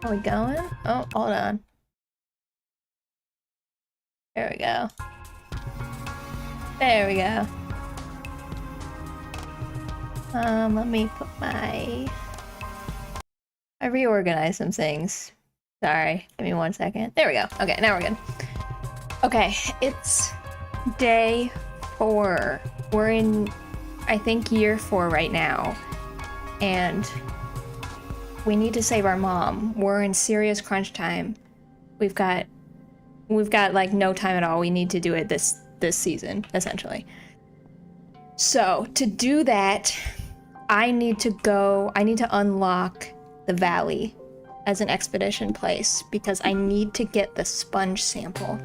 Are we going? Oh, hold on. There we go. There we go. Let me put I reorganized some things. Sorry, give me 1 second. There we go. Okay, now we're good. Okay, it's day 4. We're in, I think, year 4 right now. And we need to save our mom. We're in serious crunch time. We've got like no time at all. We need to do it this season, essentially. So to do that, I need to unlock the valley as an expedition place because I need to get the sponge sample.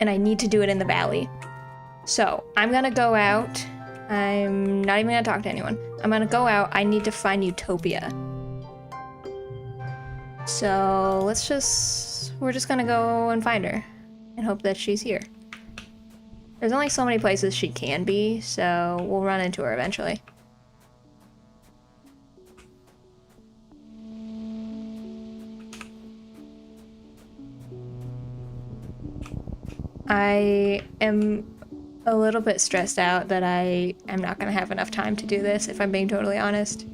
And I need to do it in the valley. So I'm gonna go out. I'm not even gonna talk to anyone. I'm gonna go out. I need to find Utopia. So we're just gonna go and find her and hope that she's here. There's only so many places she can be, so we'll run into her eventually. I am a little bit stressed out that I am not gonna have enough time to do this, if I'm being totally honest.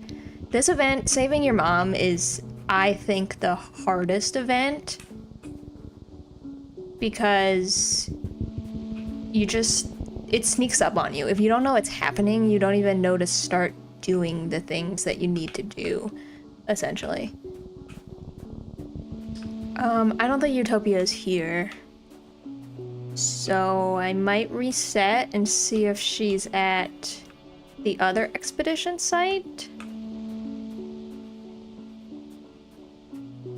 This event, saving your mom, is, I think, the hardest event because it sneaks up on you. If you don't know it's happening, you don't even know to start doing the things that you need to do, essentially. I don't think Utopia is here. So I might reset and see if she's at the other expedition site.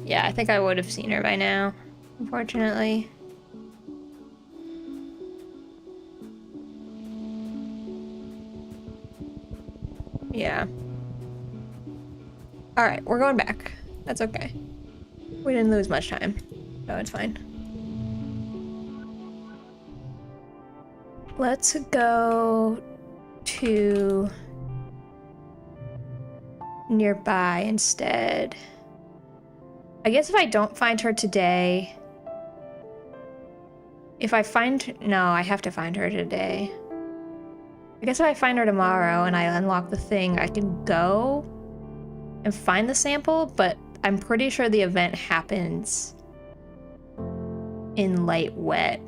Yeah, I think I would have seen her by now, unfortunately. Yeah. Alright, we're going back. That's okay. We didn't lose much time, so it's fine. Let's go to nearby instead. I guess if I don't find her today... No, I have to find her today. I guess if I find her tomorrow and I unlock the thing, I can go and find the sample, but I'm pretty sure the event happens in light wet.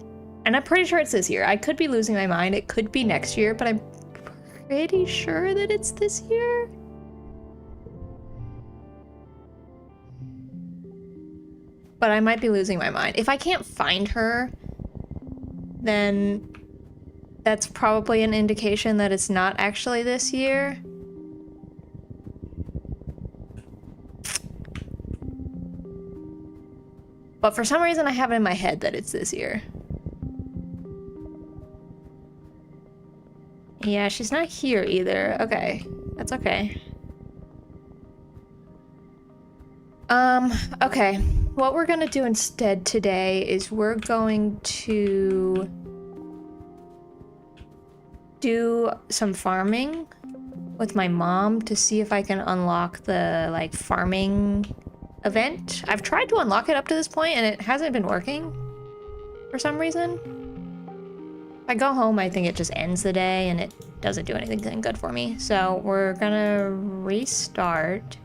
And I'm pretty sure it's this year. I could be losing my mind. It could be next year, but I'm pretty sure that it's this year. But I might be losing my mind. If I can't find her, then that's probably an indication that it's not actually this year. But for some reason I have it in my head that it's this year. Yeah, she's not here either. Okay, that's okay. Okay. What we're gonna do instead today is we're going to do some farming with my mom to see if I can unlock the, like, farming event. I've tried to unlock it up to this point and it hasn't been working for some reason. If I go home, I think it just ends the day and it doesn't do anything good for me. So we're gonna restart.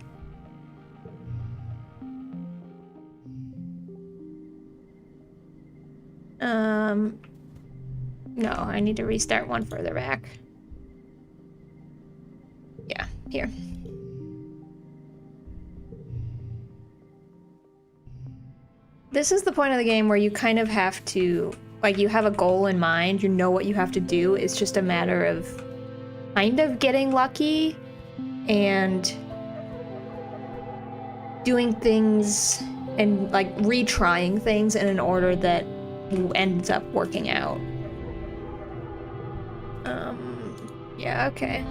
No, I need to restart one further back. Yeah, here. This is the point of the game where you kind of have to, like, you have a goal in mind, you know what you have to do, it's just a matter of kind of getting lucky and doing things and, like, retrying things in an order that ends up working out. Yeah, okay.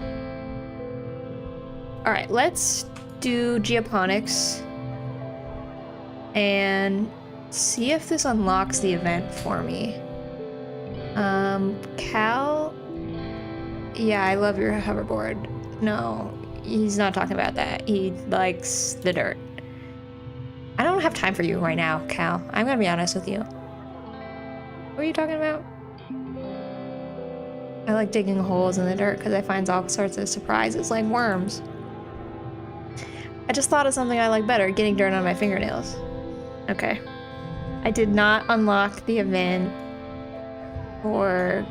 Alright, let's do geoponics and see if this unlocks the event for me. Cal? Yeah, I love your hoverboard. No, he's not talking about that. He likes the dirt. I don't have time for you right now, Cal. I'm gonna be honest with you. What are you talking about? I like digging holes in the dirt because I find all sorts of surprises, like worms. I just thought of something I like better, getting dirt on my fingernails. Okay. I did not unlock the event for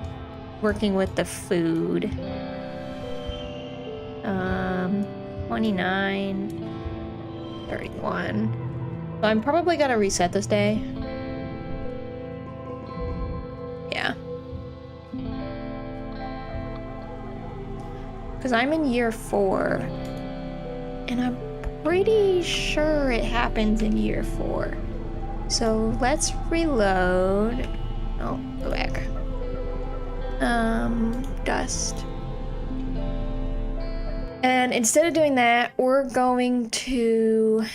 working with the food. 29, 31. So I'm probably gonna reset this day. Yeah. Because I'm in year 4. And I'm pretty sure it happens in year 4. So let's reload. Oh, go back. Dust. And instead of doing that, we're going to...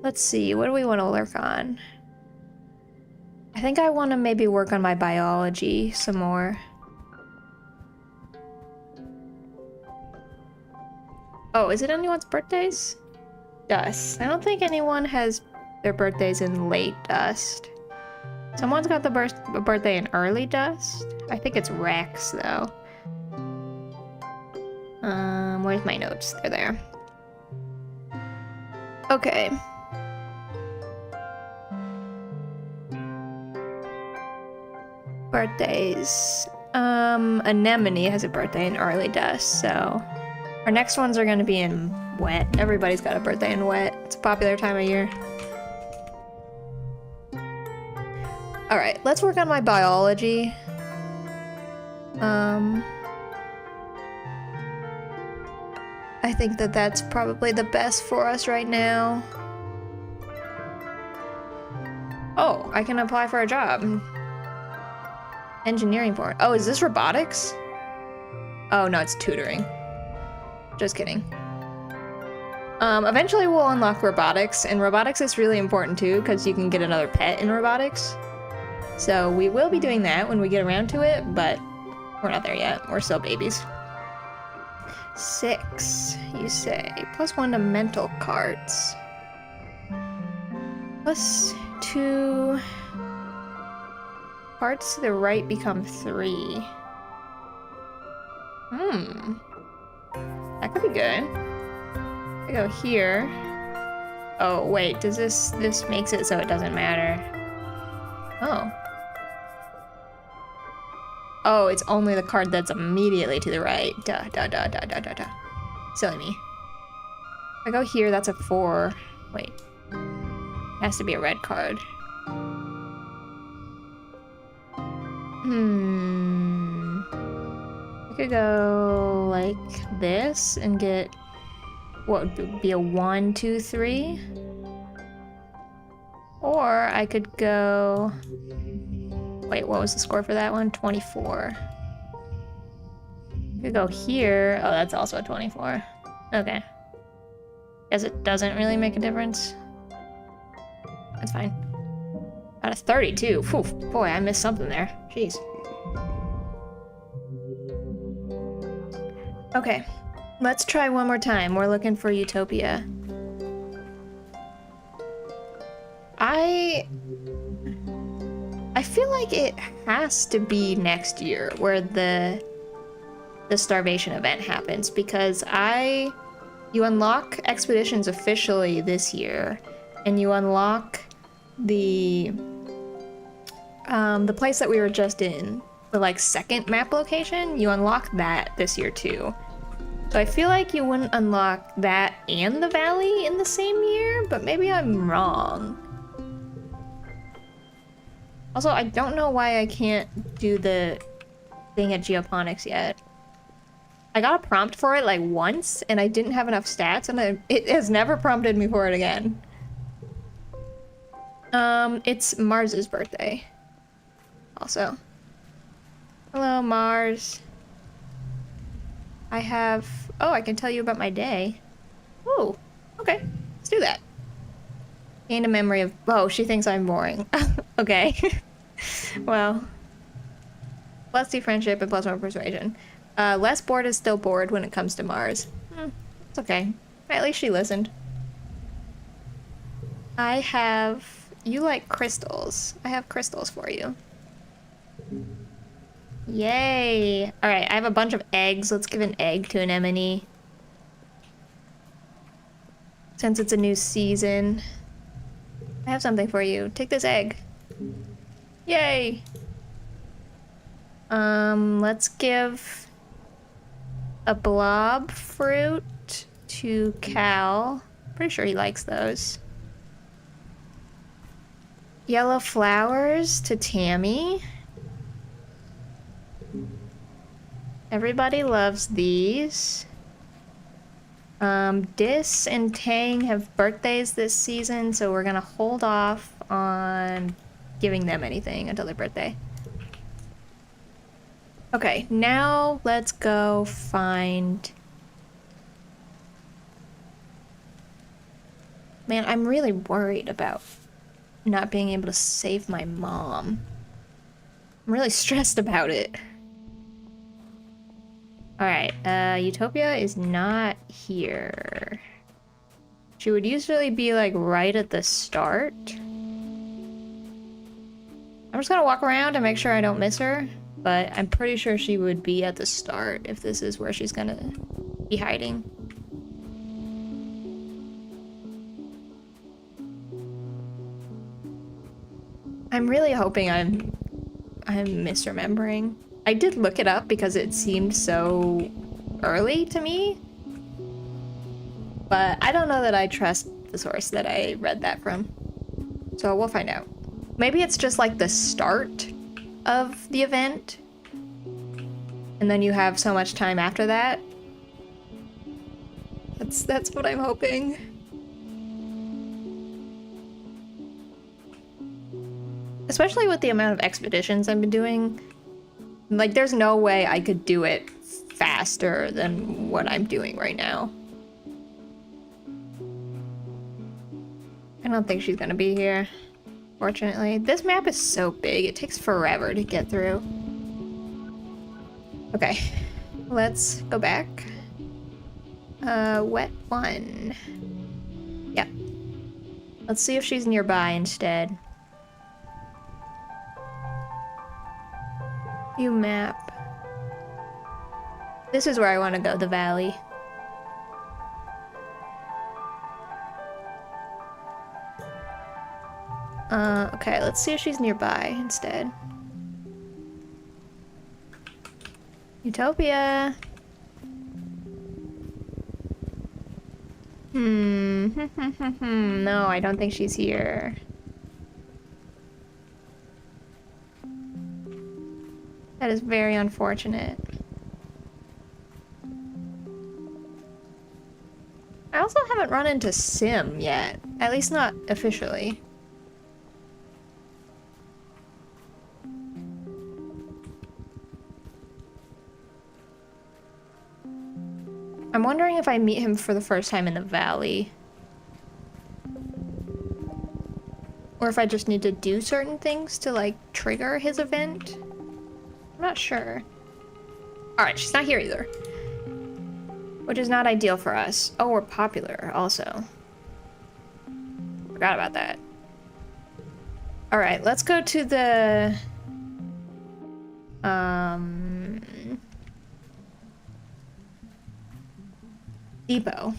Let's see, what do we want to work on? I think I want to maybe work on my biology some more. Oh, is it anyone's birthdays? Dust. I don't think anyone has their birthdays in late dust. Someone's got the birthday in early dust. I think it's Rex, though. Where's my notes? They're there. Okay. Birthdays. Anemone has a birthday in early dust, so our next ones are gonna be in wet. Everybody's got a birthday in wet. It's a popular time of year. Alright, let's work on my biology. I think that that's probably the best for us right now. Oh, I can apply for a job. Engineering board. Oh, is this robotics? Oh, no, it's tutoring. Just kidding. Eventually we'll unlock robotics, and robotics is really important too, because you can get another pet in robotics. So we will be doing that when we get around to it, but we're not there yet. We're still babies. 6, you say. +1 to mental cards. +2. Cards to the right become 3. That could be good. I go here. Oh, wait, does this makes it so it doesn't matter. Oh. Oh, it's only the card that's immediately to the right. Duh. Silly me. If I go here, that's a 4. Wait. Has to be a red card. I could go like this and get what would be a 1, 2, 3. Or I could go... Wait, what was the score for that one? 24. I could go here. Oh, that's also a 24. Okay. Guess it doesn't really make a difference. That's fine. Got a 32. Phew, boy, I missed something there. Jeez. Okay, let's try one more time. We're looking for Utopia. I feel like it has to be next year where the starvation event happens, because you unlock expeditions officially this year, and you unlock the place that we were just in, the like second map location, you unlock that this year too. So I feel like you wouldn't unlock that and the valley in the same year, but maybe I'm wrong. Also, I don't know why I can't do the thing at Geoponics yet. I got a prompt for it like once, and I didn't have enough stats, and it has never prompted me for it again. It's Mars's birthday. Also. Hello, Mars. I can tell you about my day. Oh, okay. Let's do that. Gained a memory of... Oh, she thinks I'm boring. Okay. Well. +2 friendship and +1 persuasion. Less bored is still bored when it comes to Mars. It's okay. At least she listened. I have... You like crystals. I have crystals for you. Yay! Alright, I have a bunch of eggs. Let's give an egg to an anemone. Since it's a new season. I have something for you. Take this egg. Yay! Let's give a blob fruit to Cal. Pretty sure he likes those. Yellow flowers to Tammy. Everybody loves these. Dis and Tang have birthdays this season, so we're gonna hold off on giving them anything until their birthday. Okay, now let's go find... Man, I'm really worried about not being able to save my mom. I'm really stressed about it. Alright, Utopia is not here. She would usually be, like, right at the start. I'm just gonna walk around and make sure I don't miss her, but I'm pretty sure she would be at the start if this is where she's gonna be hiding. I'm really hoping I'm misremembering. I did look it up because it seemed so early to me, but I don't know that I trust the source that I read that from. So we'll find out. Maybe it's just like the start of the event, and then you have so much time after that. That's what I'm hoping. Especially with the amount of expeditions I've been doing. Like, there's no way I could do it faster than what I'm doing right now. I don't think she's gonna be here, fortunately. This map is so big, it takes forever to get through. Okay, let's go back. Wet one. Yep. Let's see if she's nearby instead. View map. This is where I want to go, the valley. Okay, let's see if she's nearby instead. Utopia. No, I don't think she's here. That is very unfortunate. I also haven't run into Sim yet. At least not officially. I'm wondering if I meet him for the first time in the valley. Or if I just need to do certain things to, like, trigger his event. I'm not sure. Alright, she's not here either. Which is not ideal for us. Oh, we're popular, also. Forgot about that. Alright, let's go to the... depot.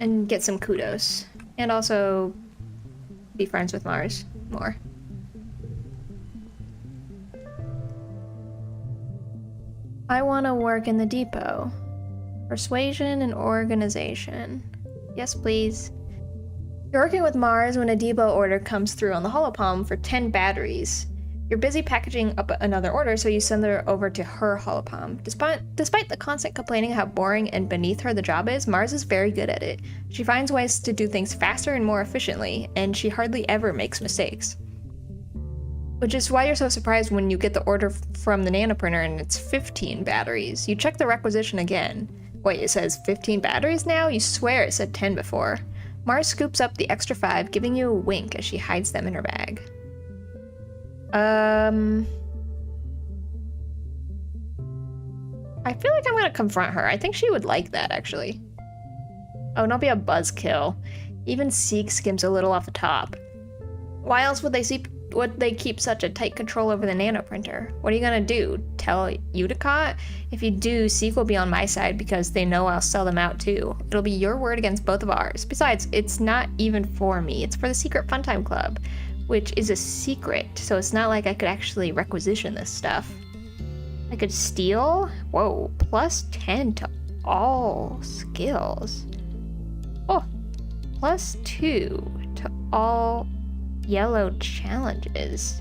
And get some kudos. And also... be friends with Mars more. I want to work in the depot. Persuasion and organization. Yes, please. You're working with Mars when a depot order comes through on the holopalm for 10 batteries. You're busy packaging up another order, so you send her over to her holopalm. Despite the constant complaining how boring and beneath her the job is, Mars is very good at it. She finds ways to do things faster and more efficiently, and she hardly ever makes mistakes. Which is why you're so surprised when you get the order from the nanoprinter and it's 15 batteries. You check the requisition again. Wait, it says 15 batteries now? You swear it said 10 before. Mars scoops up the extra 5, giving you a wink as she hides them in her bag. I feel like I'm gonna confront her. I think she would like that, actually. Oh, don't be a buzzkill. Even Seek skims a little off the top. Why else would they keep such a tight control over the nanoprinter? What are you gonna do? Tell Utica? If you do, Seek will be on my side because they know I'll sell them out too. It'll be your word against both of ours. Besides, it's not even for me. It's for the Secret Funtime Club, which is a secret, so it's not like I could actually requisition this stuff. I could steal? Whoa, plus 10 to all skills. Oh, plus 2 to all yellow challenges.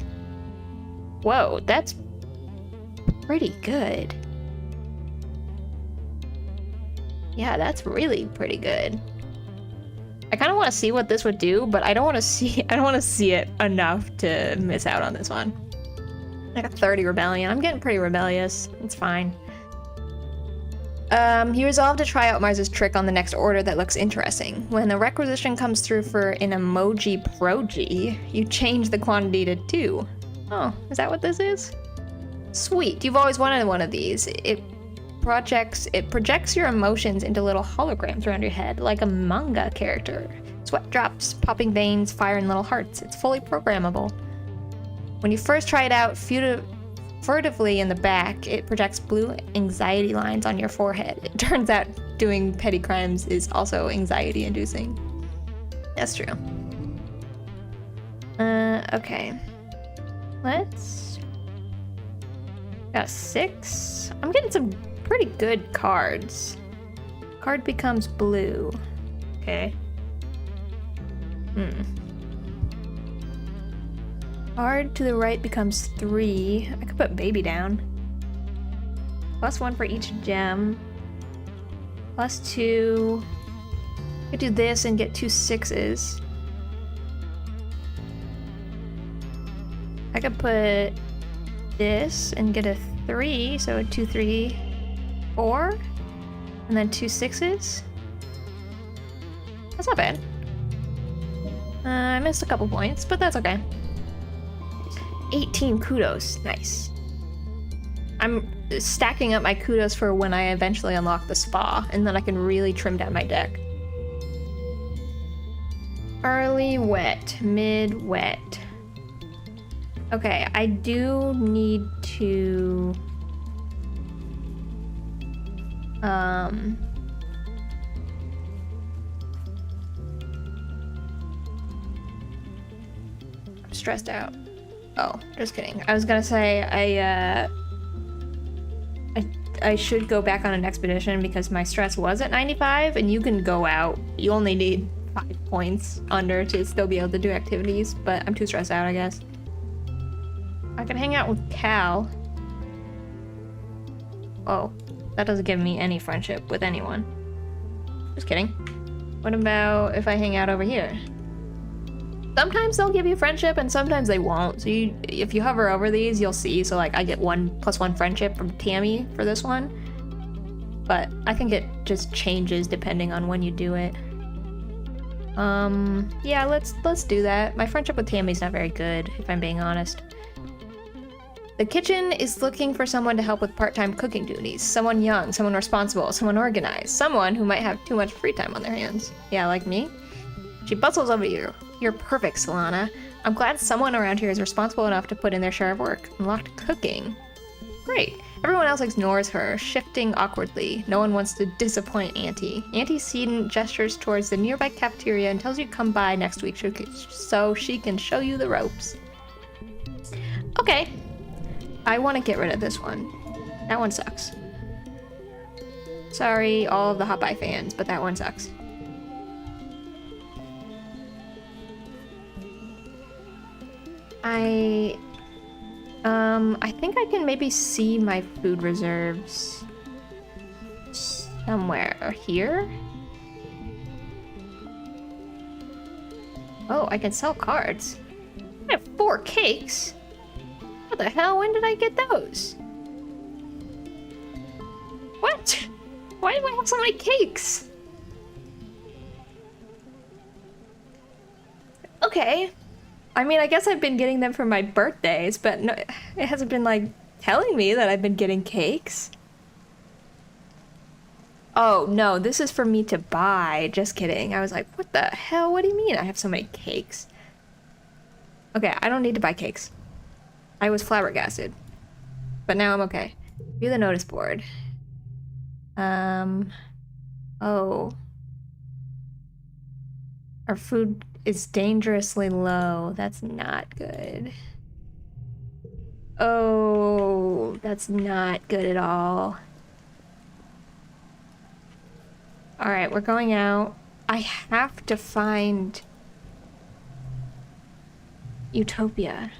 Whoa, that's pretty good. Yeah, that's really pretty good. I kind of want to see what this would do, but I don't want to see it enough to miss out on this one. I got 30 rebellion. I'm getting pretty rebellious. It's fine. He resolved to try out Mars's trick on the next order that looks interesting. When a requisition comes through for an emoji proji, you change the quantity to 2. Oh, is that what this is? Sweet, you've always wanted one of these. It projects your emotions into little holograms around your head, like a manga character. Sweat drops, popping veins, firing little hearts. It's fully programmable. When you first try it out, furtively in the back, it projects blue anxiety lines on your forehead. It turns out doing petty crimes is also anxiety-inducing. That's true. Okay. Let's... Got 6. I'm getting some pretty good cards. Card becomes blue. Okay. Card to the right becomes 3. I could put baby down. Plus 1 for each gem. Plus 2. I could do this and get 2 6s. I could put this and get a 3, so a 2 3 4, and then 2 6s. That's not bad. I missed a couple points, but that's okay. 18 kudos. Nice. I'm stacking up my kudos for when I eventually unlock the spa, and then I can really trim down my deck. Early wet, mid wet. Okay, I do need to... I'm stressed out. Oh, just kidding. I was gonna say I should go back on an expedition because my stress was at 95, and you can go out. You only need 5 points under to still be able to do activities, but I'm too stressed out, I guess. I can hang out with Cal. Oh, that doesn't give me any friendship with anyone. Just kidding. What about if I hang out over here? Sometimes they'll give you friendship and sometimes they won't. So if you hover over these, you'll see. So like I get 1+1 friendship from Tammy for this one. But I think it just changes depending on when you do it. Yeah, let's do that. My friendship with Tammy's not very good, if I'm being honest. The kitchen is looking for someone to help with part-time cooking duties. Someone young, someone responsible, someone organized, someone who might have too much free time on their hands. Yeah, like me. She bustles over you. You're perfect, Solana. I'm glad someone around here is responsible enough to put in their share of work. Unlocked cooking. Great. Everyone else ignores her, shifting awkwardly. No one wants to disappoint Auntie. Auntie Seedon gestures towards the nearby cafeteria and tells you to come by next week so she can show you the ropes. Okay. I want to get rid of this one. That one sucks. Sorry, all of the Hot Buy fans, but that one sucks. I think I can maybe see my food reserves somewhere here. Oh, I can sell cards. I have 4 cakes. What the hell? When did I get those? What? Why do I have so many cakes? Okay. I mean, I guess I've been getting them for my birthdays, but no, it hasn't been, like, telling me that I've been getting cakes. Oh, no, this is for me to buy. Just kidding. I was like, what the hell? What do you mean I have so many cakes? Okay, I don't need to buy cakes. I was flabbergasted. But now I'm okay. View the notice board. Oh. Our food is dangerously low. That's not good. Oh, that's not good at all. Alright, we're going out. I have to find Utopia.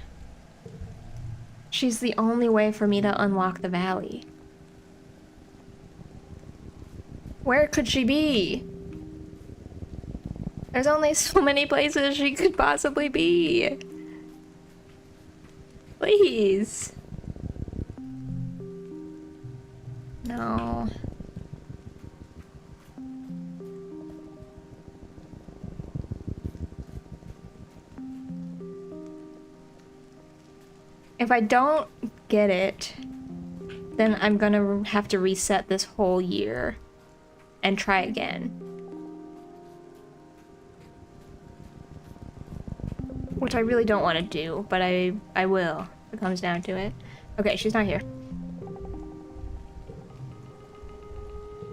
She's the only way for me to unlock the valley. Where could she be? There's only so many places she could possibly be. Please. No. If I don't get it, then I'm gonna have to reset this whole year and try again. Which I really don't want to do, but I will if it comes down to it. Okay, she's not here.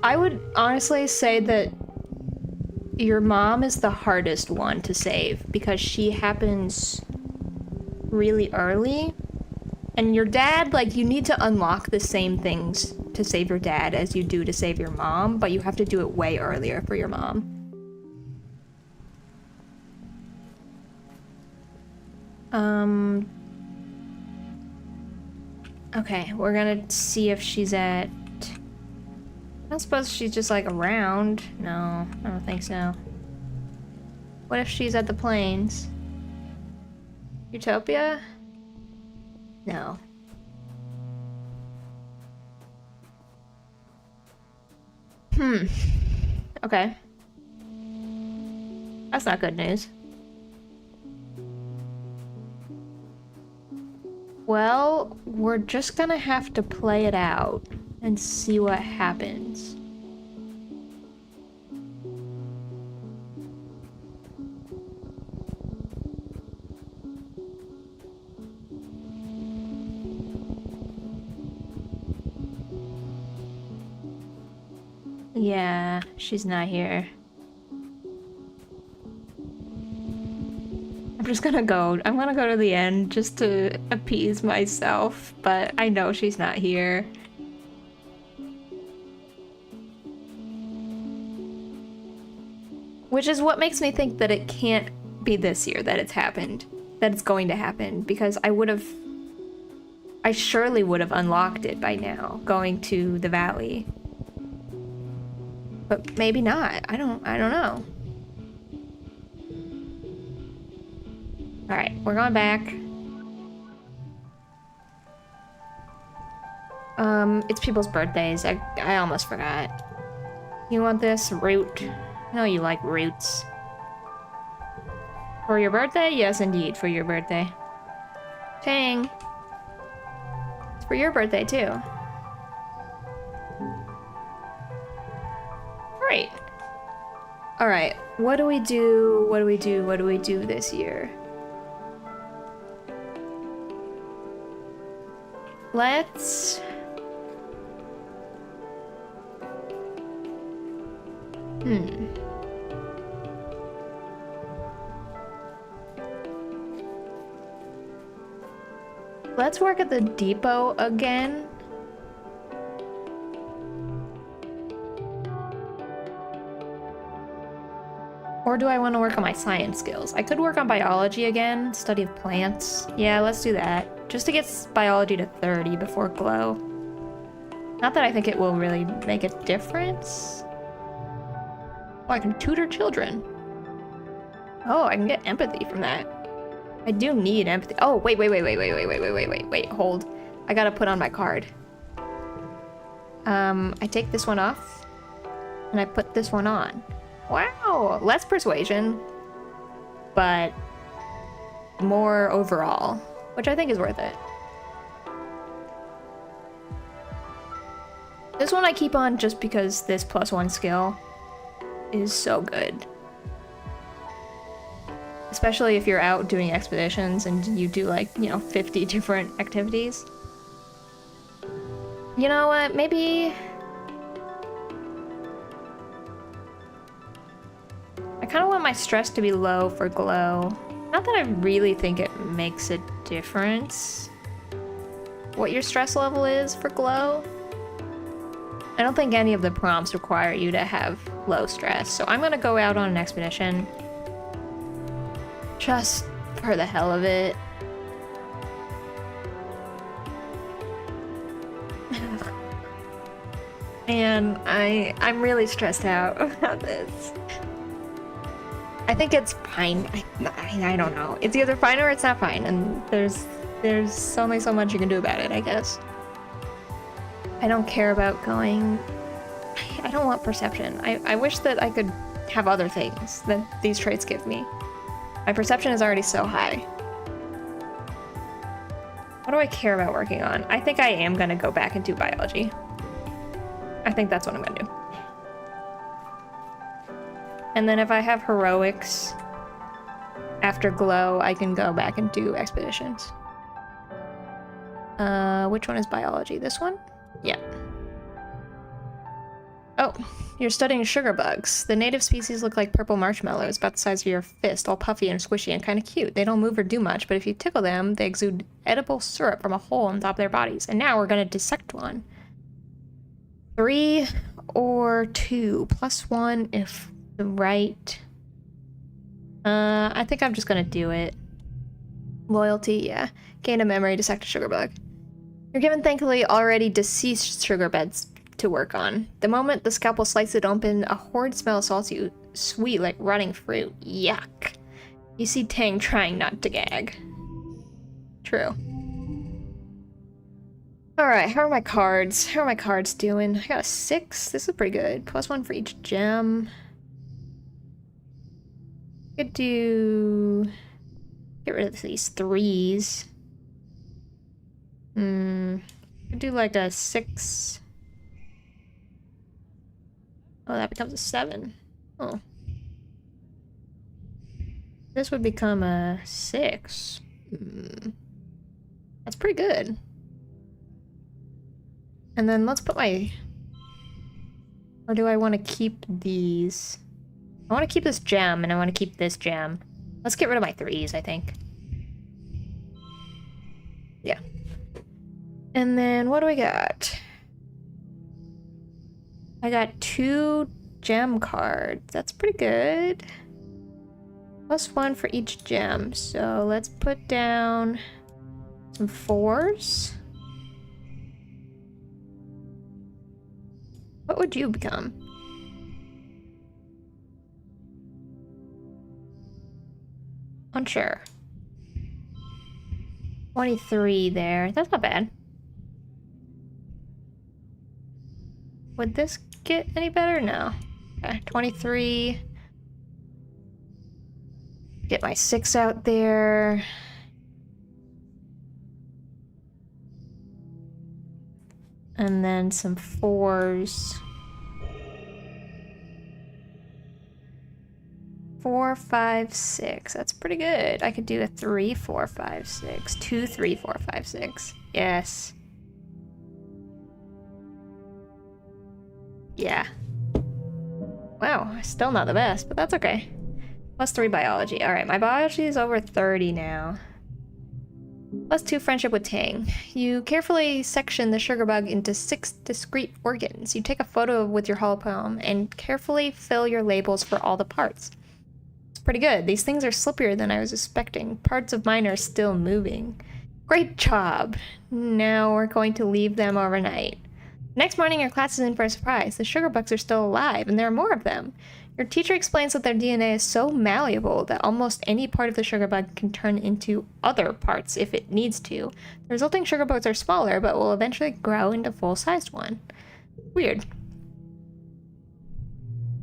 I would honestly say that your mom is the hardest one to save because she happens really early. And your dad, like, you need to unlock the same things to save your dad as you do to save your mom, but you have to do it way earlier for your mom. Okay, we're gonna see if she's at... I don't suppose she's just, like, around. No, I don't think so. What if she's at the plains? Utopia? No. Okay. That's not good news. Well, we're just gonna have to play it out and see what happens. Yeah, she's not here. I'm gonna go to the end just to appease myself, but I know she's not here. Which is what makes me think that it can't be this year that it's happened. That it's going to happen, because I surely would have unlocked it by now, going to the valley. But maybe not. I don't know. Alright, we're going back. It's people's birthdays. I almost forgot. You want this? Root. I know you like roots. For your birthday? Yes, indeed, for your birthday. Chang. It's for your birthday, too. Great. Alright, what do we do? What do we do? What do we do this year? Let's... Let's work at the depot again. Or do I want to work on my science skills? I could work on biology again, study of plants. Yeah, let's do that. Just to get biology to 30 before glow. Not that I think it will really make a difference. Oh, I can tutor children. Oh, I can get empathy from that. I do need empathy. Oh, wait, hold. I gotta put on my card. I take this one off, and I put this one on. Wow, less persuasion, but more overall, which I think is worth it. This one I keep on just because this +1 skill is so good. Especially if you're out doing expeditions and you do like, you know, 50 different activities. You know what, maybe... I kind of want my stress to be low for glow. Not that I really think it makes a difference what your stress level is for glow. I don't think any of the prompts require you to have low stress, so I'm gonna go out on an expedition just for the hell of it. And I'm really stressed out about this. I think it's fine. I don't know. It's either fine or it's not fine, and there's only so much you can do about it, I guess. I don't care about going... I don't want perception. I wish that I could have other things that these traits give me. My perception is already so high. What do I care about working on? I think I am gonna go back and do biology. I think that's what I'm gonna do. And then if I have heroics after glow, I can go back and do expeditions. Which one is biology? This one? Yeah. Oh, you're studying sugar bugs. The native species look like purple marshmallows, about the size of your fist, all puffy and squishy and kind of cute. They don't move or do much, but if you tickle them, they exude edible syrup from a hole on top of their bodies. And now we're gonna dissect one. 3 or 2, +1 if the right. I think I'm just gonna do it. Loyalty, yeah. Gain a memory, dissect a sugar bug. You're given thankfully already deceased sugar beds to work on. The moment the scalpel slices it open, a horrid smell assaults you, sweet like rotting fruit. Yuck. You see Tang trying not to gag. True. Alright, how are my cards? How are my cards doing? I got a 6. This is pretty good. +1 for each gem. Could do... Get rid of these 3s. Could do like a 6... Oh, that becomes a 7. Oh. This would become a 6. That's pretty good. And then let's put my... Or do I want to keep these? I want to keep this gem, and I want to keep this gem. Let's get rid of my 3s, I think. Yeah. And then what do we got? I got 2 gem cards. That's pretty good. +1 for each gem. So let's put down some 4s. What would you become? Unsure. 23 there. That's not bad. Would this get any better? No. Okay, 23. Get my 6 out there. And then some 4s. 4, 5, 6. That's pretty good. I could do a 3, 4, 5, 6. 2, 3, 4, 5, 6. Yes. Yeah. Wow, still not the best, but that's okay. +3 biology. Alright, my biology is over 30 now. +2 friendship with Tang. You carefully section the sugar bug into 6 discrete organs. You take a photo with your holopalm and carefully fill your labels for all the parts. It's pretty good. These things are slippier than I was expecting. Parts of mine are still moving. Great job. Now we're going to leave them overnight. Next morning, your class is in for a surprise. The sugar bugs are still alive, and there are more of them. Your teacher explains that their DNA is so malleable that almost any part of the sugar bug can turn into other parts if it needs to. The resulting sugar bugs are smaller, but will eventually grow into a full-sized one. Weird.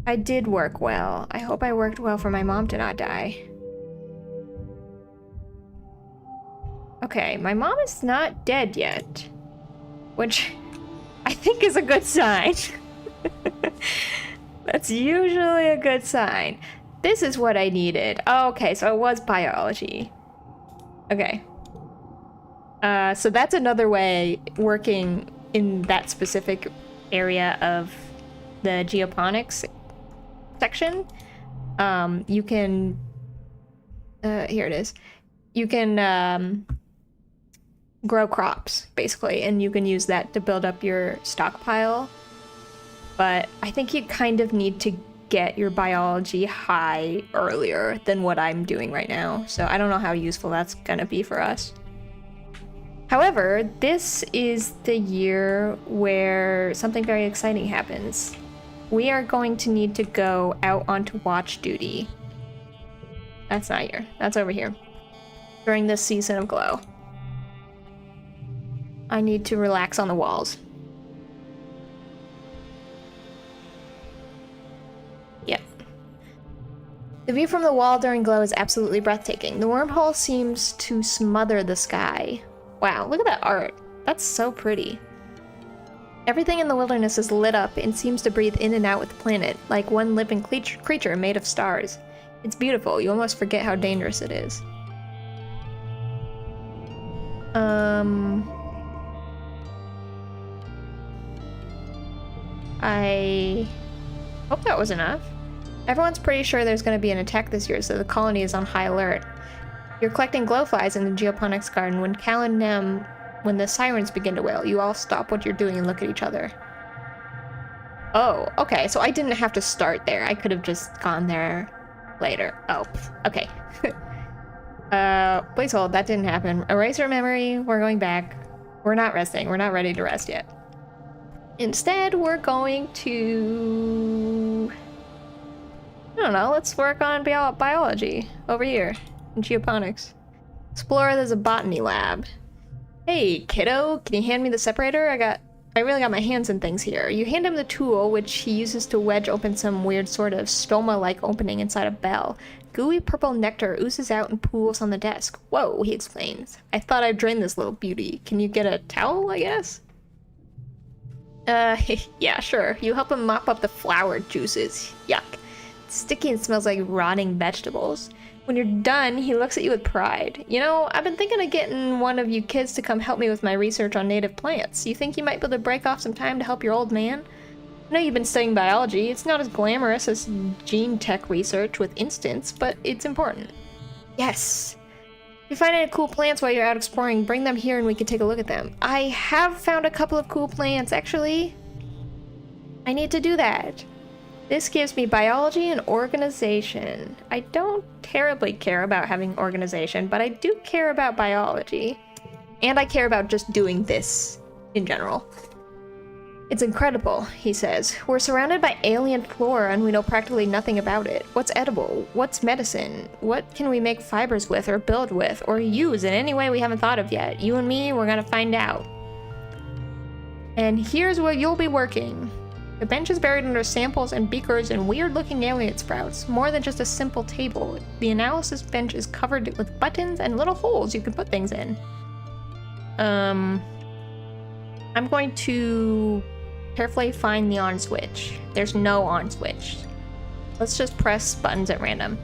I did work well. I hope I worked well for my mom to not die. Okay, my mom is not dead yet, which I think is a good sign. That's usually a good sign. This is what I needed. Oh, okay, so it was biology. Okay. So that's another way working in that specific area of the geoponics section. You can... here it is. You can grow crops, basically, and you can use that to build up your stockpile. But I think you kind of need to get your biology high earlier than what I'm doing right now, so I don't know how useful that's gonna be for us. However, this is the year where something very exciting happens. We are going to need to go out onto watch duty. That's not here. That's over here. During this season of glow. I need to relax on the walls. Yep. The view from the wall during glow is absolutely breathtaking. The wormhole seems to smother the sky. Wow, look at that art. That's so pretty. Everything in the wilderness is lit up and seems to breathe in and out with the planet, like one living creature made of stars. It's beautiful. You almost forget how dangerous it is. I hope that was enough. Everyone's pretty sure there's going to be an attack this year, so the colony is on high alert. You're collecting glowflies in the geoponics garden when the sirens begin to wail. You all stop what you're doing and look at each other. Oh, okay, so I didn't have to start there. I could have just gone there later. Oh, okay. Please hold, that didn't happen. Erase your memory, we're going back. We're not resting, we're not ready to rest yet. Instead, we're going to... I don't know, let's work on biology over here in geoponics. Explore, there's a botany lab. Hey, kiddo, can you hand me the separator? I really got my hands in things here. You hand him the tool, which he uses to wedge open some weird sort of stoma-like opening inside a bell. Gooey purple nectar oozes out and pools on the desk. Whoa, he explains. I thought I'd drain this little beauty. Can you get a towel, I guess? Yeah, sure. You help him mop up the flower juices. Yuck. It's sticky and smells like rotting vegetables. When you're done, he looks at you with pride. You know, I've been thinking of getting one of you kids to come help me with my research on native plants. You think you might be able to break off some time to help your old man? I know you've been studying biology. It's not as glamorous as gene tech research with instants, but it's important. Yes. If you find any cool plants while you're out exploring, bring them here and we can take a look at them. I have found a couple of cool plants, actually. I need to do that. This gives me biology and organization. I don't terribly care about having organization, but I do care about biology. And I care about just doing this in general. It's incredible, he says. We're surrounded by alien flora and we know practically nothing about it. What's edible? What's medicine? What can we make fibers with or build with or use in any way we haven't thought of yet? You and me, we're gonna find out. And here's where you'll be working. The bench is buried under samples and beakers and weird-looking alien sprouts. More than just a simple table. The analysis bench is covered with buttons and little holes you can put things in. I'm going to carefully find the on switch. There's no on switch. Let's just press buttons at random.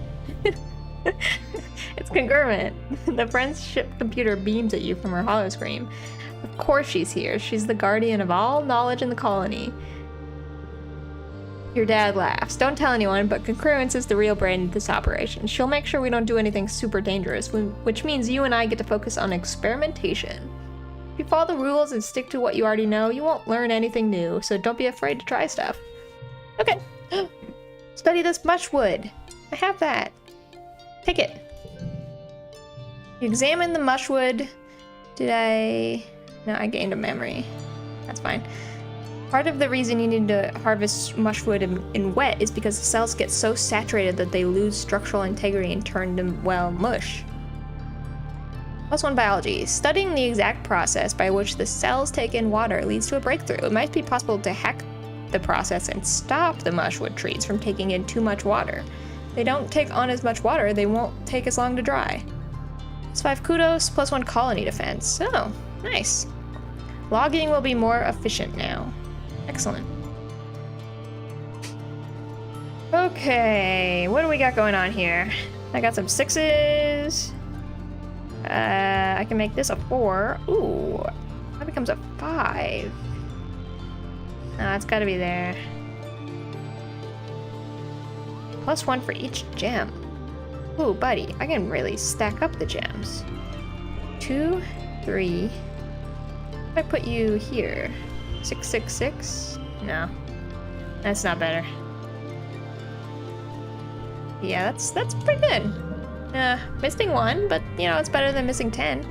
It's congruent. The friendship computer beams at you from her holoscreen. Of course she's here. She's the guardian of all knowledge in the colony. Your dad laughs. Don't tell anyone, but congruence is the real brain of this operation. She'll make sure we don't do anything super dangerous, which means you and I get to focus on experimentation. If you follow the rules and stick to what you already know, you won't learn anything new, so don't be afraid to try stuff. Okay. Study this mushwood. I have that. Take it. You examine the mushwood. No, I gained a memory. That's fine. Part of the reason you need to harvest mushwood in wet is because the cells get so saturated that they lose structural integrity and turn to, well, mush. +1 biology. Studying the exact process by which the cells take in water leads to a breakthrough. It might be possible to hack the process and stop the mushwood trees from taking in too much water. If they don't take on as much water, they won't take as long to dry. +5 kudos, +1 colony defense. Oh, nice. Logging will be more efficient now. Excellent. Okay, what do we got going on here? I got some 6s. I can make this a 4. Ooh, that becomes a 5. No, it's gotta be there. +1 for each gem. Ooh, buddy, I can really stack up the gems. 2, 3. If I put you here, 6, 6, 6. No, that's not better. Yeah, that's pretty good. Missing 1, but you know, it's better than missing 10.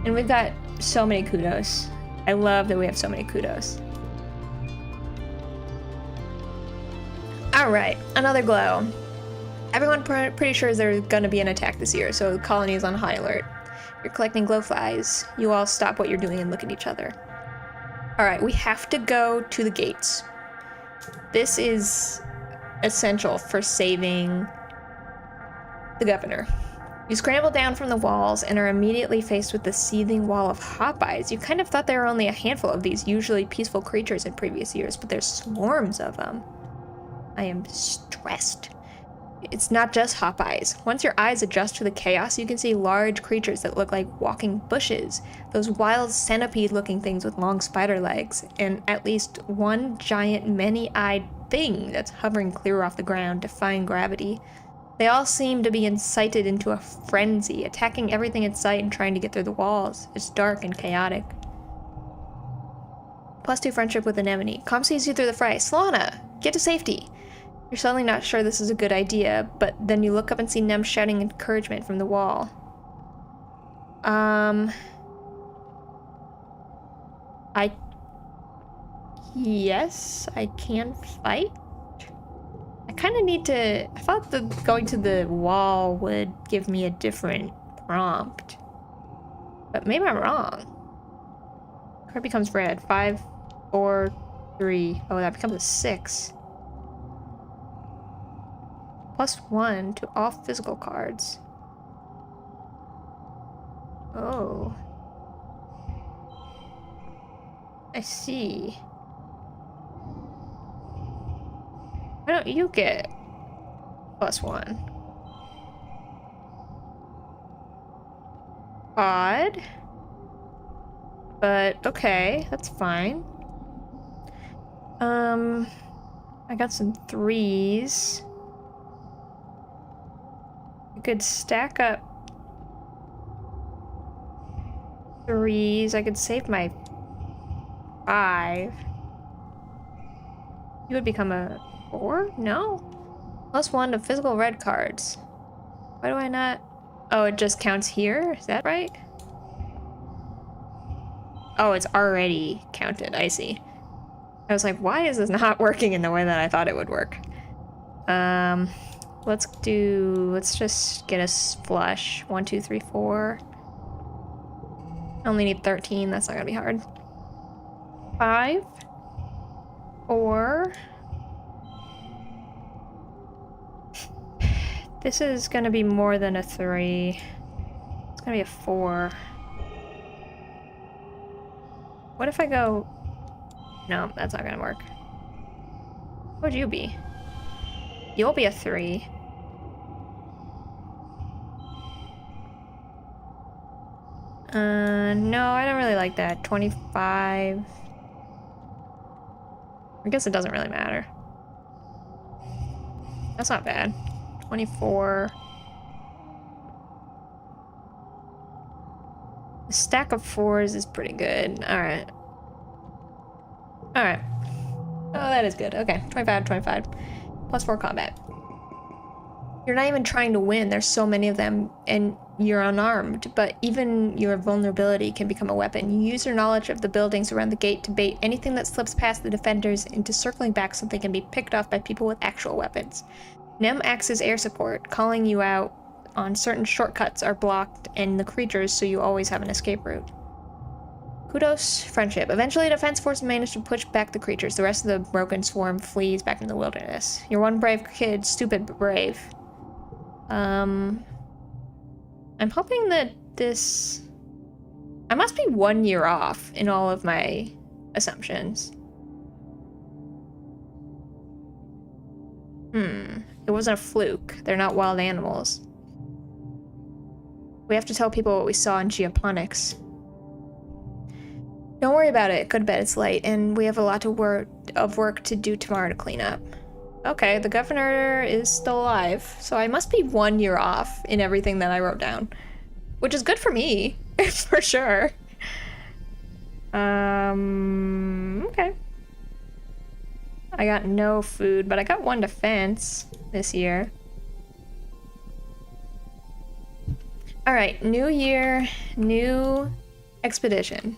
And we've got so many kudos. I love that we have so many kudos. Alright, another glow. Everyone pretty sure there's gonna be an attack this year, so the colony is on high alert. You're collecting glowflies. You all stop what you're doing and look at each other. Alright, we have to go to the gates. This is essential for saving the governor. You scramble down from the walls and are immediately faced with the seething wall of Hopeyes. You kind of thought there were only a handful of these usually peaceful creatures in previous years, but there's swarms of them. I am stressed. It's not just Hopeyes. Once your eyes adjust to the chaos, you can see large creatures that look like walking bushes. Those wild centipede-looking things with long spider legs, and at least one giant many-eyed thing that's hovering clear off the ground, defying gravity. They all seem to be incited into a frenzy, attacking everything in sight and trying to get through the walls. It's dark and chaotic. +2 friendship with Anemone. Calm sees you through the fray. Solana, get to safety. You're suddenly not sure this is a good idea, but then you look up and see Nem shouting encouragement from the wall. Yes, I can fight. I kind of need to... I thought that going to the wall would give me a different prompt. But maybe I'm wrong. Card becomes red. 5, 4, 3. Oh, that becomes a 6. +1 to all physical cards. Oh. I see. Why don't you get +1? Odd. But okay, that's fine. I got some 3s. I could stack up 3s. I could save my 5. You would become a 4? No? +1 to physical red cards. Why do I not? Oh, it just counts here? Is that right? Oh, it's already counted. I see. I was like, why is this not working in the way that I thought it would work? Let's just get a flush. 1, 2, 3, 4. I only need 13. That's not gonna be hard. 5, 4. This is gonna be more than a 3. It's gonna be a 4. What if I go... No, that's not gonna work. What would you be? You'll be a 3. No, I don't really like that. 25. I guess it doesn't really matter. That's not bad. 24. The stack of 4s is pretty good. Alright. Alright. Oh, that is good. Okay, 25, 25. +4 combat. You're not even trying to win. There's so many of them, and you're unarmed, but even your vulnerability can become a weapon. You use your knowledge of the buildings around the gate to bait anything that slips past the defenders into circling back so they can be picked off by people with actual weapons. Nem acts as air support, calling you out on certain shortcuts are blocked and the creatures, so you always have an escape route. Kudos, friendship. Eventually, the defense force managed to push back the creatures. The rest of the broken swarm flees back into the wilderness. You're one brave kid, stupid but brave. I'm hoping that this... I must be 1 year off in all of my assumptions. It wasn't a fluke. They're not wild animals. We have to tell people what we saw in geoponics. Don't worry about it. Go to bed. It's late, and we have a lot of work to do tomorrow to clean up. Okay, the governor is still alive, so I must be 1 year off in everything that I wrote down. Which is good for me, for sure. Okay. I got no food, but I got 1 defense this year. Alright, new year, new expedition.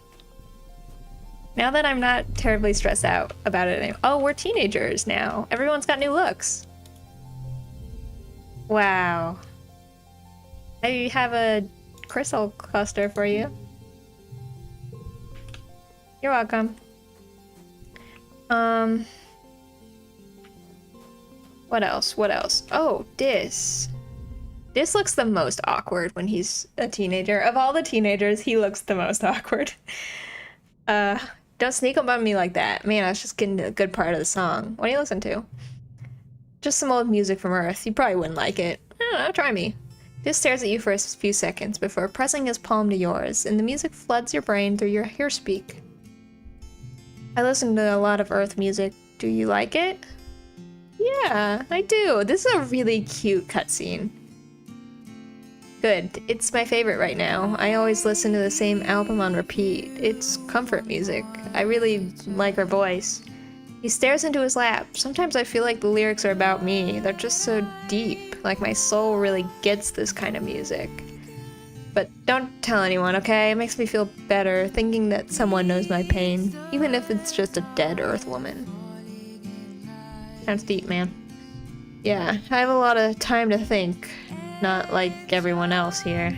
Now that I'm not terribly stressed out about it anymore. Oh, we're teenagers now. Everyone's got new looks. Wow. I have a crystal cluster for you. You're welcome. What else? What else? Oh, Dis. Dis looks the most awkward when he's a teenager. Of all the teenagers, he looks the most awkward. Don't sneak up on me like that. Man, I was just getting to a good part of the song. What do you listen to? Just some old music from Earth. You probably wouldn't like it. I don't know, try me. Dis stares at you for a few seconds before pressing his palm to yours, and the music floods your brain through your hair speak. I listen to a lot of Earth music. Do you like it? Yeah, I do. This is a really cute cutscene. Good. It's my favorite right now. I always listen to the same album on repeat. It's comfort music. I really like her voice. He stares into his lap. Sometimes I feel like the lyrics are about me. They're just so deep. Like my soul really gets this kind of music. But don't tell anyone, okay? It makes me feel better thinking that someone knows my pain, even if it's just a dead Earth woman. Sounds deep, man. Yeah, I have a lot of time to think. Not like everyone else here.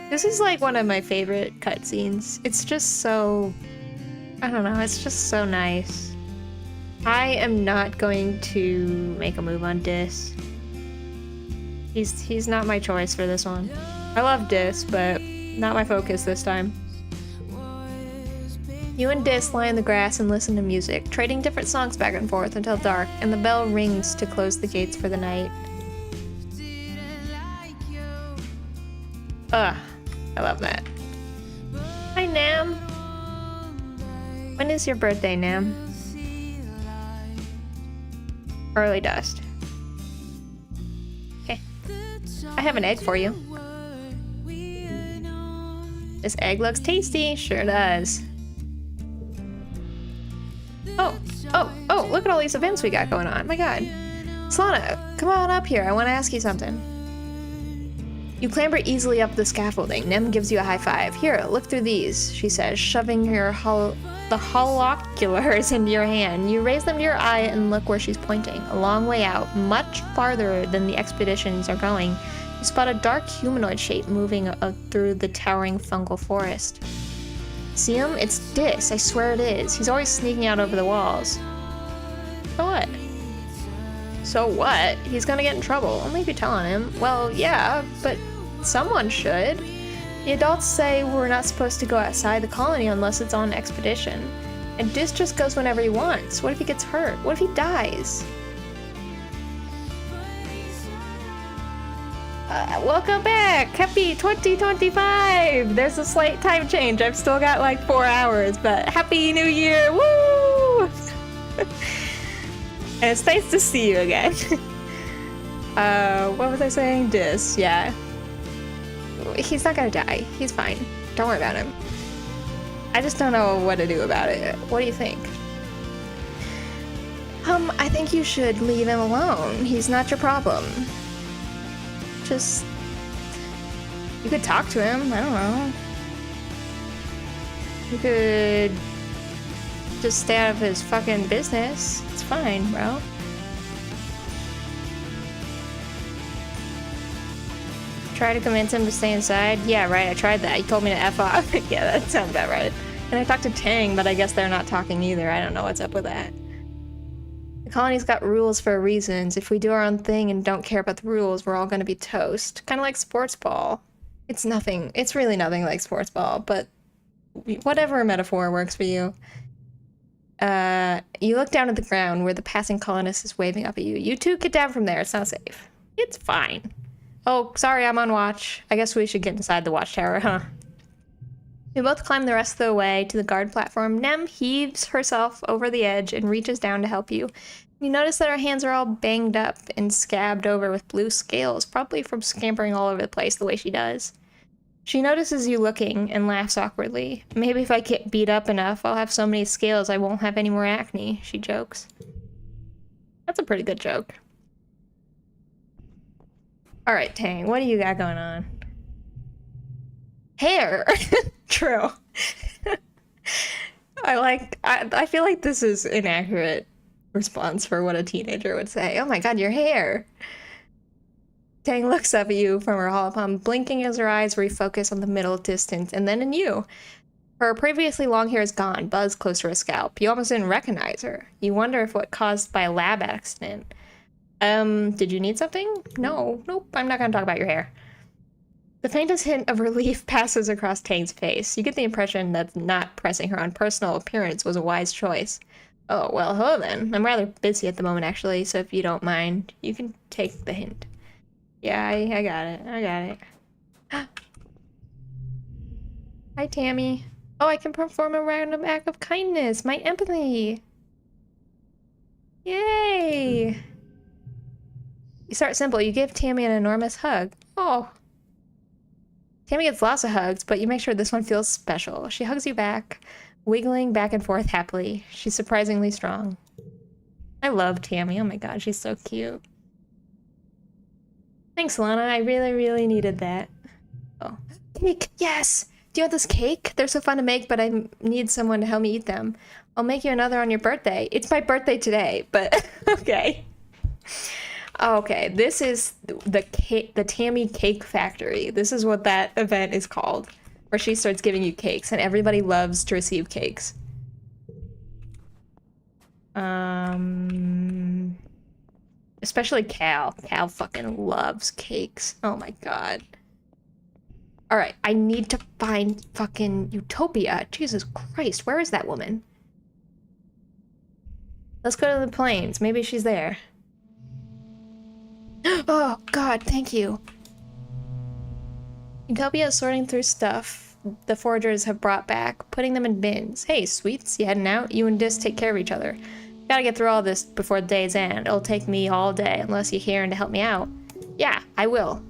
This is like one of my favorite cutscenes. It's just so... I don't know, it's just so nice. I am not going to make a move on Dis. He's not my choice for this one. I love Dis, but not my focus this time. You and Dis lie in the grass and listen to music, trading different songs back and forth until dark, and the bell rings to close the gates for the night. Ugh, I love that. Hi, Nam. When is your birthday, Nam? Early dust. Okay. I have an egg for you. This egg looks tasty. Sure does. Oh, look at all these events we got going on. My god. Solana, come on up here. I want to ask you something. You clamber easily up the scaffolding. Nem gives you a high five. Here, look through these, she says, shoving the holoculars into your hand. You raise them to your eye and look where she's pointing. A long way out, much farther than the expeditions are going, you spot a dark humanoid shape moving through the towering fungal forest. See him? It's Dis. I swear it is. He's always sneaking out over the walls. So what? So what? He's gonna get in trouble. Only if you tell on him. Well, yeah, but someone should. The adults say we're not supposed to go outside the colony unless it's on an expedition. And Dis just goes whenever he wants. What if he gets hurt? What if he dies? Welcome back! Happy 2025! There's a slight time change. I've still got like 4 hours, but Happy New Year! Woo! And it's nice to see you again. What was I saying? Dis, yeah. He's not gonna die. He's fine. Don't worry about him. I just don't know what to do about it. What do you think? I think you should leave him alone. He's not your problem. Just... you could talk to him. I don't know. You could... just stay out of his fucking business. It's fine, bro. Try to convince him to stay inside? Yeah, right, I tried that. He told me to F off. Yeah, that sounds about right. And I talked to Tang, but I guess they're not talking either. I don't know what's up with that. The colony's got rules for reasons. If we do our own thing and don't care about the rules, we're all gonna be toast. Kind of like sports ball. It's nothing. It's really nothing like sports ball, but whatever metaphor works for you. You look down at the ground where the passing colonist is waving up at you. You two get down from there. It's not safe. It's fine. Oh, sorry, I'm on watch. I guess we should get inside the watchtower, huh? We both climb the rest of the way to the guard platform. Nem heaves herself over the edge and reaches down to help you. You notice that her hands are all banged up and scabbed over with blue scales, probably from scampering all over the place the way she does. She notices you looking and laughs awkwardly. Maybe if I get beat up enough, I'll have so many scales I won't have any more acne, she jokes. That's a pretty good joke. Alright, Tang, what do you got going on? Hair! True. I feel like this is inaccurate response for what a teenager would say. Oh my god, your hair! Tang looks up at you from her holopalm, blinking as her eyes refocus on the middle distance, and then in you. Her previously long hair is gone, buzzed close to her scalp. You almost didn't recognize her. You wonder if what caused by a lab accident. Did you need something? No. Nope, I'm not gonna talk about your hair. The faintest hint of relief passes across Tang's face. You get the impression that not pressing her on personal appearance was a wise choice. Oh, well, hello then. I'm rather busy at the moment, actually, so if you don't mind, you can take the hint. Yeah, I got it. I got it. Hi, Tammy. Oh, I can perform a random act of kindness. My empathy. Yay! You start simple. You give Tammy an enormous hug. Oh. Tammy gets lots of hugs, but you make sure this one feels special. She hugs you back, wiggling back and forth happily. She's surprisingly strong. I love Tammy. Oh my god, she's so cute. Thanks, Lana. I really, really needed that. Oh. Cake! Yes! Do you want this cake? They're so fun to make, but I need someone to help me eat them. I'll make you another on your birthday. It's my birthday today, but okay. Okay, this is the Tammy Cake Factory. This is what that event is called, where she starts giving you cakes, and everybody loves to receive cakes. Especially Cal. Cal fucking loves cakes. Oh my god. Alright, I need to find fucking Utopia. Jesus Christ, where is that woman? Let's go to the plains. Maybe she's there. Oh god, thank you. Utopia is sorting through stuff the foragers have brought back, putting them in bins. Hey, sweets, you heading out? You and Dis take care of each other. Gotta get through all this before the day's end. It'll take me all day unless you're here and to help me out. Yeah, I will.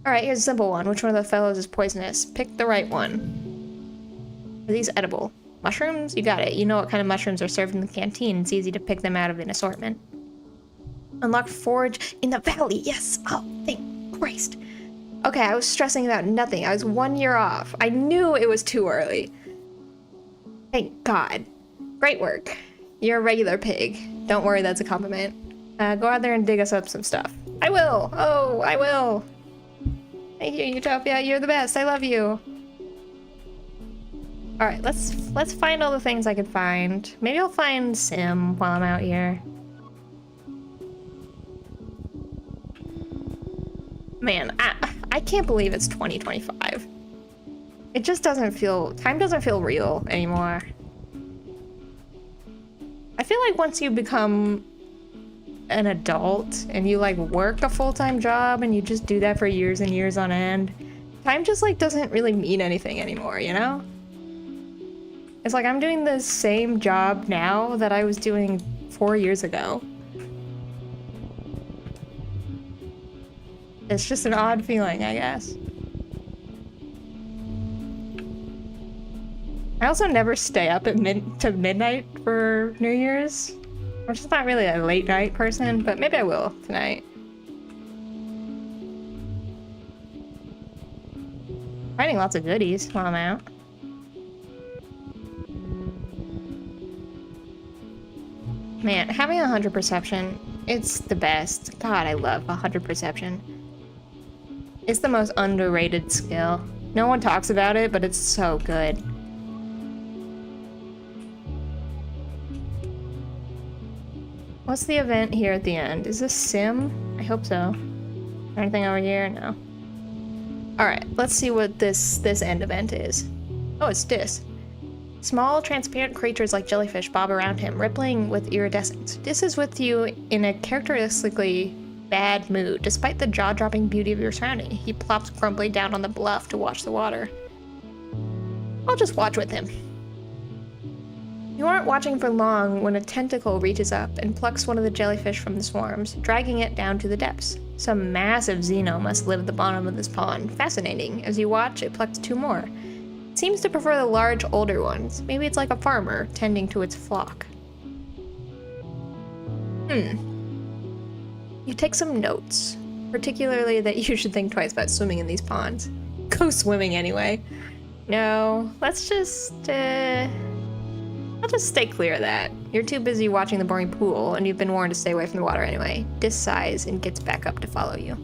Alright, here's a simple one. Which one of the fellows is poisonous? Pick the right one. Are these edible? Mushrooms? You got it. You know what kind of mushrooms are served in the canteen. It's easy to pick them out of an assortment. Unlocked forage in the valley. Yes! Oh, thank Christ. Okay, I was stressing about nothing. I was 1 year off. I knew it was too early. Thank God. Great work. You're a regular pig. Don't worry, that's a compliment. Go out there and dig us up some stuff. I will! Oh, I will! Thank you, Utopia. You're the best. I love you. Alright, let's find all the things I could find. Maybe I'll find Sim while I'm out here. Man, I can't believe it's 2025. It just doesn't feel... Time doesn't feel real anymore. I feel like once you become an adult and you like work a full-time job and you just do that for years and years on end, time just like doesn't really mean anything anymore, you know? It's like I'm doing the same job now that I was doing 4 years ago. It's just an odd feeling, I guess. I also never stay up at midnight for New Year's. I'm just not really a late night person, but maybe I will tonight. Finding lots of goodies while I'm out. Man, having 100 perception, it's the best. God, I love 100 perception. It's the most underrated skill. No one talks about it, but it's so good. What's the event here at the end? Is this Sim? I hope so. Anything over here? No. Alright, let's see what this end event is. Oh, it's Dis. Small, transparent creatures like jellyfish bob around him, rippling with iridescence. This is with you in a characteristically bad mood. Despite the jaw-dropping beauty of your surrounding, he plops grumpily down on the bluff to watch the water. I'll just watch with him. You aren't watching for long when a tentacle reaches up and plucks one of the jellyfish from the swarms, dragging it down to the depths. Some massive xeno must live at the bottom of this pond. Fascinating. As you watch, it plucks two more. It seems to prefer the large, older ones. Maybe it's like a farmer tending to its flock. You take some notes, particularly that you should think twice about swimming in these ponds. Go swimming anyway. No, let's just, I'll just stay clear of that. You're too busy watching the boring pool, and you've been warned to stay away from the water anyway. Dis sighs and gets back up to follow you.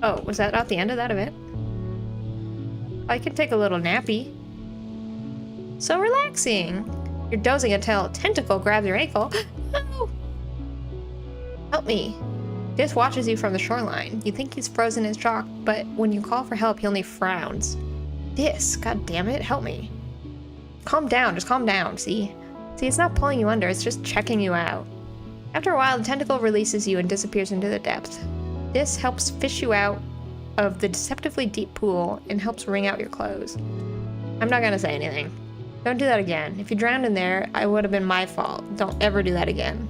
Oh, was that not the end of that event? I can take a little nappy. So relaxing. You're dozing until a tentacle grabs your ankle. No! Help me. Dis watches you from the shoreline. You think he's frozen in shock, but when you call for help, he only frowns. Dis, god damn it, help me. Calm down, just calm down, see? See, it's not pulling you under, it's just checking you out. After a while, the tentacle releases you and disappears into the depth. This helps fish you out of the deceptively deep pool and helps wring out your clothes. I'm not gonna say anything. Don't do that again. If you drowned in there, it would have been my fault. Don't ever do that again.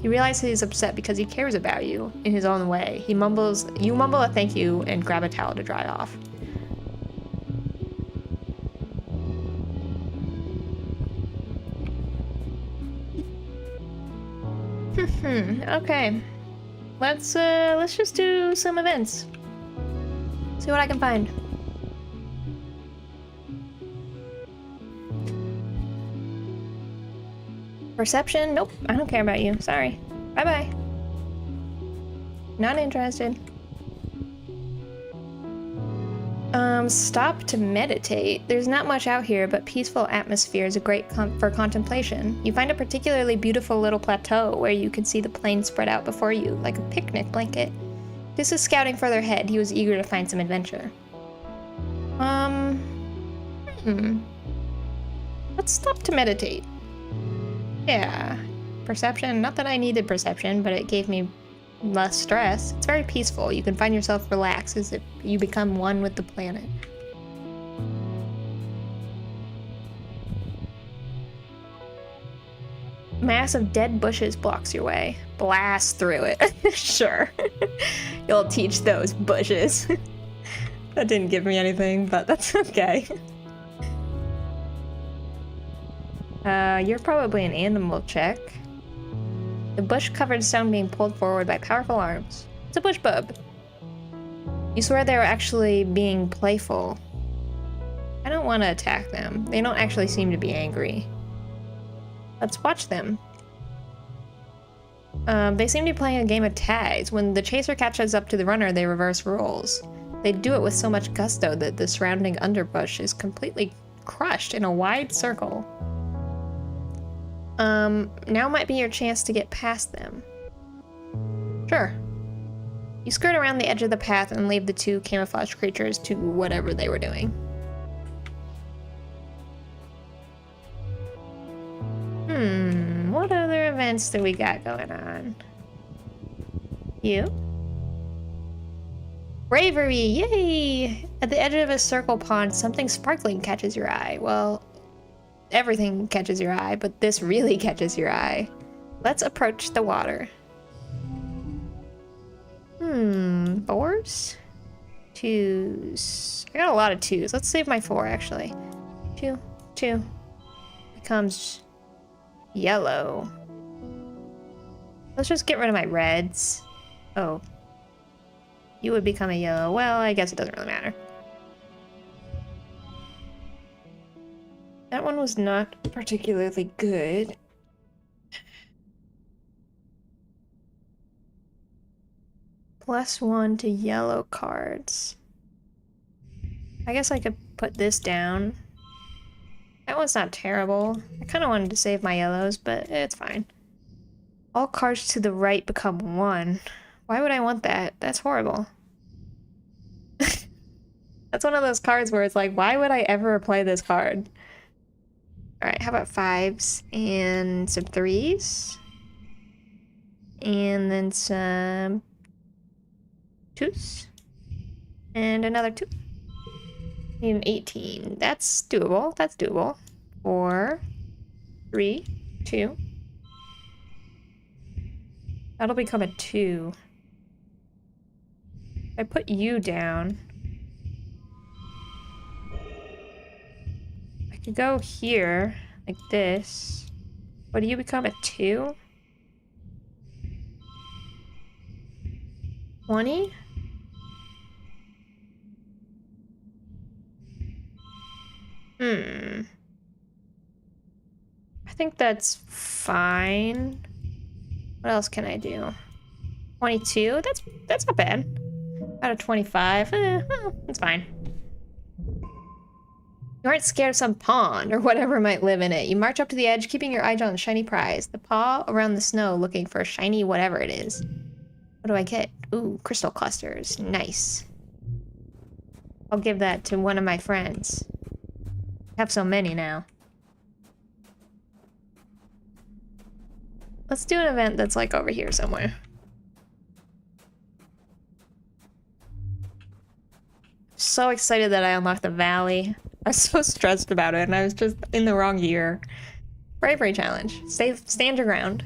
You realize he's upset because he cares about you in his own way. You mumble a thank you and grab a towel to dry off. Okay. Let's just do some events. See what I can find. Perception? Nope, I don't care about you. Sorry. Bye-bye. Not interested. Stop to meditate. There's not much out here, but peaceful atmosphere is a great for contemplation. You find a particularly beautiful little plateau where you can see the plain spread out before you, like a picnic blanket. This is scouting further ahead. He was eager to find some adventure. Let's stop to meditate. Yeah. Perception. Not that I needed perception, but it gave me less stress. It's very peaceful. You can find yourself relaxed as if you become one with the planet. Mass of dead bushes blocks your way. Blast through it. Sure. You'll teach those bushes. That didn't give me anything, but that's okay. You're probably an animal check. The bush-covered stone being pulled forward by powerful arms. It's a bush bub. You swear they were actually being playful. I don't want to attack them. They don't actually seem to be angry. Let's watch them. They seem to be playing a game of tags. When the chaser catches up to the runner, they reverse roles. They do it with so much gusto that the surrounding underbrush is completely crushed in a wide circle. Now might be your chance to get past them. Sure. You skirt around the edge of the path and leave the two camouflaged creatures to whatever they were doing. What other events do we got going on? You? Bravery, yay! At the edge of a circle pond, something sparkling catches your eye. Well, everything catches your eye, but this really catches your eye. Let's approach the water. 4s? 2s. I got a lot of 2s. Let's save my 4, actually. 2, 2. Becomes yellow. Let's just get rid of my reds. Oh. You would become a yellow. Well, I guess it doesn't really matter. That one was not particularly good. +1 to yellow cards. I guess I could put this down. That one's not terrible. I kind of wanted to save my yellows, but it's fine. All cards to the right become 1. Why would I want that? That's horrible. That's one of those cards where it's like, why would I ever play this card? Alright, how about 5s and some 3s? And then some 2s. And another 2. Need an 18. That's doable. That's doable. 4, 3, 2. That'll become a 2. If I put you down, I could go here, like this. But do you become a 2? 20? I think that's fine. What else can I do? 22? That's not bad. Out of 25, well, that's fine. You aren't scared of some pond or whatever might live in it. You march up to the edge, keeping your eyes on the shiny prize. The paw around the snow, looking for a shiny whatever it is. What do I get? Ooh, crystal clusters. Nice. I'll give that to one of my friends. I have so many now. Let's do an event that's like over here somewhere. So excited that I unlocked the valley. I was so stressed about it and I was just in the wrong year. Bravery challenge. Stand your ground.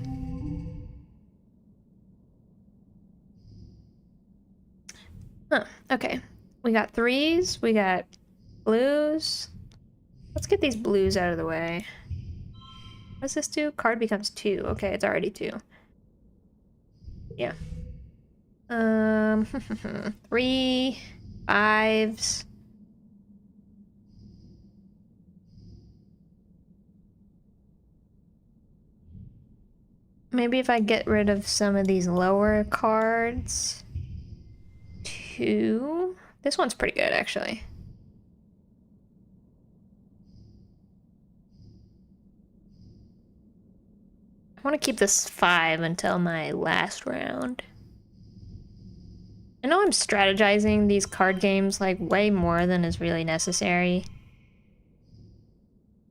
Huh, okay. We got 3s, we got blues. Let's get these blues out of the way. What does this do? Card becomes 2. Okay, it's already 2. Yeah. 3, 5s. Maybe if I get rid of some of these lower cards. 2. This one's pretty good, actually. I want to keep this 5 until my last round. I know I'm strategizing these card games like way more than is really necessary.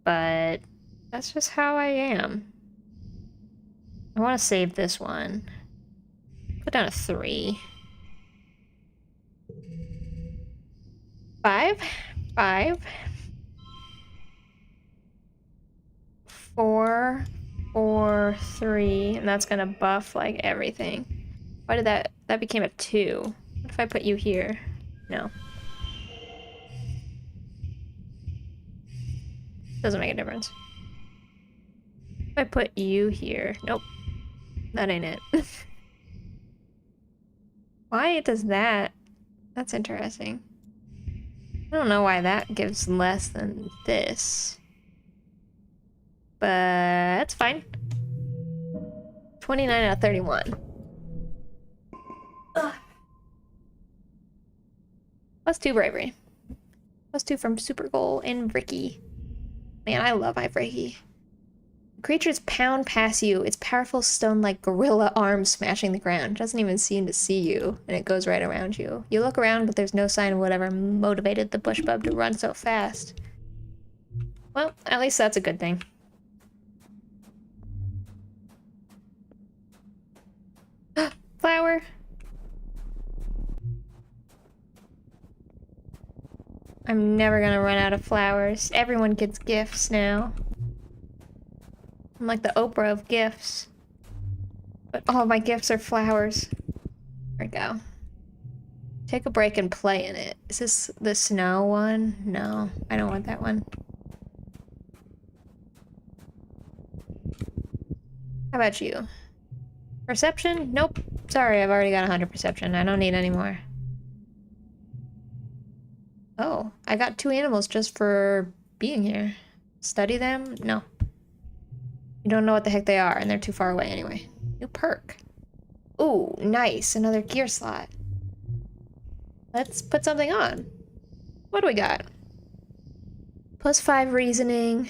But that's just how I am. I want to save this one. Put down a 3. 5, 5, 4, 4, 3, and that's gonna buff like everything. Why did that became a 2? What if I put you here? No. Doesn't make a difference. If I put you here, nope. That ain't it. Why does that? That's interesting. I don't know why that gives less than this. But that's fine. 29 out of 31. Ugh. +2 bravery. +2 from Super Goal and Ricky. Man, I love my Ricky. Creatures pound past you, its powerful stone-like gorilla arms smashing the ground. It doesn't even seem to see you, and it goes right around you. You look around, but there's no sign of whatever motivated the bushbub to run so fast. Well, at least that's a good thing. Flower! I'm never gonna run out of flowers. Everyone gets gifts now. I'm like the Oprah of gifts. But all of my gifts are flowers. There we go. Take a break and play in it. Is this the snow one? No, I don't want that one. How about you? Perception? Nope. Sorry, I've already got 100 perception. I don't need any more. Oh, I got 2 animals just for being here. Study them? No. You don't know what the heck they are, and they're too far away anyway. New perk. Ooh, nice. Another gear slot. Let's put something on. What do we got? +5 reasoning.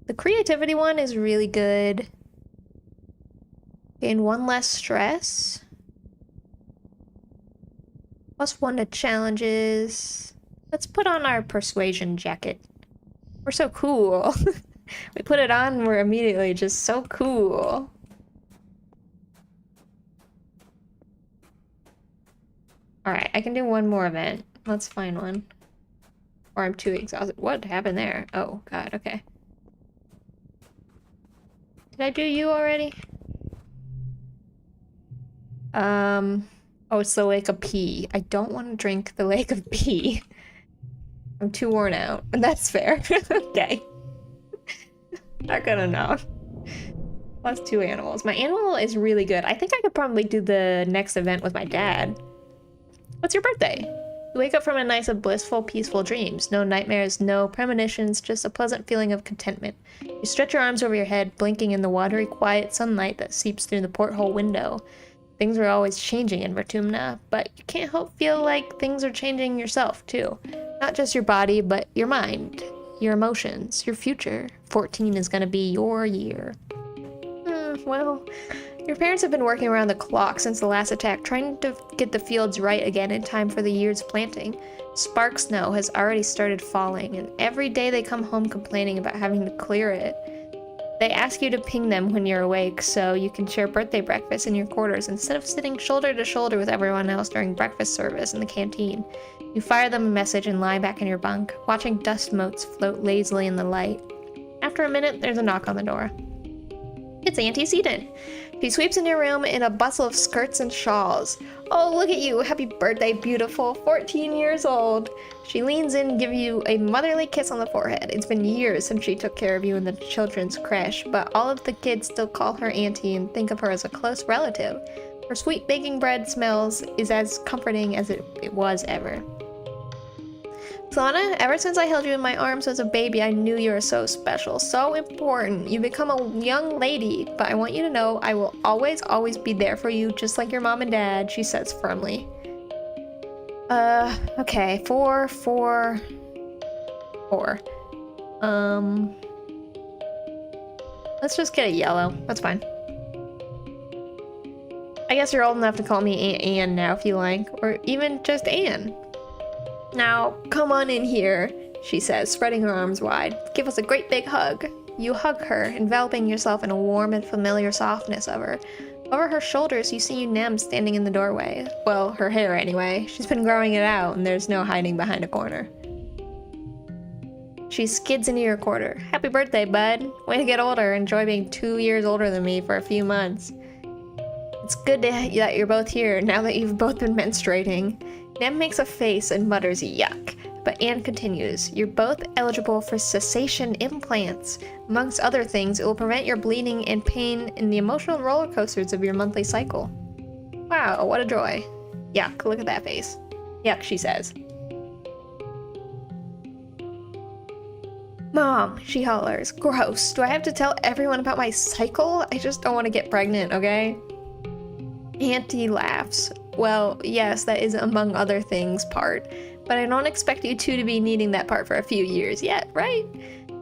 The creativity one is really good. Gain 1 less stress. +1 to challenges. Let's put on our persuasion jacket. We're so cool. We put it on, we're immediately just so cool. Alright, I can do one more event. Let's find one. Or I'm too exhausted. What happened there? Oh, God, okay. Did I do you already? Oh, it's the Lake of Pee. I don't want to drink the Lake of Pee. I'm too worn out. That's fair. Okay. Not gonna know. Plus 2 animals. My animal is really good. I think I could probably do the next event with my dad. What's your birthday? You wake up from a night of blissful, peaceful dreams. No nightmares, no premonitions, just a pleasant feeling of contentment. You stretch your arms over your head, blinking in the watery, quiet sunlight that seeps through the porthole window. Things are always changing in Vertumna, but you can't help feel like things are changing yourself, too. Not just your body, but your mind, your emotions, your future. 14 is gonna be your year. Well, your parents have been working around the clock since the last attack, trying to get the fields right again in time for the year's planting. Spark snow has already started falling, and every day they come home complaining about having to clear it. They ask you to ping them when you're awake so you can share birthday breakfast in your quarters instead of sitting shoulder to shoulder with everyone else during breakfast service in the canteen. You fire them a message and lie back in your bunk, watching dust motes float lazily in the light. After a minute, there's a knock on the door. It's Auntie Seaton. She sweeps in your room in a bustle of skirts and shawls. Oh, look at you. Happy birthday, beautiful. 14 years old. She leans in and gives you a motherly kiss on the forehead. It's been years since she took care of you in the children's creche, but all of the kids still call her Auntie and think of her as a close relative. Her sweet baking bread smells is as comforting as it was ever. Solana, ever since I held you in my arms as a baby, I knew you were so special, so important. You become a young lady, but I want you to know I will always, always be there for you, just like your mom and dad, she says firmly. Okay, 4, 4, 4. Let's just get a yellow. That's fine. I guess you're old enough to call me Aunt Anne now if you like, or even just Anne. Now, come on in here, she says, spreading her arms wide. Give us a great big hug. You hug her, enveloping yourself in a warm and familiar softness of her. Over her shoulders, you see Nem standing in the doorway. Well, her hair anyway. She's been growing it out, and there's no hiding behind a corner. She skids into your quarter. Happy birthday, bud. Way to get older. Enjoy being 2 years older than me for a few months. It's good that you're both here, now that you've both been menstruating. Nem makes a face and mutters yuck, but Anne continues, you're both eligible for cessation implants. Amongst other things, it will prevent your bleeding and pain in the emotional roller coasters of your monthly cycle. Wow, what a joy. Yuck, look at that face. Yuck, she says. Mom, she hollers, gross. Do I have to tell everyone about my cycle? I just don't want to get pregnant, okay? Auntie laughs. Well, yes, that is among other things part, but I don't expect you two to be needing that part for a few years yet, right?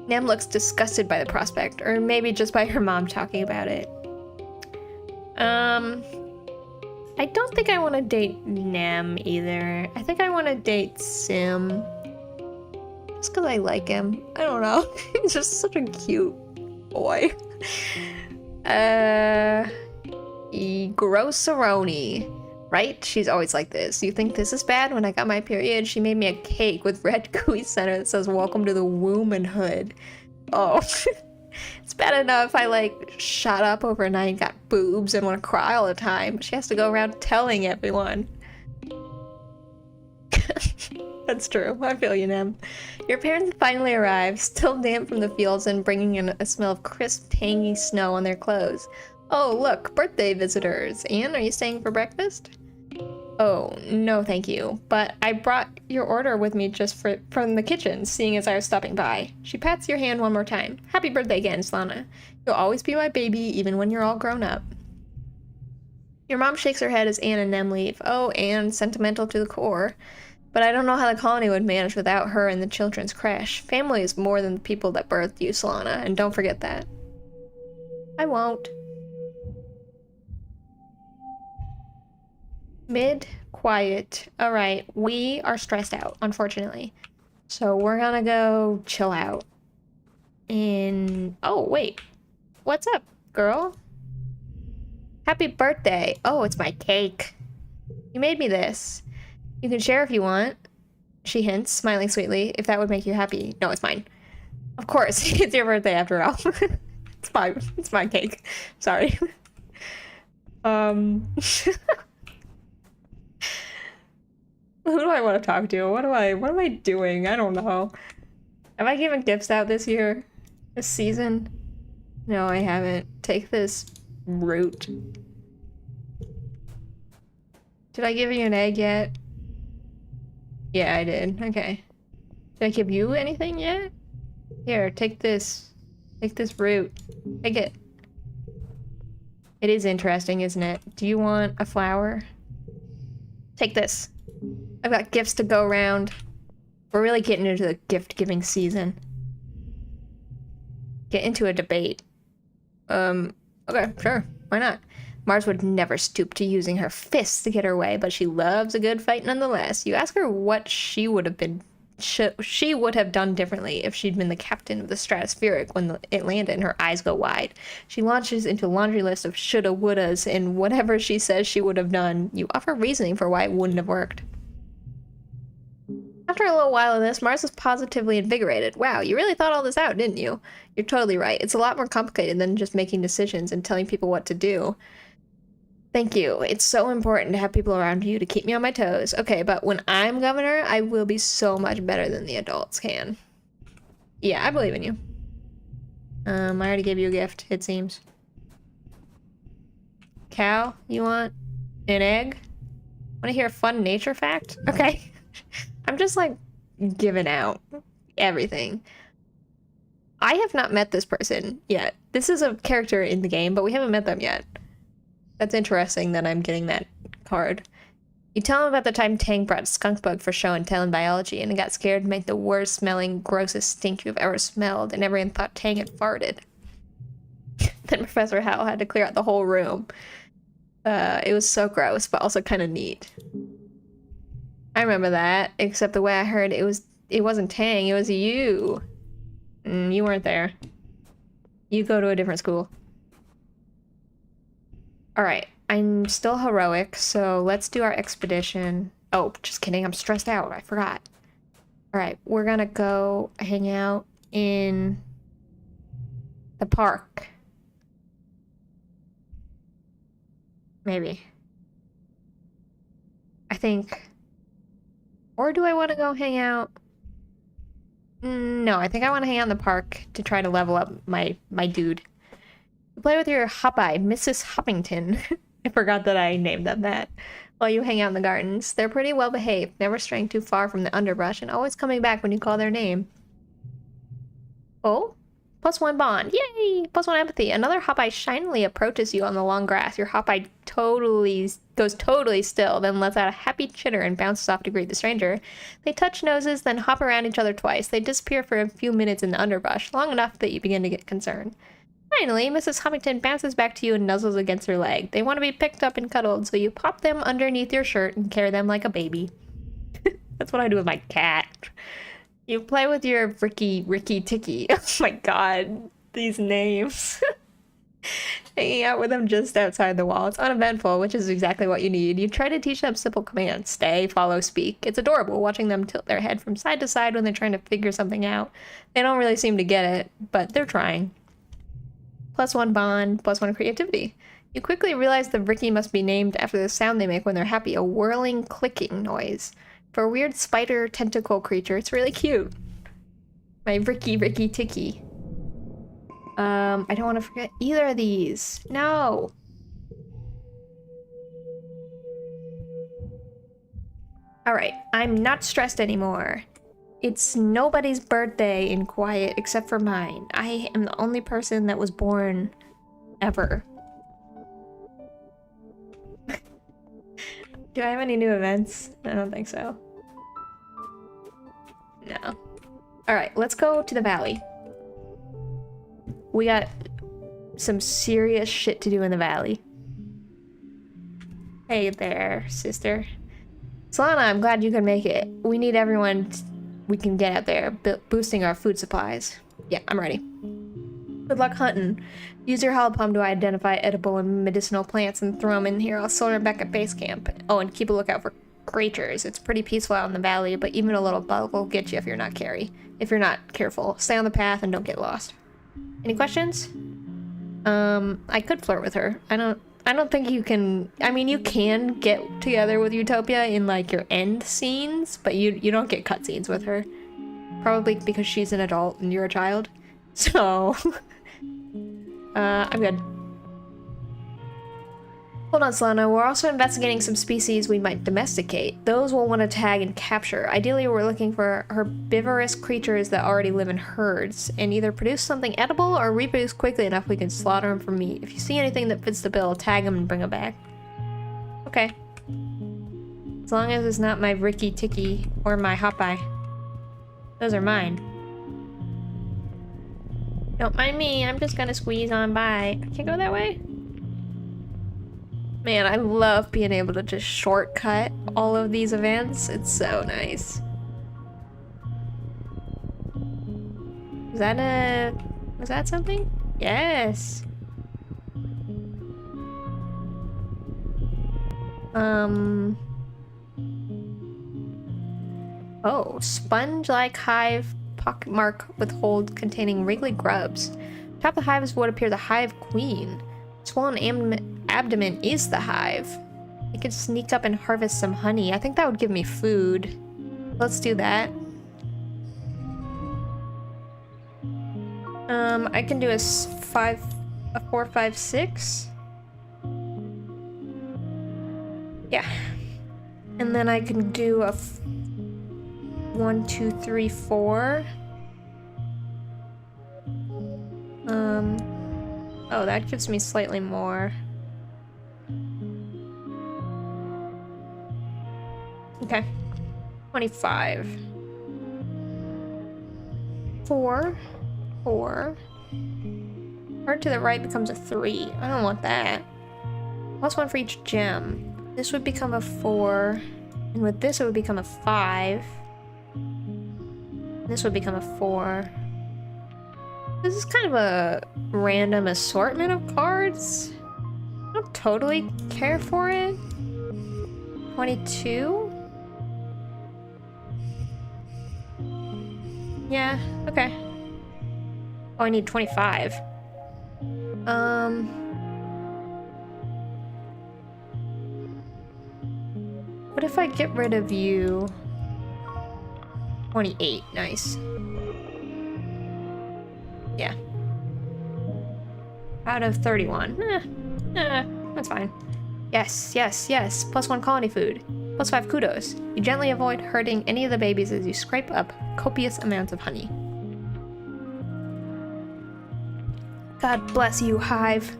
Nem looks disgusted by the prospect, or maybe just by her mom talking about it. I don't think I want to date Nem either. I think I want to date Sim. Just because I like him. I don't know. He's just such a cute boy. Grosseroni. Right? She's always like this. You think this is bad? When I got my period, she made me a cake with red gooey center that says, welcome to the womanhood. Oh. It's bad enough I, like, shot up overnight, got boobs, and want to cry all the time. But she has to go around telling everyone. That's true. I feel you, Nem. Your parents finally arrive, still damp from the fields and bringing in a smell of crisp, tangy snow on their clothes. Oh, look, birthday visitors. Anne, are you staying for breakfast? Oh, no thank you. But I brought your order with me just from the kitchen, seeing as I was stopping by. She pats your hand one more time. Happy birthday again, Slana. You'll always be my baby, even when you're all grown up. Your mom shakes her head as Anne and Nem leave. Oh, Anne, sentimental to the core. But I don't know how the colony would manage without her in the children's creche. Family is more than the people that birthed you, Solana, and don't forget that. I won't. Quiet. Alright, we are stressed out, unfortunately. So we're gonna go chill out. in... Oh, wait. What's up, girl? Happy birthday. Oh, it's my cake. You made me this. You can share if you want. She hints, smiling sweetly, if that would make you happy. No, it's mine. Of course, it's your birthday after all. It's fine. It's my cake. Sorry. Who do I want to talk to? What am I doing? I don't know. Have I given gifts out this year? This season? No, I haven't. Take this root. Did I give you an egg yet? Yeah, I did. Okay. Did I give you anything yet? Here, take this. Take this root. Take it. It is interesting, isn't it? Do you want a flower? Take this. I've got gifts to go around. We're really getting into the gift-giving season. Get into a debate. Okay, sure. Why not? Mars would never stoop to using her fists to get her way, but she loves a good fight nonetheless. You ask her what she would have done differently if she'd been the captain of the Stratospheric when it landed, and her eyes go wide. She launches into a laundry list of shoulda, wouldas, and whatever she says she would have done. You offer reasoning for why it wouldn't have worked. After a little while of this, Mars was positively invigorated. Wow, you really thought all this out, didn't you? You're totally right. It's a lot more complicated than just making decisions and telling people what to do. Thank you. It's so important to have people around you to keep me on my toes. Okay, but when I'm governor, I will be so much better than the adults can. Yeah, I believe in you. I already gave you a gift, it seems. Cow, you want an egg? Want to hear a fun nature fact? Okay. I'm just like giving out everything. I have not met this person yet. This is a character in the game, but we haven't met them yet. That's interesting that I'm getting that card. You tell him about the time Tang brought a skunk bug for show and tell in biology, and it got scared to make the worst smelling, grossest stink you've ever smelled, and everyone thought Tang had farted. Then Professor Howell had to clear out the whole room. It was so gross, but also kind of neat. I remember that, except the way I heard it wasn't Tang, it was you. You weren't there. You go to a different school. Alright, I'm still heroic, so let's do our expedition. Oh, just kidding, I'm stressed out, I forgot. Alright, we're gonna go hang out in the park. Maybe. I think. Or do I want to go hang out? No, I think I want to hang out in the park to try to level up my dude. You play with your Hopeye, Mrs. Hoppington. I forgot that I named them that. While you hang out in the gardens. They're pretty well behaved, never straying too far from the underbrush, and always coming back when you call their name. Oh? +1 bond. Yay! +1 empathy. Another Hopeye shinily approaches you on the long grass. Your Hopeye goes totally still, then lets out a happy chitter and bounces off to greet the stranger. They touch noses, then hop around each other twice. They disappear for a few minutes in the underbrush, long enough that you begin to get concerned. Finally, Mrs. Hoppington bounces back to you and nuzzles against her leg. They want to be picked up and cuddled, so you pop them underneath your shirt and carry them like a baby. That's what I do with my cat. You play with your Ricky Ticky. Oh my god, these names. Hanging out with them just outside the wall. It's uneventful, which is exactly what you need. You try to teach them simple commands. Stay, follow, speak. It's adorable watching them tilt their head from side to side when they're trying to figure something out. They don't really seem to get it, but they're trying. +1 bond, +1 creativity. You quickly realize the Ricky must be named after the sound they make when they're happy, a whirling, clicking noise. For a weird spider tentacle creature, it's really cute. My Ricky Ticky. I don't want to forget either of these. No! Alright, I'm not stressed anymore. It's nobody's birthday in quiet except for mine. I am the only person that was born ever. Do I have any new events? I don't think so. No. Alright, let's go to the valley. We got some serious shit to do in the valley. Hey there, sister. Solana, I'm glad you could make it. We need everyone we can get out there, boosting our food supplies. Yeah, I'm ready. Good luck hunting. Use your hollow palm to identify edible and medicinal plants and throw them in here. I'll sort them back at base camp. Oh, and keep a lookout for creatures. It's pretty peaceful out in the valley, but even a little bug will get you if you're not careful. Stay on the path and don't get lost. Any questions? I could flirt with her. I don't think you can. I mean, you can get together with Utopia in like your end scenes, but you don't get cutscenes with her. Probably because she's an adult and you're a child. So I'm good. Hold on, Solana. We're also investigating some species we might domesticate. Those we'll want to tag and capture. Ideally, we're looking for herbivorous creatures that already live in herds and either produce something edible or reproduce quickly enough we can slaughter them for meat. If you see anything that fits the bill, tag them and bring them back. Okay. As long as it's not my Ricky Ticky or my Hopeye. Those are mine. Don't mind me, I'm just gonna squeeze on by. I can't go that way? Man, I love being able to just shortcut all of these events. It's so nice. Was that something? Yes. Oh, sponge-like hive pockmark with hold containing wriggly grubs. Top of the hive is what appear the hive queen. Swollen abdomen is the hive. I could sneak up and harvest some honey. I think that would give me food. Let's do that. I can do a 4, 5, 6. Yeah. And then I can do a 1, 2, 3, 4. Oh, that gives me slightly more. Okay. 25. 4. 4. Hard to the right becomes a 3. I don't want that. +1 for each gem. This would become a 4. And with this it would become a 5. This would become a 4. This is kind of a random assortment of cards. I don't totally care for it. 22? Yeah, okay. Oh, I need 25. What if I get rid of you? 28, nice. Yeah. Out of 31. That's fine. Yes, yes, yes. +1 colony food. +5 kudos. You gently avoid hurting any of the babies as you scrape up copious amounts of honey. God bless you, Hive.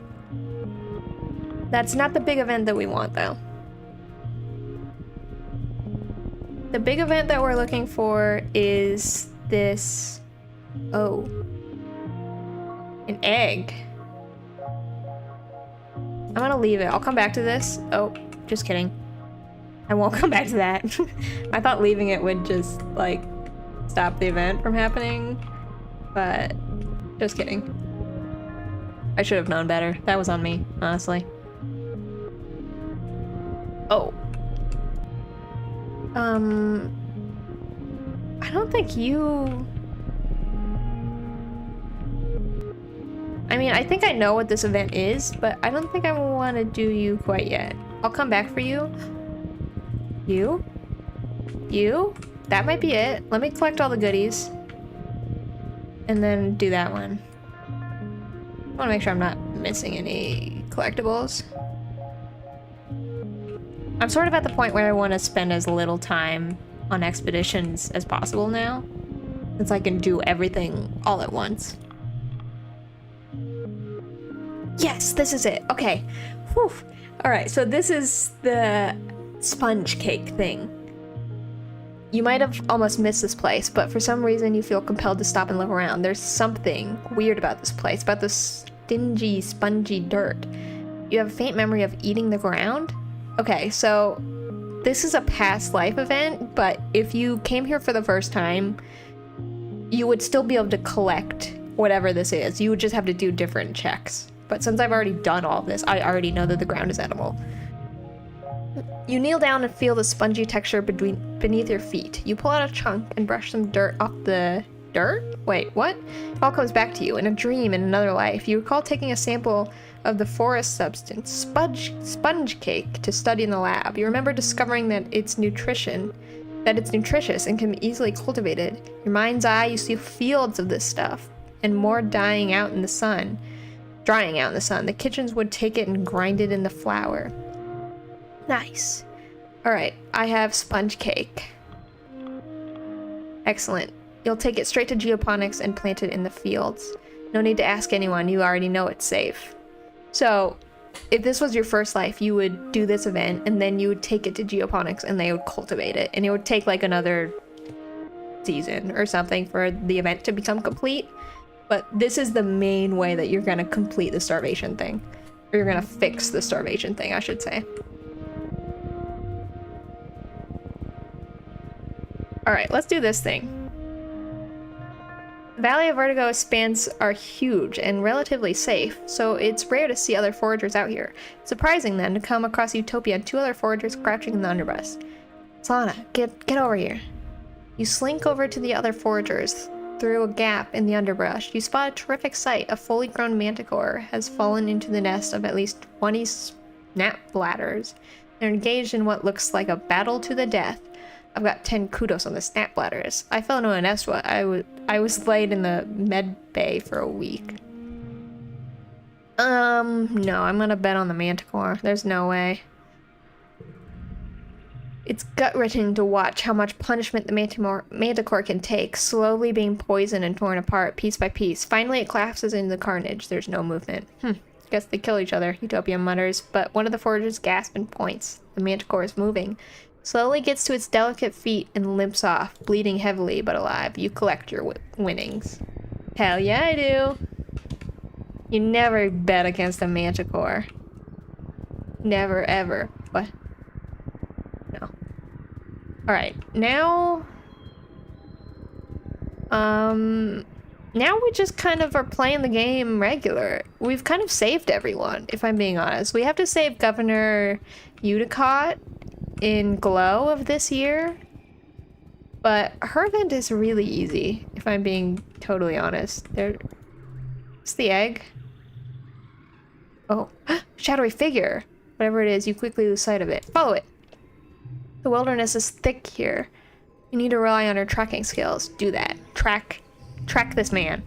That's not the big event that we want, though. The big event that we're looking for is this... Oh. An egg. I'm gonna leave it. I'll come back to this. Oh, just kidding. I won't come back to that. I thought leaving it would just, like, stop the event from happening. But, just kidding. I should have known better. That was on me, honestly. Oh. I don't think you... I mean, I think I know what this event is, but I don't think I want to do you quite yet. I'll come back for you. You? You? That might be it. Let me collect all the goodies. And then do that one. I want to make sure I'm not missing any collectibles. I'm sort of at the point where I want to spend as little time on expeditions as possible now, since I can do everything all at once. Yes, this is it. Okay. Whew. All right, so this is the sponge cake thing. You might have almost missed this place, but for some reason you feel compelled to stop and look around. There's something weird about this place, about this stingy, spongy dirt. You have a faint memory of eating the ground? Okay, so this is a past life event, but if you came here for the first time, you would still be able to collect whatever this is. You would just have to do different checks. But since I've already done all this, I already know that the ground is edible. You kneel down and feel the spongy texture beneath your feet. You pull out a chunk and brush some dirt off the... Dirt? Wait, what? It all comes back to you in a dream in another life. You recall taking a sample of the forest substance, sponge cake, to study in the lab. You remember discovering that it's nutritious and can be easily cultivated. Your mind's eye, you see fields of this stuff, and more drying out in the sun. The kitchens would take it and grind it into flour. Nice. Alright, I have sponge cake. Excellent. You'll take it straight to geoponics and plant it in the fields. No need to ask anyone, you already know it's safe. So, if this was your first life, you would do this event, and then you would take it to geoponics, and they would cultivate it. And it would take like another season or something for the event to become complete. But this is the main way that you're gonna complete the starvation thing. Or you're gonna fix the starvation thing, I should say. Alright, let's do this thing. Valley of Vertigo spans are huge and relatively safe, so it's rare to see other foragers out here. Surprising then to come across Utopia and 2 other foragers crouching in the underbrush. Solana, get over here. You slink over to the other foragers through a gap in the underbrush. You spot a terrific sight. A fully grown manticore has fallen into the nest of at least 20 snap bladders. They're engaged in what looks like a battle to the death. I've got 10 kudos on the snap bladders. I fell into a nest while I was laid in the med bay for a week. No, I'm gonna bet on the manticore. There's no way. It's gut-wrenching to watch how much punishment the manticore can take, slowly being poisoned and torn apart piece by piece. Finally, it collapses into the carnage. There's no movement. Guess they kill each other, Utopia mutters, but one of the foragers gasps and points. The manticore is moving. Slowly gets to its delicate feet and limps off, bleeding heavily but alive. You collect your winnings. Hell yeah, I do. You never bet against a manticore. Never, ever. What? No. Alright, now... Now we just kind of are playing the game regular. We've kind of saved everyone, if I'm being honest. We have to save Governor Udicott in Glow of this year, but her event is really easy, if I'm being totally honest. It's the egg. Oh, shadowy figure. Whatever it is, you quickly lose sight of it. Follow it. The wilderness is thick here. You need to rely on your tracking skills. Do that. Track this man.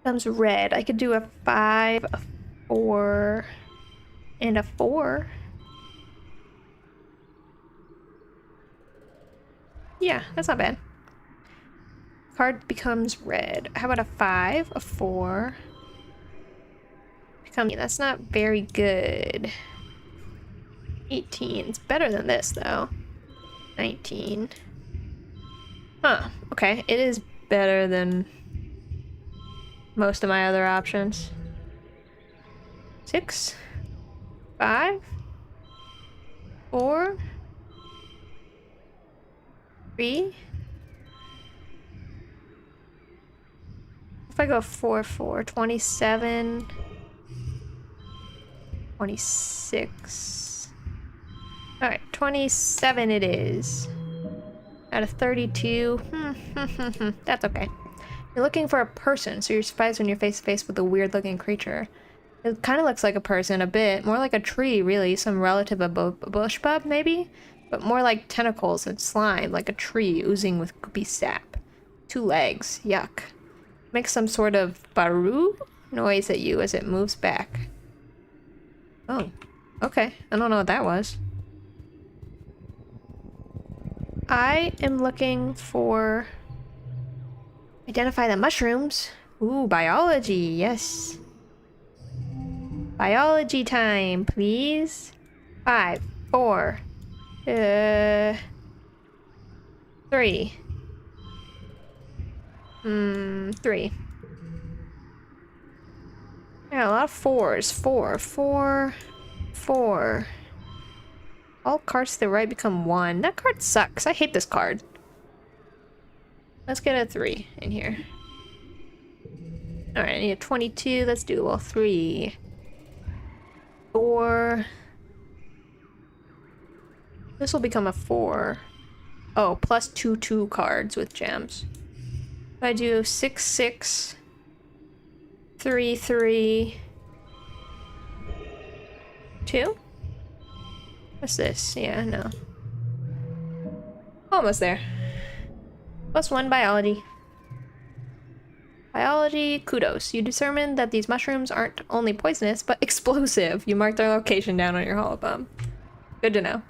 Comes red. I could do a 5, a 4, and a 4. Yeah, that's not bad. Card becomes red. How about a 5, a 4? That's not very good. 18. It's better than this, though. 19. Huh. Okay. It is better than most of my other options. 6, 5, 4, 3. If I go 4, 4, 27, 26. Alright, 27 it is. Out of 32. That's okay. You're looking for a person, so you're surprised when you're face to face with a weird looking creature. It kind of looks like a person a bit, more like a tree really, some relative of a bush bub maybe, but more like tentacles and slime, like a tree oozing with goopy sap. 2 legs, yuck. Makes some sort of baroo noise at you as it moves back. Oh, okay, I don't know what that was. I am looking for... Identify the mushrooms. Ooh, biology, yes. Biology time, please. 5, 4, 3. 3. Yeah, a lot of 4s. 4, 4, 4. All cards to the right become 1. That card sucks. I hate this card. Let's get a 3 in here. Alright, I need a 22. That's doable. 3. 4. This will become a 4. Oh, plus 2 cards with gems. If I do 6, 6, 3, 3, 2? What's this? Yeah, no. Almost there. Plus 1 biology. Biology, kudos. You determined that these mushrooms aren't only poisonous, but explosive. You marked their location down on your holobomb. Good to know.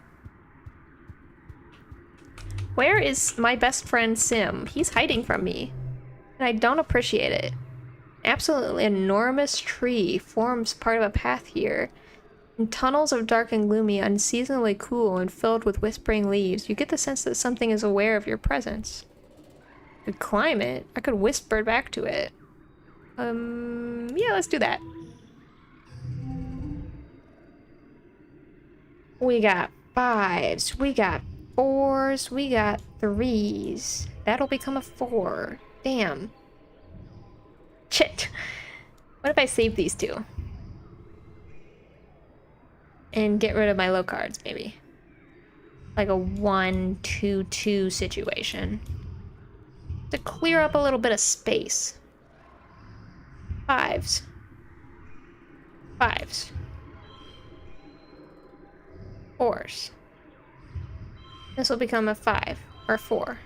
Where is my best friend Sim? He's hiding from me, and I don't appreciate it. Absolutely enormous tree forms part of a path here. In tunnels of dark and gloomy, unseasonably cool and filled with whispering leaves, you get the sense that something is aware of your presence. I could climb it. I could whisper back to it. Yeah, let's do that. We got 5s, we got 4s, we got 3s. That'll become a 4. Damn. Shit. What if I save these 2? And get rid of my low cards, maybe. Like a 1, 2, 2 situation. To clear up a little bit of space. 5s. 5s. 4s. This will become a 5 or 4.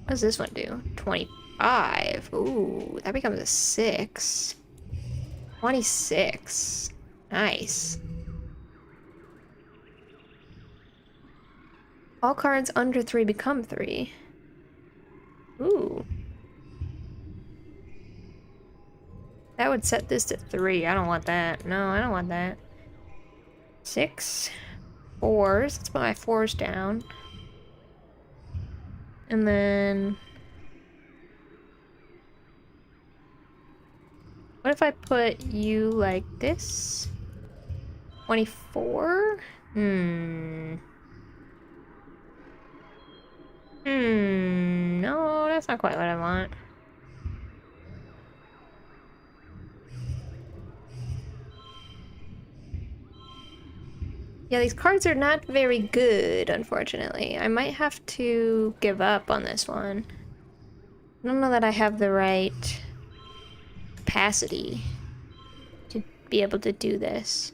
What does this one do? 25. Ooh, that becomes a 6. 26. Nice. All cards under 3 become 3. Ooh. That would set this to 3. I don't want that. No, I don't want that. 6. 4s. Let's put my 4s down. And then... what if I put you like this? 24? No, that's not quite what I want. Yeah, these cards are not very good, unfortunately. I might have to give up on this one. I don't know that I have the right capacity to be able to do this.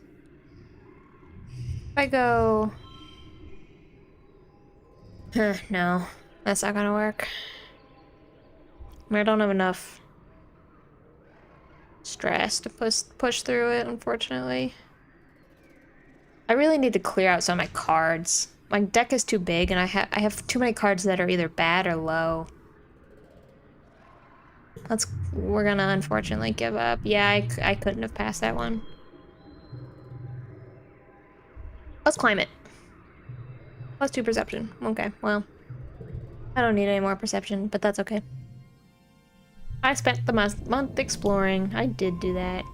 If I go... no, that's not gonna work. I don't have enough stress to push through it, unfortunately. I really need to clear out some of my cards. My deck is too big, and I have too many cards that are either bad or low. We're gonna unfortunately give up. Yeah, I couldn't have passed that one. Let's climb it. Plus 2 perception. Okay, well. I don't need any more perception, but that's okay. I spent the month exploring. I did do that.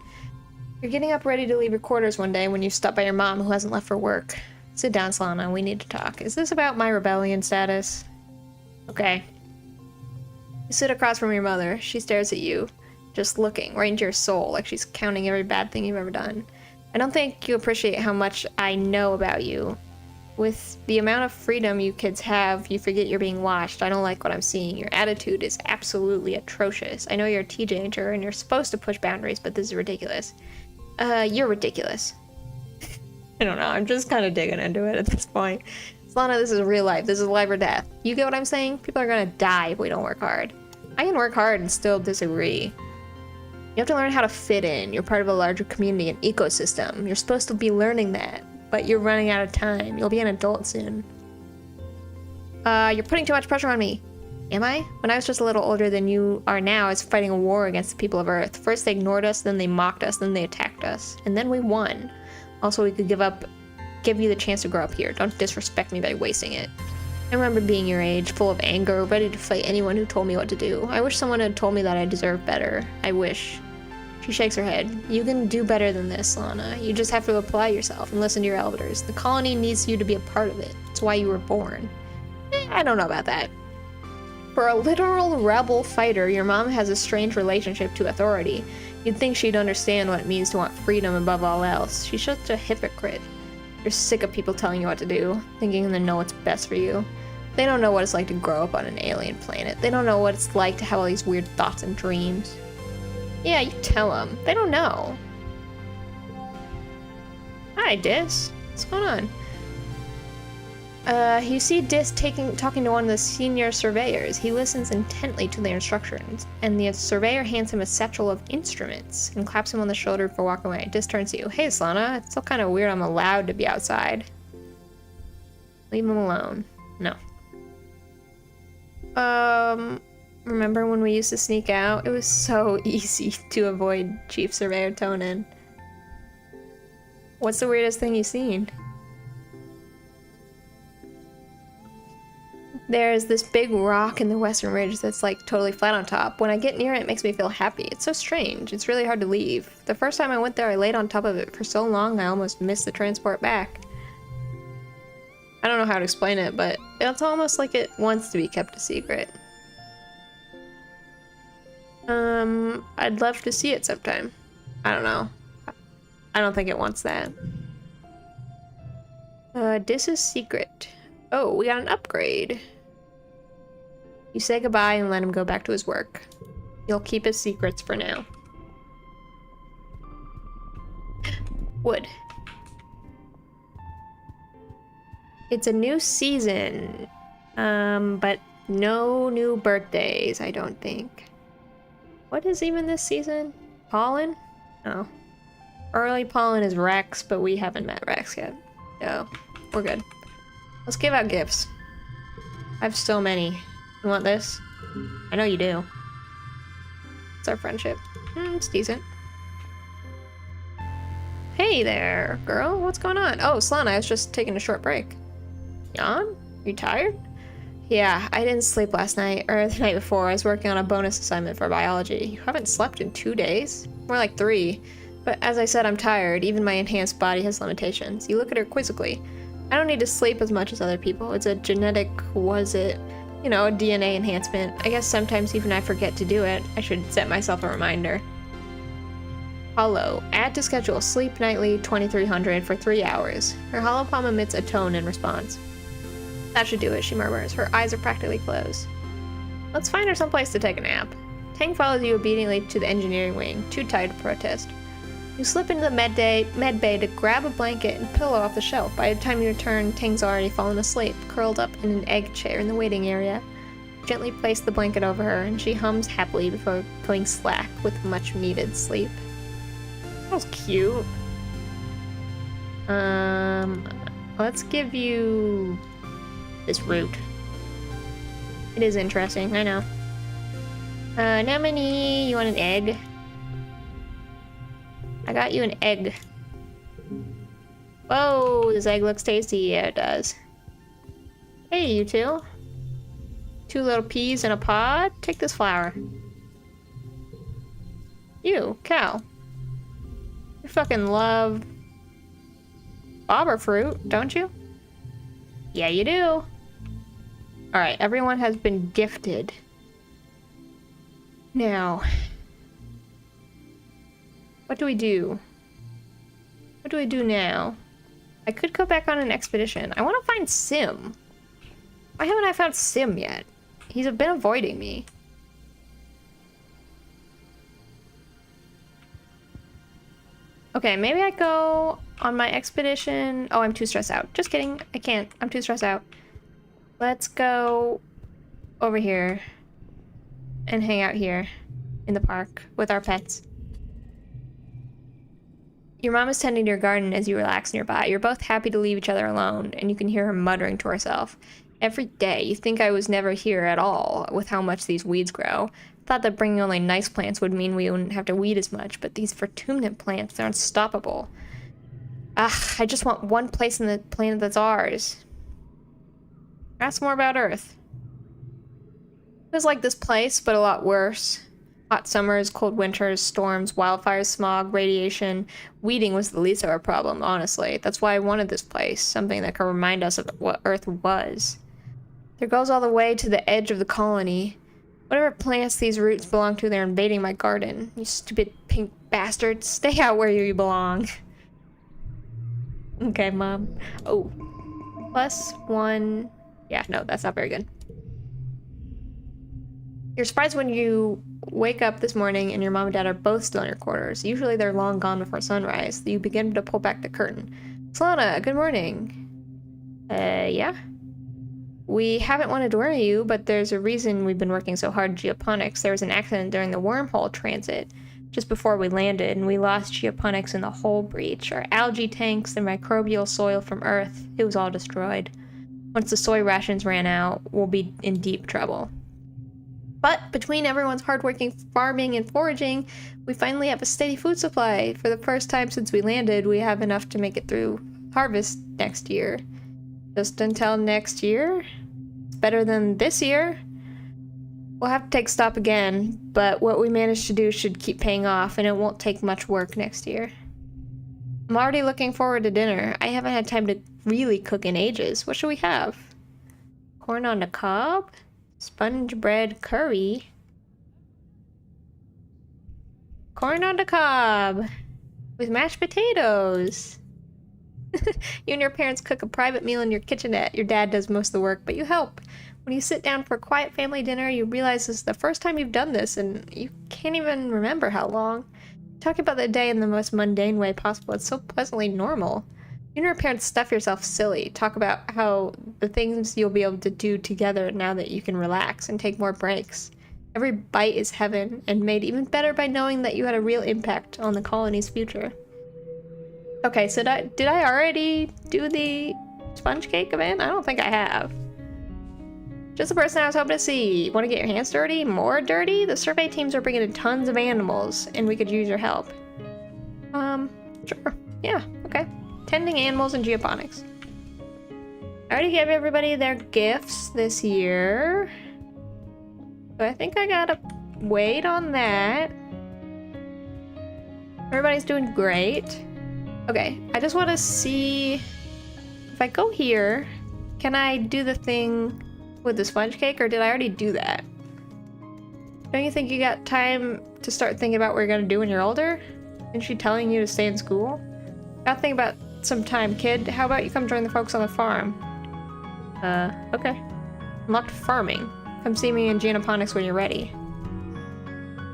You're getting up ready to leave your quarters one day when you stop by your mom who hasn't left for work. Sit down, Solana. We need to talk. Is this about my rebellion status? Okay. You sit across from your mother. She stares at you, just looking right into your soul, like she's counting every bad thing you've ever done. I don't think you appreciate how much I know about you. With the amount of freedom you kids have, you forget you're being watched. I don't like what I'm seeing. Your attitude is absolutely atrocious. I know you're a teenager and you're supposed to push boundaries, but this is ridiculous. You're ridiculous. I don't know, I'm just kind of digging into it at this point. Solana, this is real life. This is life or death. You get what I'm saying? People are gonna die if we don't work hard. I can work hard and still disagree. You have to learn how to fit in. You're part of a larger community and ecosystem. You're supposed to be learning that, but you're running out of time. You'll be an adult soon. You're putting too much pressure on me. Am I? When I was just a little older than you are now, I was fighting a war against the people of Earth. First they ignored us, then they mocked us, then they attacked us. And then we won. Also, we could give you the chance to grow up here. Don't disrespect me by wasting it. I remember being your age, full of anger, ready to fight anyone who told me what to do. I wish someone had told me that I deserved better. I wish. She shakes her head. You can do better than this, Lana. You just have to apply yourself and listen to your elders. The colony needs you to be a part of it. It's why you were born. I don't know about that. For a literal rebel fighter, your mom has a strange relationship to authority. You'd think she'd understand what it means to want freedom above all else. She's such a hypocrite. You're sick of people telling you what to do, thinking they know what's best for you. They don't know what it's like to grow up on an alien planet. They don't know what it's like to have all these weird thoughts and dreams. Yeah, you tell them. They don't know. Hi, Dis. What's going on? You see Dis talking to one of the senior surveyors. He listens intently to their instructions, and the surveyor hands him a satchel of instruments and claps him on the shoulder for walking away. Dis turns to you. Hey, Slana, it's still kind of weird I'm allowed to be outside. Leave him alone. No. Remember when we used to sneak out? It was so easy to avoid Chief Surveyor Tonin. What's the weirdest thing you've seen? There's this big rock in the western ridge that's like totally flat on top. When I get near it, it makes me feel happy. It's so strange. It's really hard to leave. The first time I went there, I laid on top of it for so long I almost missed the transport back. I don't know how to explain it, but it's almost like it wants to be kept a secret. I'd love to see it sometime. I don't know. I don't think it wants that. This is secret. Oh, we got an upgrade. You say goodbye and let him go back to his work. You'll keep his secrets for now. Wood. It's a new season, but no new birthdays, I don't think. What is even this season? Pollen? Oh. Early pollen is Rex, but we haven't met Rex yet. So, we're good. Let's give out gifts. I have so many. You want this? I know you do. It's our friendship. It's decent. Hey there, girl. What's going on? Oh, Slana, I was just taking a short break. Yawn? You tired? Yeah, I didn't sleep last night, or the night before. I was working on a bonus assignment for biology. You haven't slept in 2 days? More like 3. But as I said, I'm tired. Even my enhanced body has limitations. You look at her quizzically. I don't need to sleep as much as other people. It's a genetic, you know, a DNA enhancement. I guess sometimes even I forget to do it. I should set myself a reminder. Hollow. Add to schedule. Sleep nightly 2300 for 3 hours. Her hollow palm emits a tone in response. That should do it, she murmurs. Her eyes are practically closed. Let's find her someplace to take a nap. Tang follows you obediently to the engineering wing, too tired to protest. You slip into the med bay to grab a blanket and pillow off the shelf. By the time you return, Tang's already fallen asleep, curled up in an egg chair in the waiting area. You gently place the blanket over her, and she hums happily before going slack with much-needed sleep. That was cute. Let's give you this root. It is interesting, I know. Nemini, you want an egg? I got you an egg. Whoa, this egg looks tasty. Yeah, it does. Hey, you two. 2 little peas in a pod? Take this flower. You, cow. You fucking love bobber fruit, don't you? Yeah, you do. Alright, everyone has been gifted. Now, what do we do? What do we do now? I could go back on an expedition. I want to find Sim. Why haven't I found Sim yet? He's been avoiding me. Okay, maybe I go on my expedition. Oh, I'm too stressed out. Just kidding. I can't. I'm too stressed out. Let's go over here and hang out here in the park with our pets. Your mom is tending to your garden as you relax nearby. You're both happy to leave each other alone, and you can hear her muttering to herself. Every day, you think I was never here at all with how much these weeds grow. Thought that bringing only nice plants would mean we wouldn't have to weed as much, but these vertumnant plants, they're unstoppable. I just want one place on the planet that's ours. Ask more about Earth. It was like this place, but a lot worse. Hot summers, cold winters, storms, wildfires, smog, radiation. Weeding was the least of our problem, honestly. That's why I wanted this place, something that could remind us of what Earth was. There goes all the way to the edge of the colony. Whatever plants these roots belong to, they're invading my garden. You stupid pink bastards. Stay out where you belong. Okay, Mom. Oh. +1. Yeah, no, that's not very good. You're surprised when you wake up this morning and your mom and dad are both still in your quarters. Usually they're long gone before sunrise. You begin to pull back the curtain. Solana, good morning. Yeah? We haven't wanted to worry you, but there's a reason we've been working so hard at geoponics. There was an accident during the wormhole transit just before we landed, and we lost geoponics in the hull breach. Our algae tanks, the microbial soil from Earth, it was all destroyed. Once the soy rations ran out, we'll be in deep trouble. But between everyone's hardworking farming and foraging, we finally have a steady food supply. For the first time since we landed, we have enough to make it through harvest next year. Just until next year? It's better than this year. We'll have to take stock again, but what we managed to do should keep paying off, and it won't take much work next year. I'm already looking forward to dinner. I haven't had time to really cook in ages. What should we have? Corn on the cob? Sponge bread curry? Corn on the cob! With mashed potatoes! You and your parents cook a private meal in your kitchenette. Your dad does most of the work, but you help. When you sit down for a quiet family dinner, you realize this is the first time you've done this, and you can't even remember how long. Talking about the day in the most mundane way possible, it's so pleasantly normal. You and your parents stuff yourself silly. Talk about how the things you'll be able to do together now that you can relax and take more breaks. Every bite is heaven, and made even better by knowing that you had a real impact on the colony's future. Okay, so did I already do the sponge cake event? I don't think I have. Just the person I was hoping to see. Want to get your hands dirty? More dirty? The survey teams are bringing in tons of animals, and we could use your help. Sure. Yeah, okay. Tending animals and geoponics. I already gave everybody their gifts this year. So I think I gotta wait on that. Everybody's doing great. Okay, I just want to see if I go here, can I do the thing with the sponge cake, or did I already do that? Don't you think you got time to start thinking about what you're gonna do when you're older? Isn't she telling you to stay in school? Gotta think about some time, kid. How about you come join the folks on the farm? Okay. Unlocked farming. Come see me in geoponics when you're ready.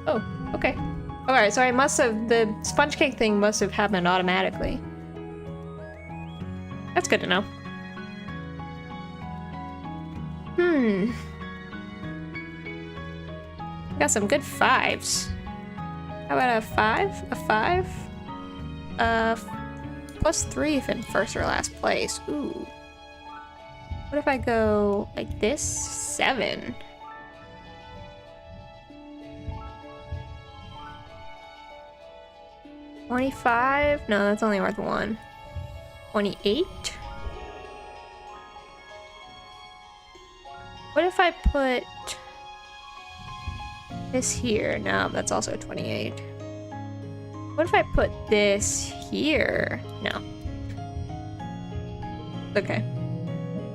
Oh, okay. Alright, so I must have, the sponge cake thing must have happened automatically. That's good to know. Got some good 5s. How about a 5? A 5? +3 if in first or last place. Ooh. What if I go like this? 7. $25? No, that's only worth 1. 28? What if I put this here? No, that's also 28. What if I put this here? No. Okay.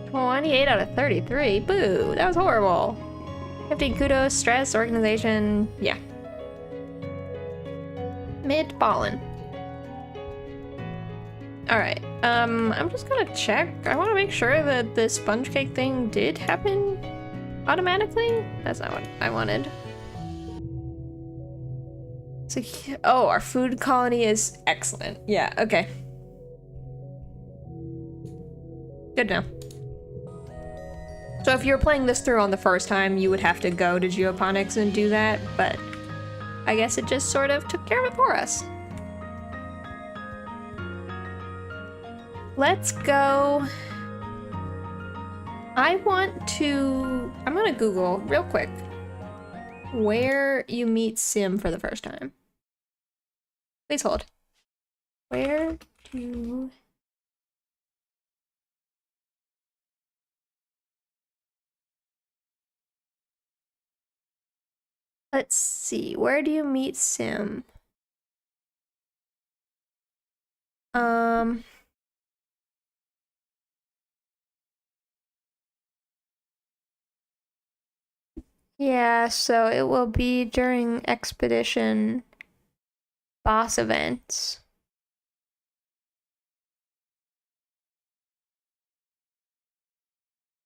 28 out of 33. Boo, that was horrible. 15 kudos, stress, organization. Yeah. Mid-ballin'. Alright, I'm just gonna check. I want to make sure that the sponge cake thing did happen automatically. That's not what I wanted. So, oh, our food colony is excellent. Yeah, okay. Good to know. So if you're playing this through on the first time, you would have to go to geoponics and do that, but I guess it just sort of took care of it for us. Let's go. I'm gonna Google real quick where you meet Sim for the first time. Please hold. Where do... Let's see, where do you meet Sim? Yeah, so it will be during expedition boss events.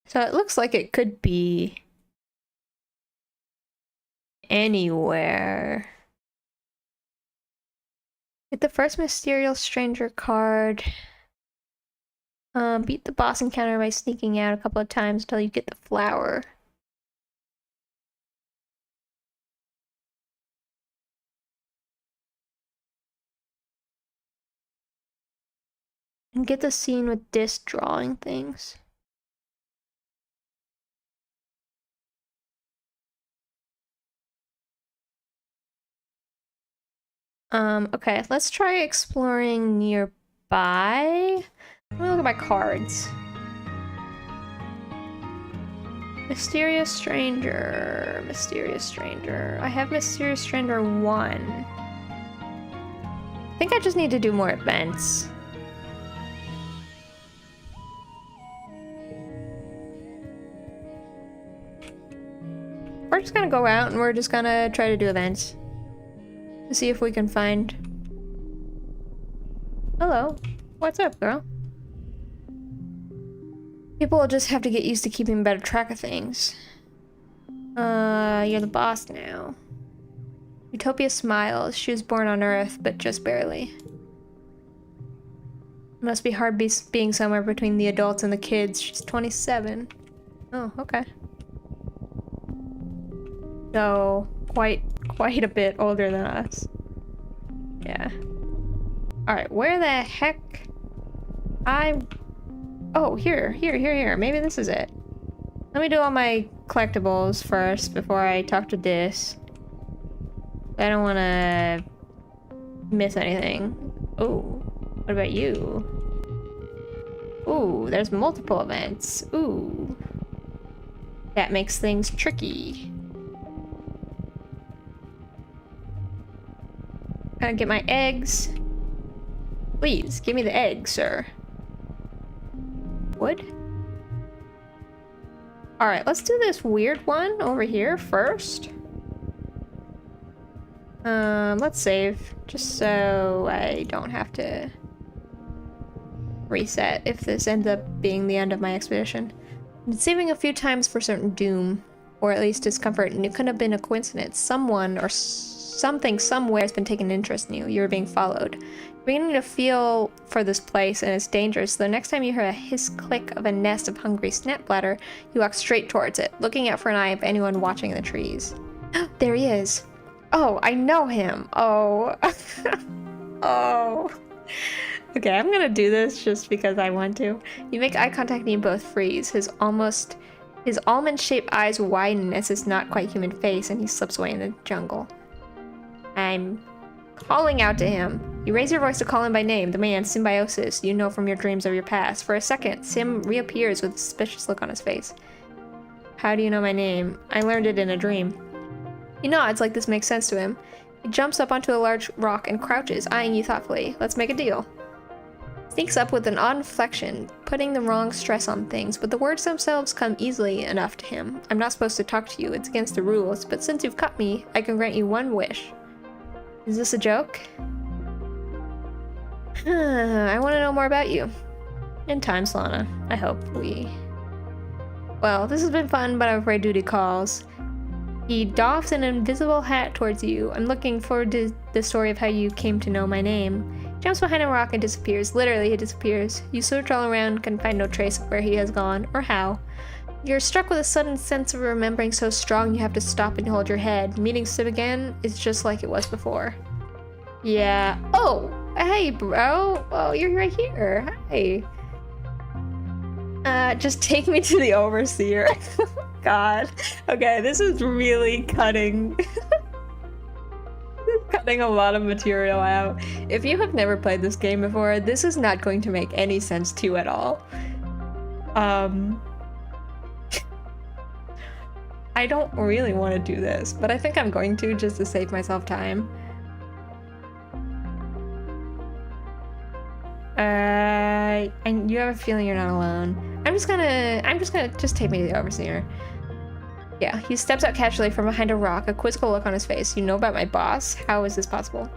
So it looks like it could be anywhere. Get the first mysterious stranger card. Beat the boss encounter by sneaking out a couple of times until you get the flower. And get the scene with disc drawing things. Okay, let's try exploring nearby. Let me look at my cards. Mysterious Stranger. Mysterious Stranger. I have Mysterious Stranger 1. I think I just need to do more events. We're just gonna go out and we're just gonna try to do events. To see if we can find... Hello. What's up, girl? People will just have to get used to keeping better track of things. You're the boss now. Utopia smiles. She was born on Earth, but just barely. It must be hard being somewhere between the adults and the kids. She's 27. Oh, okay. So, quite a bit older than us. Yeah. Alright, where the heck... Oh, here. Maybe this is it. Let me do all my collectibles first before I talk to Dis. I don't want to miss anything. Oh, what about you? Ooh, there's multiple events. Ooh. That makes things tricky. Gotta get my eggs. Please, give me the eggs, sir. Wood? Alright, let's do this weird one over here first. Let's save, just so I don't have to reset if this ends up being the end of my expedition. I've been saving a few times for certain doom, or at least discomfort, and it couldn't have been a coincidence. Someone or something somewhere has been taking an interest in you. You're being followed. You're beginning to feel for this place, and it's dangerous. So the next time you hear a hiss click of a nest of hungry snap bladder, you walk straight towards it, looking out for an eye of anyone watching in the trees. There he is. Oh, I know him. Oh. Oh. Okay, I'm gonna do this just because I want to. You make eye contact and you both freeze. His almond-shaped eyes widen as his not quite human face, and he slips away in the jungle. I'm calling out to him. You raise your voice to call him by name, the man, Symbiosis, you know from your dreams of your past. For a second, Sim reappears with a suspicious look on his face. How do you know my name? I learned it in a dream. He nods like this makes sense to him. He jumps up onto a large rock and crouches, eyeing you thoughtfully. Let's make a deal. Sneaks up with an odd inflection, putting the wrong stress on things, but the words themselves come easily enough to him. I'm not supposed to talk to you, it's against the rules, but since you've cut me, I can grant you one wish. Is this a joke? I want to know more about you. In time, Solana. I hope we... Well, this has been fun, but I'm afraid duty calls. He doffs an invisible hat towards you. I'm looking forward to the story of how you came to know my name. Jumps behind a rock and disappears. Literally, he disappears. You search all around, can find no trace of where he has gone, or how. You're struck with a sudden sense of remembering so strong you have to stop and hold your head. Meeting Sim again is just like it was before. Yeah. Oh! Hey, bro! Oh, you're right here. Hi. Just take me to the Overseer. God. Okay, this is really cutting... cutting a lot of material out. If you have never played this game before, this is not going to make any sense to you at all. I don't really want to do this, but I think I'm going to just to save myself time. And you have a feeling you're not alone. I'm just gonna take me to the Overseer. Yeah, he steps out casually from behind a rock, a quizzical look on his face. You know about my boss? How is this possible?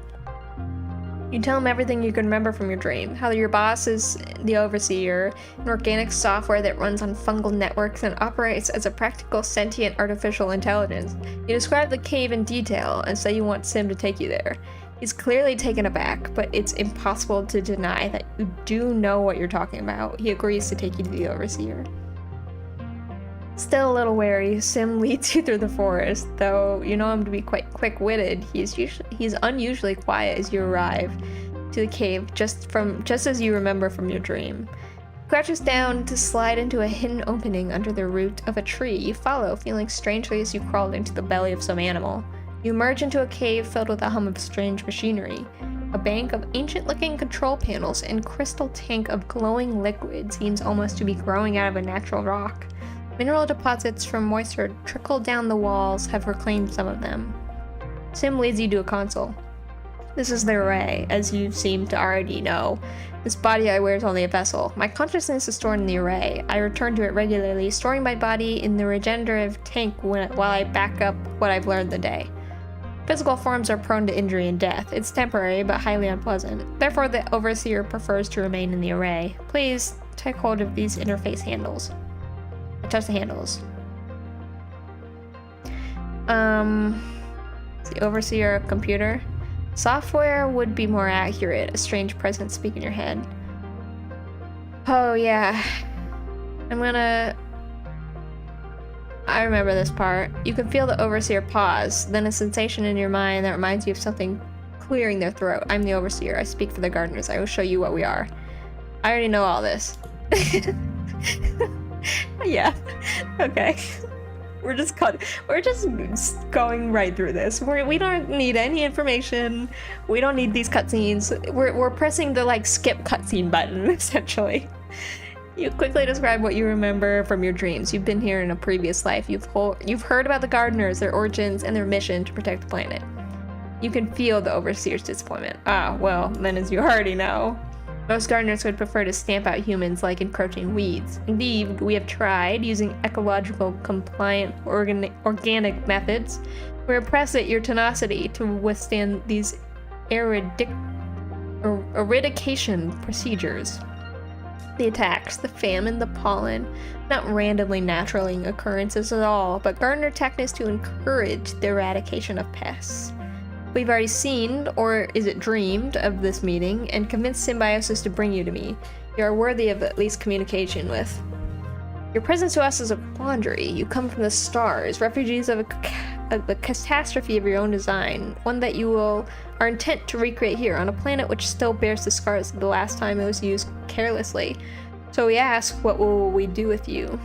You tell him everything you can remember from your dream. How your boss is the overseer, an organic software that runs on fungal networks and operates as a practical sentient artificial intelligence. You describe the cave in detail and say you want Sim to take you there. He's clearly taken aback, but it's impossible to deny that you do know what you're talking about. He agrees to take you to the overseer. Still a little wary, Sim leads you through the forest, though you know him to be quite quick-witted. He's unusually quiet as you arrive to the cave, just as you remember from your dream. He crouches down to slide into a hidden opening under the root of a tree. You follow, feeling strangely as you crawled into the belly of some animal. You emerge into a cave filled with a hum of strange machinery. A bank of ancient-looking control panels and crystal tank of glowing liquid seems almost to be growing out of a natural rock. Mineral deposits from moisture trickled down the walls have reclaimed some of them. Sim leads you to a console. This is the array, as you seem to already know. This body I wear is only a vessel. My consciousness is stored in the array. I return to it regularly, storing my body in the regenerative tank while I back up what I've learned the day. Physical forms are prone to injury and death. It's temporary, but highly unpleasant. Therefore, the Overseer prefers to remain in the array. Please, take hold of these interface handles. Touch the handles. Is the Overseer a computer? Software would be more accurate. A strange presence speak in your head. Oh yeah. I remember this part. You can feel the Overseer pause, then a sensation in your mind that reminds you of something clearing their throat. I'm the Overseer. I speak for the gardeners. I will show you what we are. I already know all this. Yeah. Okay. We're just going right through this. We don't need any information. We don't need these cutscenes. We're pressing the like skip cutscene button essentially. You quickly describe what you remember from your dreams. You've been here in a previous life. You've heard about the gardeners, their origins, and their mission to protect the planet. You can feel the Overseer's disappointment. Ah, well, then as you already know, most gardeners would prefer to stamp out humans like encroaching weeds. Indeed, we have tried using ecological compliant organic methods. We're impressed at your tenacity to withstand these eradication procedures. The attacks, the famine, the pollen, not randomly naturally occurrences at all, but gardener techniques to encourage the eradication of pests. We've already seen, or is it dreamed, of this meeting, and convinced Symbiosis to bring you to me. You are worthy of at least communication with. Your presence to us is a quandary. You come from the stars, refugees of a catastrophe of your own design, one that you are intent to recreate here on a planet which still bears the scars of the last time it was used carelessly. So we ask, what will we do with you?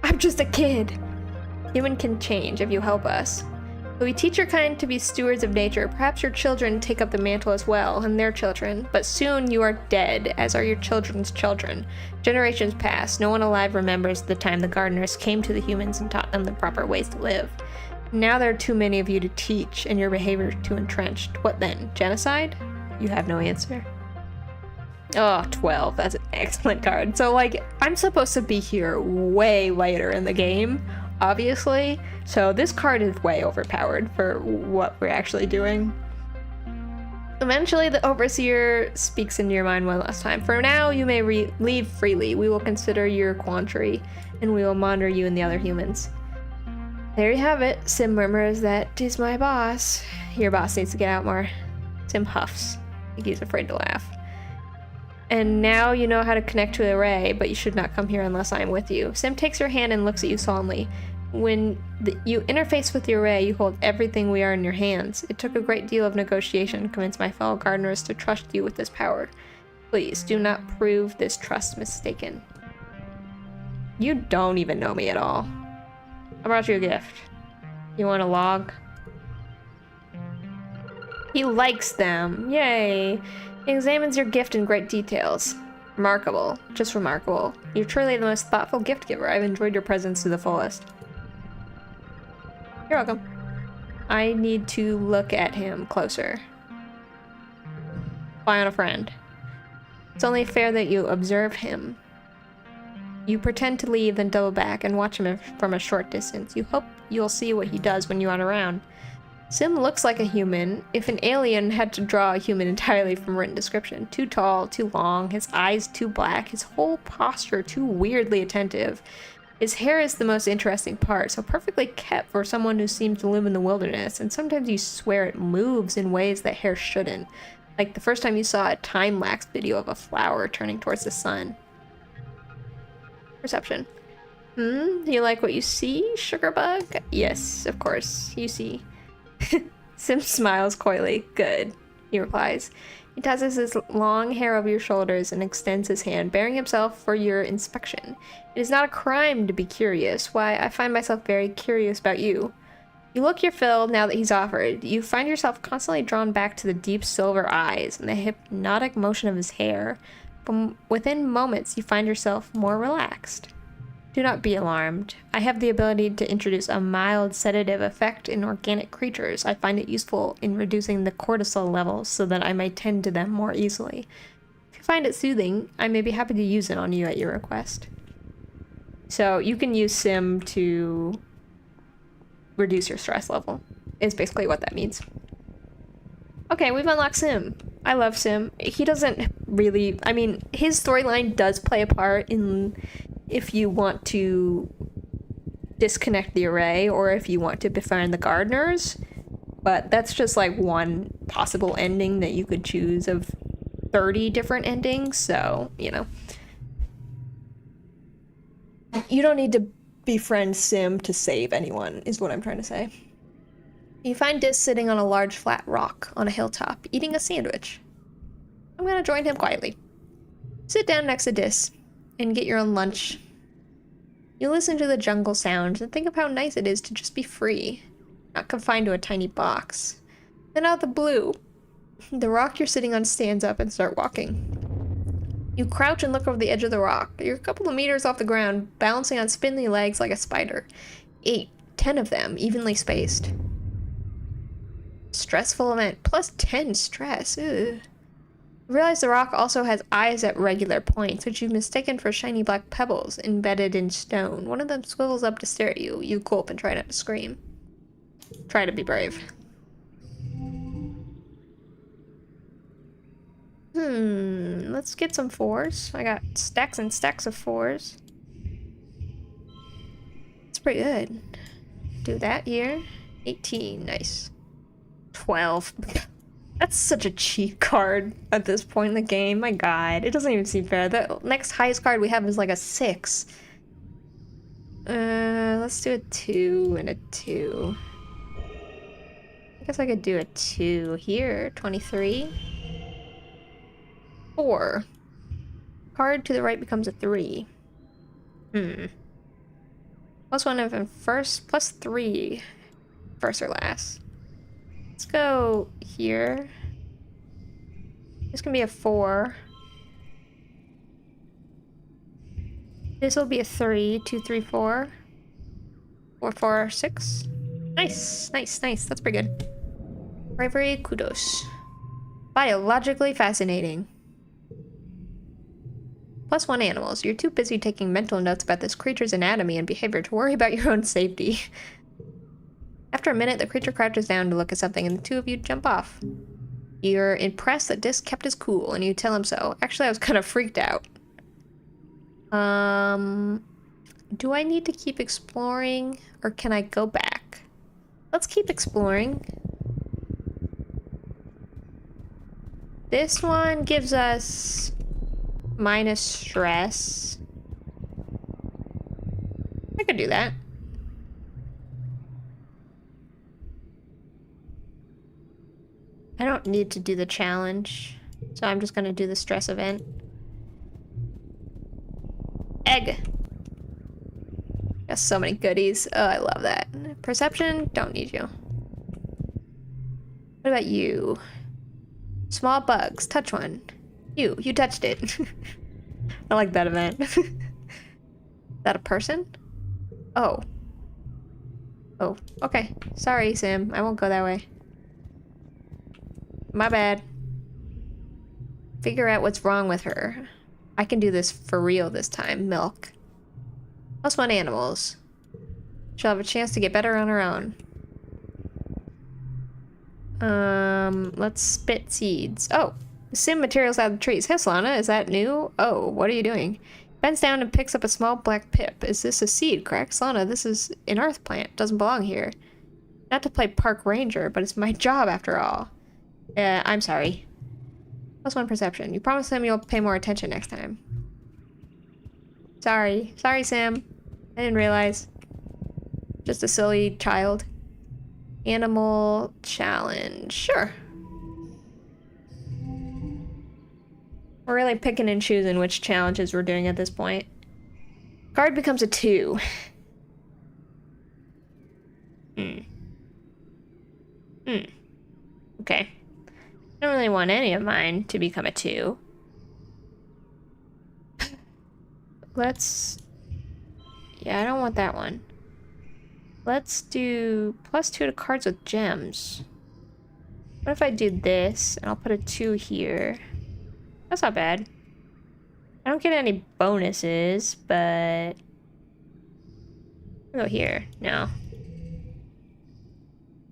I'm just a kid. Human can change if you help us. But we teach your kind to be stewards of nature. Perhaps your children take up the mantle as well, and their children. But soon you are dead, as are your children's children. Generations pass. No one alive remembers the time the gardeners came to the humans and taught them the proper ways to live. Now there are too many of you to teach, and your behavior too entrenched. What then? Genocide? You have no answer. Oh, 12. That's an excellent card. So, like, I'm supposed to be here way later in the game, obviously. So this card is way overpowered for what we're actually doing. Eventually, the Overseer speaks into your mind one last time. For now, you may leave freely. We will consider your quandary, and we will monitor you and the other humans. There you have it. Sim murmurs that is my boss. Your boss needs to get out more. Sim huffs. I think he's afraid to laugh. And now you know how to connect to the array, but you should not come here unless I am with you. Sim takes your hand and looks at you solemnly. When you interface with the array, you hold everything we are in your hands. It took a great deal of negotiation to convince my fellow gardeners to trust you with this power. Please, do not prove this trust mistaken. You don't even know me at all. I brought you a gift. You want a log? He likes them. Yay. He examines your gift in great details. Remarkable. Just remarkable. You're truly the most thoughtful gift giver. I've enjoyed your presence to the fullest. You're welcome. I need to look at him closer. Spy on a friend. It's only fair that you observe him. You pretend to leave, then double back and watch him from a short distance. You hope you'll see what he does when you aren't around. Sim looks like a human, if an alien had to draw a human entirely from written description. Too tall, too long, his eyes too black, his whole posture too weirdly attentive. His hair is the most interesting part, so perfectly kept for someone who seems to live in the wilderness, and sometimes you swear it moves in ways that hair shouldn't. Like the first time you saw a time-lapse video of a flower turning towards the sun. Perception. You like what you see, Sugarbug? Yes, of course, you see. Sim smiles coyly. Good, he replies. He tosses his long hair over your shoulders and extends his hand, bearing himself for your inspection. It is not a crime to be curious. Why, I find myself very curious about you. You look your fill now that he's offered. You find yourself constantly drawn back to the deep silver eyes and the hypnotic motion of his hair. But within moments, you find yourself more relaxed. Do not be alarmed. I have the ability to introduce a mild sedative effect in organic creatures. I find it useful in reducing the cortisol levels so that I may tend to them more easily. If you find it soothing, I may be happy to use it on you at your request. So you can use Sim to reduce your stress level, is basically what that means. Okay, we've unlocked Sim. I love Sim. He doesn't really... I mean, his storyline does play a part in... if you want to disconnect the array or if you want to befriend the gardeners, but that's just like one possible ending that you could choose of 30 different endings, so, you know. You don't need to befriend Sim to save anyone, is what I'm trying to say. You find Dis sitting on a large flat rock on a hilltop, eating a sandwich. I'm gonna join him quietly. Sit down next to Dis and get your own lunch. You listen to the jungle sounds and think of how nice it is to just be free, not confined to a tiny box. Then out of the blue, the rock you're sitting on stands up and start walking. You crouch and look over the edge of the rock. You're a couple of meters off the ground, balancing on spindly legs like a spider. 8, 10 of them, evenly spaced. Stressful event, plus 10 stress. Ugh. You realize the rock also has eyes at regular points, which you've mistaken for shiny black pebbles embedded in stone. One of them swivels up to stare at you. You gulp and try not to scream. Try to be brave. Let's get some 4s. I got stacks and stacks of 4s. It's pretty good. Do that here. 18, nice. 12. That's such a cheap card at this point in the game. My god, it doesn't even seem fair. The next highest card we have is like a 6. Let's do a 2 and a 2. I guess I could do a 2 here. 23. 4. Card to the right becomes a 3. Plus 1 of them first, plus 3 first or last. Let's go here. This can be a 4. This will be a 3. 2, 3, 4. 4, 4, 6. Nice, nice, nice. That's pretty good. Bravery, kudos. Biologically fascinating. Plus 1 animals. You're too busy taking mental notes about this creature's anatomy and behavior to worry about your own safety. After a minute, the creature crouches down to look at something and the two of you jump off. You're impressed that Dis kept his cool and you tell him so. Actually, I was kind of freaked out. Do I need to keep exploring or can I go back? Let's keep exploring. This one gives us minus stress. I could do that. I don't need to do the challenge, so I'm just gonna do the stress event. Egg! Got so many goodies. Oh, I love that. Perception? Don't need you. What about you? Small bugs. Touch one. You touched it. I like that event. Is that a person? Oh. Oh, okay. Sorry, Sim. I won't go that way. My bad. Figure out what's wrong with her. I can do this for real this time. Milk. +1 animals. She'll have a chance to get better on her own. Let's spit seeds. Oh, sim materials out of the trees. Hey, Solana, is that new? Oh, what are you doing? Bends down and picks up a small black pip. Is this a seed, correct? Solana, this is an earth plant. Doesn't belong here. Not to play park ranger, but it's my job after all. I'm sorry. +1 perception. You promised him you'll pay more attention next time. Sorry. Sorry, Sam. I didn't realize. Just a silly child. Animal challenge. Sure. We're really picking and choosing which challenges we're doing at this point. Card becomes a 2. Okay. I don't really want any of mine to become a 2. Let's... Yeah, I don't want that one. Let's do +2 to cards with gems. What if I do this, and I'll put a 2 here? That's not bad. I don't get any bonuses, but... I'll go here. No.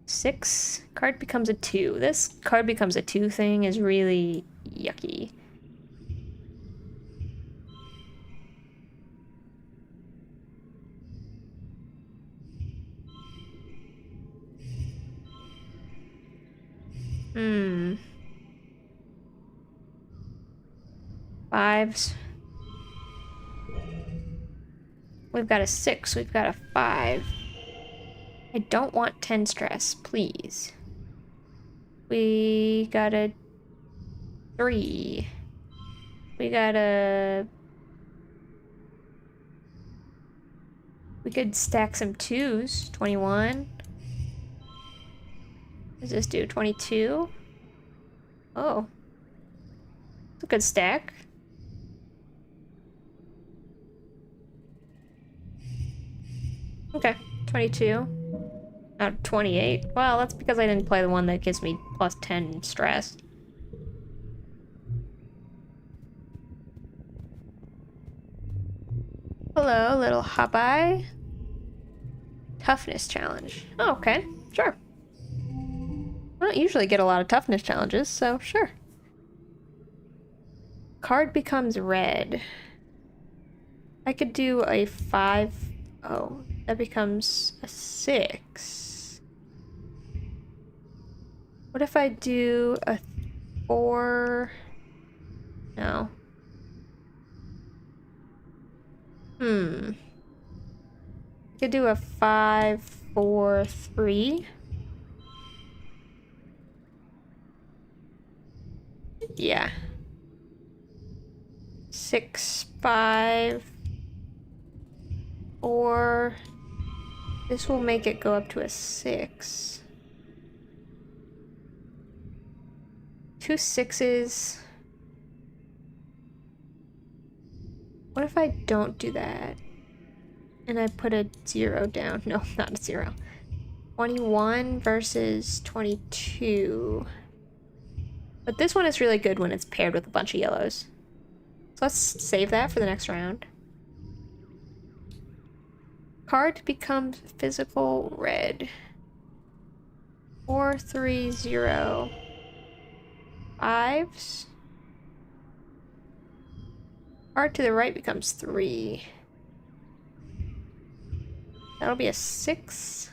6. Card becomes a 2. This card becomes a 2 thing is really yucky. Fives. We've got a 6. We've got a 5. I don't want 10 stress, please. We got a 3. We got a... We could stack some 2s. 21. What does this do? 22? Oh. It's a good stack. Okay, 22. Out of 28. Well, that's because I didn't play the one that gives me +10 stress. Hello, little hop-eye. Toughness challenge. Oh, okay, sure. I don't usually get a lot of toughness challenges, so sure. Card becomes red. I could do a 5. Oh, that becomes a 6. What if I do a 4? No. Could do a 5, 4, 3. Yeah. 6, 5, 4. This will make it go up to a 6. 2 6s. What if I don't do that? And I put a 0 down. No, not a 0. 21 versus 22. But this one is really good when it's paired with a bunch of yellows. So let's save that for the next round. Card becomes physical red. 4, 3, 0. 5s. Card to the right becomes 3. That'll be a 6.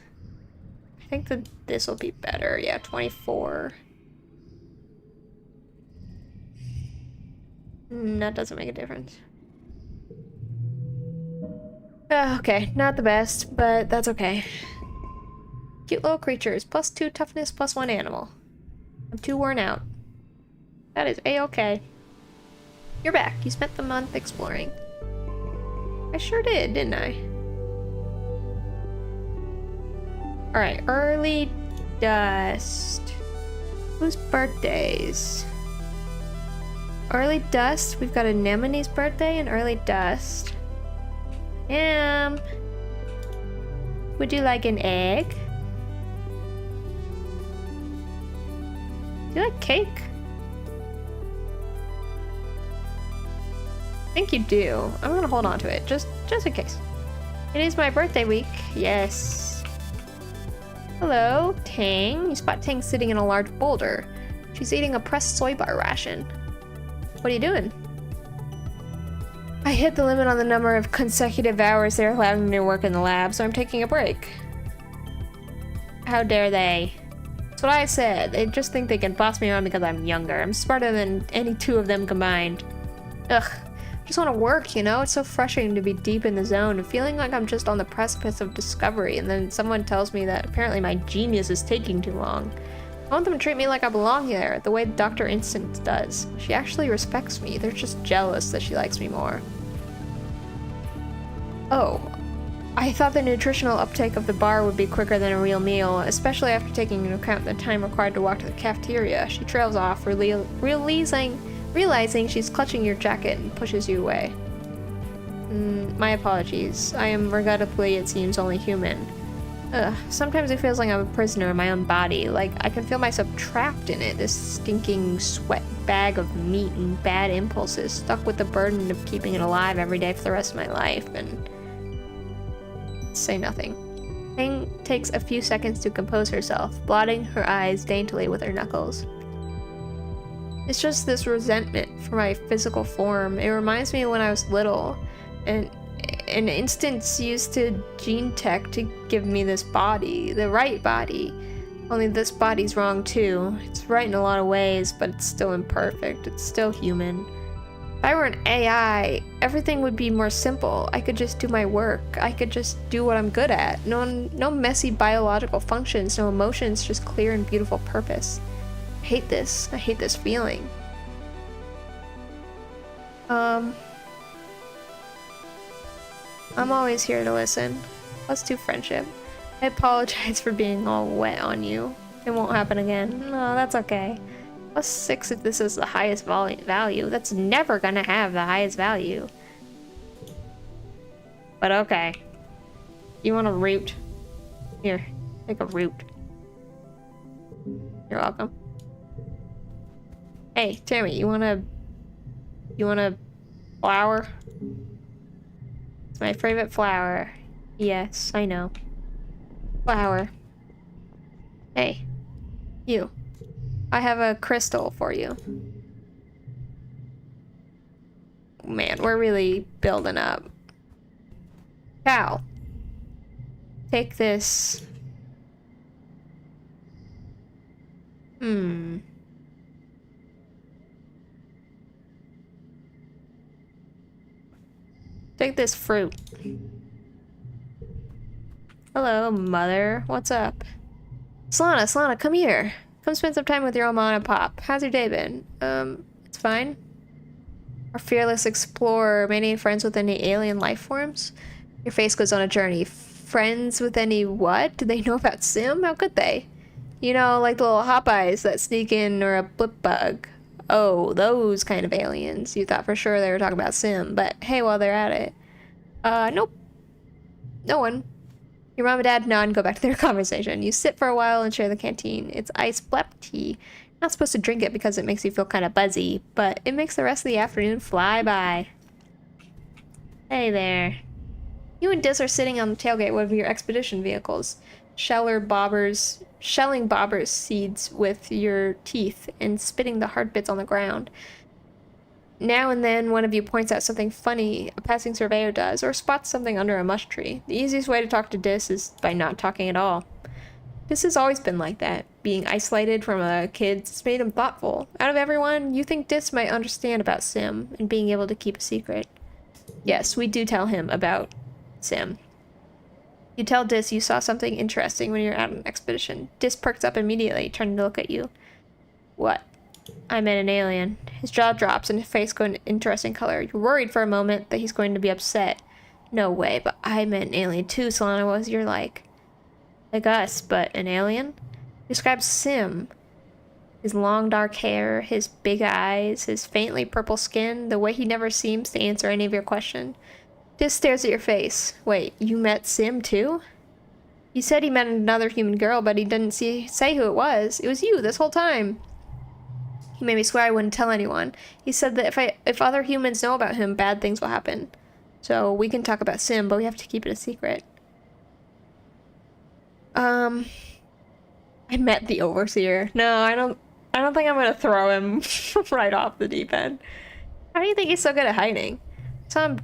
I think that this will be better. Yeah, 24. That doesn't make a difference. Okay, not the best, but that's okay. Cute little creatures. +2 toughness, +1 animal. I'm too worn out. That is a-okay. You're back. You spent the month exploring. I sure did, didn't I? Alright, early dust. Whose birthdays? Early dust. We've got Anemone's birthday and early dust. Would you like an egg? Do you like cake? I think you do. I'm gonna hold on to it, just in case. It is my birthday week. Yes. Hello, Tang. You spot Tang sitting in a large boulder. She's eating a pressed soy bar ration. What are you doing? I hit the limit on the number of consecutive hours they're allowing me to work in the lab, so I'm taking a break. How dare they? That's what I said. They just think they can boss me around because I'm younger. I'm smarter than any two of them combined. Ugh. I just want to work, you know? It's so frustrating to be deep in the zone and feeling like I'm just on the precipice of discovery, and then someone tells me that apparently my genius is taking too long. I want them to treat me like I belong here, the way Dr. Instinct does. She actually respects me. They're just jealous that she likes me more. Oh. I thought the nutritional uptake of the bar would be quicker than a real meal, especially after taking into account the time required to walk to the cafeteria. She trails off, realizing she's clutching your jacket and pushes you away. My apologies. I am regrettably, it seems, only human. Sometimes it feels like I'm a prisoner in my own body, like I can feel myself trapped in it, this stinking sweat bag of meat and bad impulses, stuck with the burden of keeping it alive every day for the rest of my life, and... say nothing. Tang takes a few seconds to compose herself, blotting her eyes daintily with her knuckles. It's just this resentment for my physical form. It reminds me of when I was little, and an instance used to gene tech to give me this body, the right body. Only this body's wrong too. It's right in a lot of ways, but it's still imperfect. It's still human. If I were an AI, everything would be more simple. I could just do my work. I could just do what I'm good at. No messy biological functions, no emotions, just clear and beautiful purpose. I hate this. I hate this feeling. I'm always here to listen. Let's do friendship. I apologize for being all wet on you. It won't happen again. No, that's okay. +6 if this is the highest value. That's never gonna have the highest value. But okay. You want a root? Here, take a root. You're welcome. Hey, Tammy, you want a flower? It's my favorite flower. Yes, I know. Flower. Hey, you. I have a crystal for you. Man, we're really building up. Cal. Take this. Take this fruit. Hello, mother. What's up? Solana, come here. Come spend some time with your mom and pop. How's your day been? It's fine. Our fearless explorer made any friends with any alien life forms? Your face goes on a journey. Friends with any what? Do they know about Sim? How could they? You know, like the little hop eyes that sneak in, or a blip bug. Oh, those kind of aliens. You thought for sure they were talking about Sim, but hey, while they're at it. Nope. No one. Your mom and dad nod and go back to their conversation. You sit for a while and share the canteen. It's iced black tea. You're not supposed to drink it because it makes you feel kind of buzzy, but it makes the rest of the afternoon fly by. Hey there. You and Dis are sitting on the tailgate of one of your expedition vehicles, shelling bobbers seeds with your teeth and spitting the hard bits on the ground. Now and then, one of you points out something funny a passing surveyor does, or spots something under a mush tree. The easiest way to talk to Dis is by not talking at all. Dis has always been like that. Being isolated from the kids has made him thoughtful. Out of everyone, you think Dis might understand about Sim and being able to keep a secret. Yes, we do tell him about Sim. You tell Dis you saw something interesting when you're out on an expedition. Dis perks up immediately, turning to look at you. What? I met an alien. His jaw drops and his face goes an interesting color. You're worried for a moment that he's going to be upset. No way, but I met an alien too, Solana was. You're like us, but an alien? Describe Sim. His long dark hair, his big eyes, his faintly purple skin, the way he never seems to answer any of your question. Just stares at your face. Wait, you met Sim too? He said he met another human girl, but he didn't say who it was. It was you this whole time. He made me swear I wouldn't tell anyone. He said that if other humans know about him, bad things will happen. So we can talk about Sim, but we have to keep it a secret. I met the overseer. No, I don't think I'm gonna throw him right off the deep end. How do you think he's so good at hiding? I saw him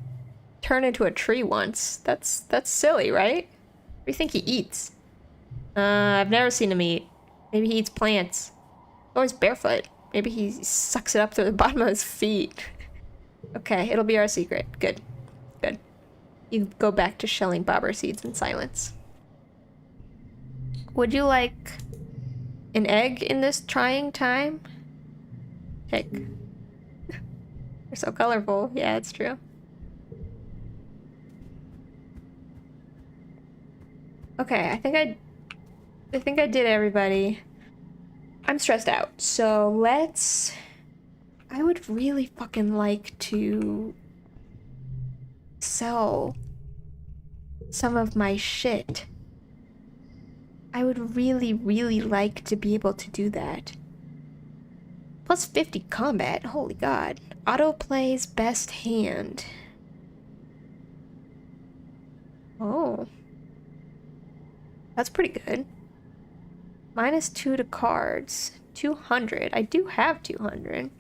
turn into a tree once. That's silly, right? What do you think he eats? I've never seen him eat. Maybe he eats plants. Always barefoot. Maybe he sucks it up through the bottom of his feet. Okay, it'll be our secret. Good. Good. You go back to shelling bobber seeds in silence. Would you like an egg in this trying time? Take. They're so colorful. Yeah, it's true. Okay, I think I did everybody. I'm stressed out, so let's... I would really fucking like to sell some of my shit. I would really, really like to be able to do that. Plus 50 combat, holy god. Autoplay's best hand. Oh. That's pretty good. -2 to cards. 200. I do have 200.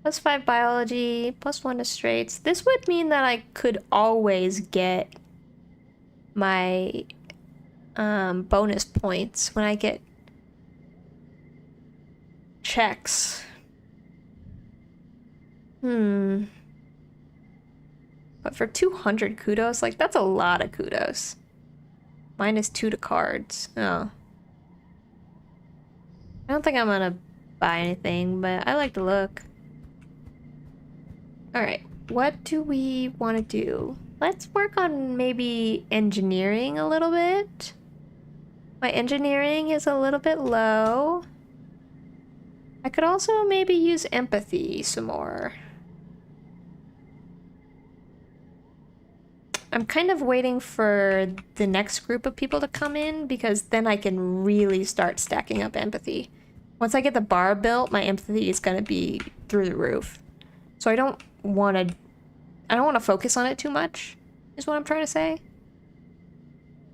+5 biology, +1 to straights. This would mean that I could always get my bonus points when I get checks. But for 200 kudos, like, that's a lot of kudos. -2 to cards. Oh. I don't think I'm gonna buy anything, but I like the look. Alright, what do we want to do? Let's work on maybe engineering a little bit. My engineering is a little bit low. I could also maybe use empathy some more. I'm kind of waiting for the next group of people to come in because then I can really start stacking up empathy. Once I get the bar built, my empathy is going to be through the roof. So I don't want to focus on it too much, is what I'm trying to say.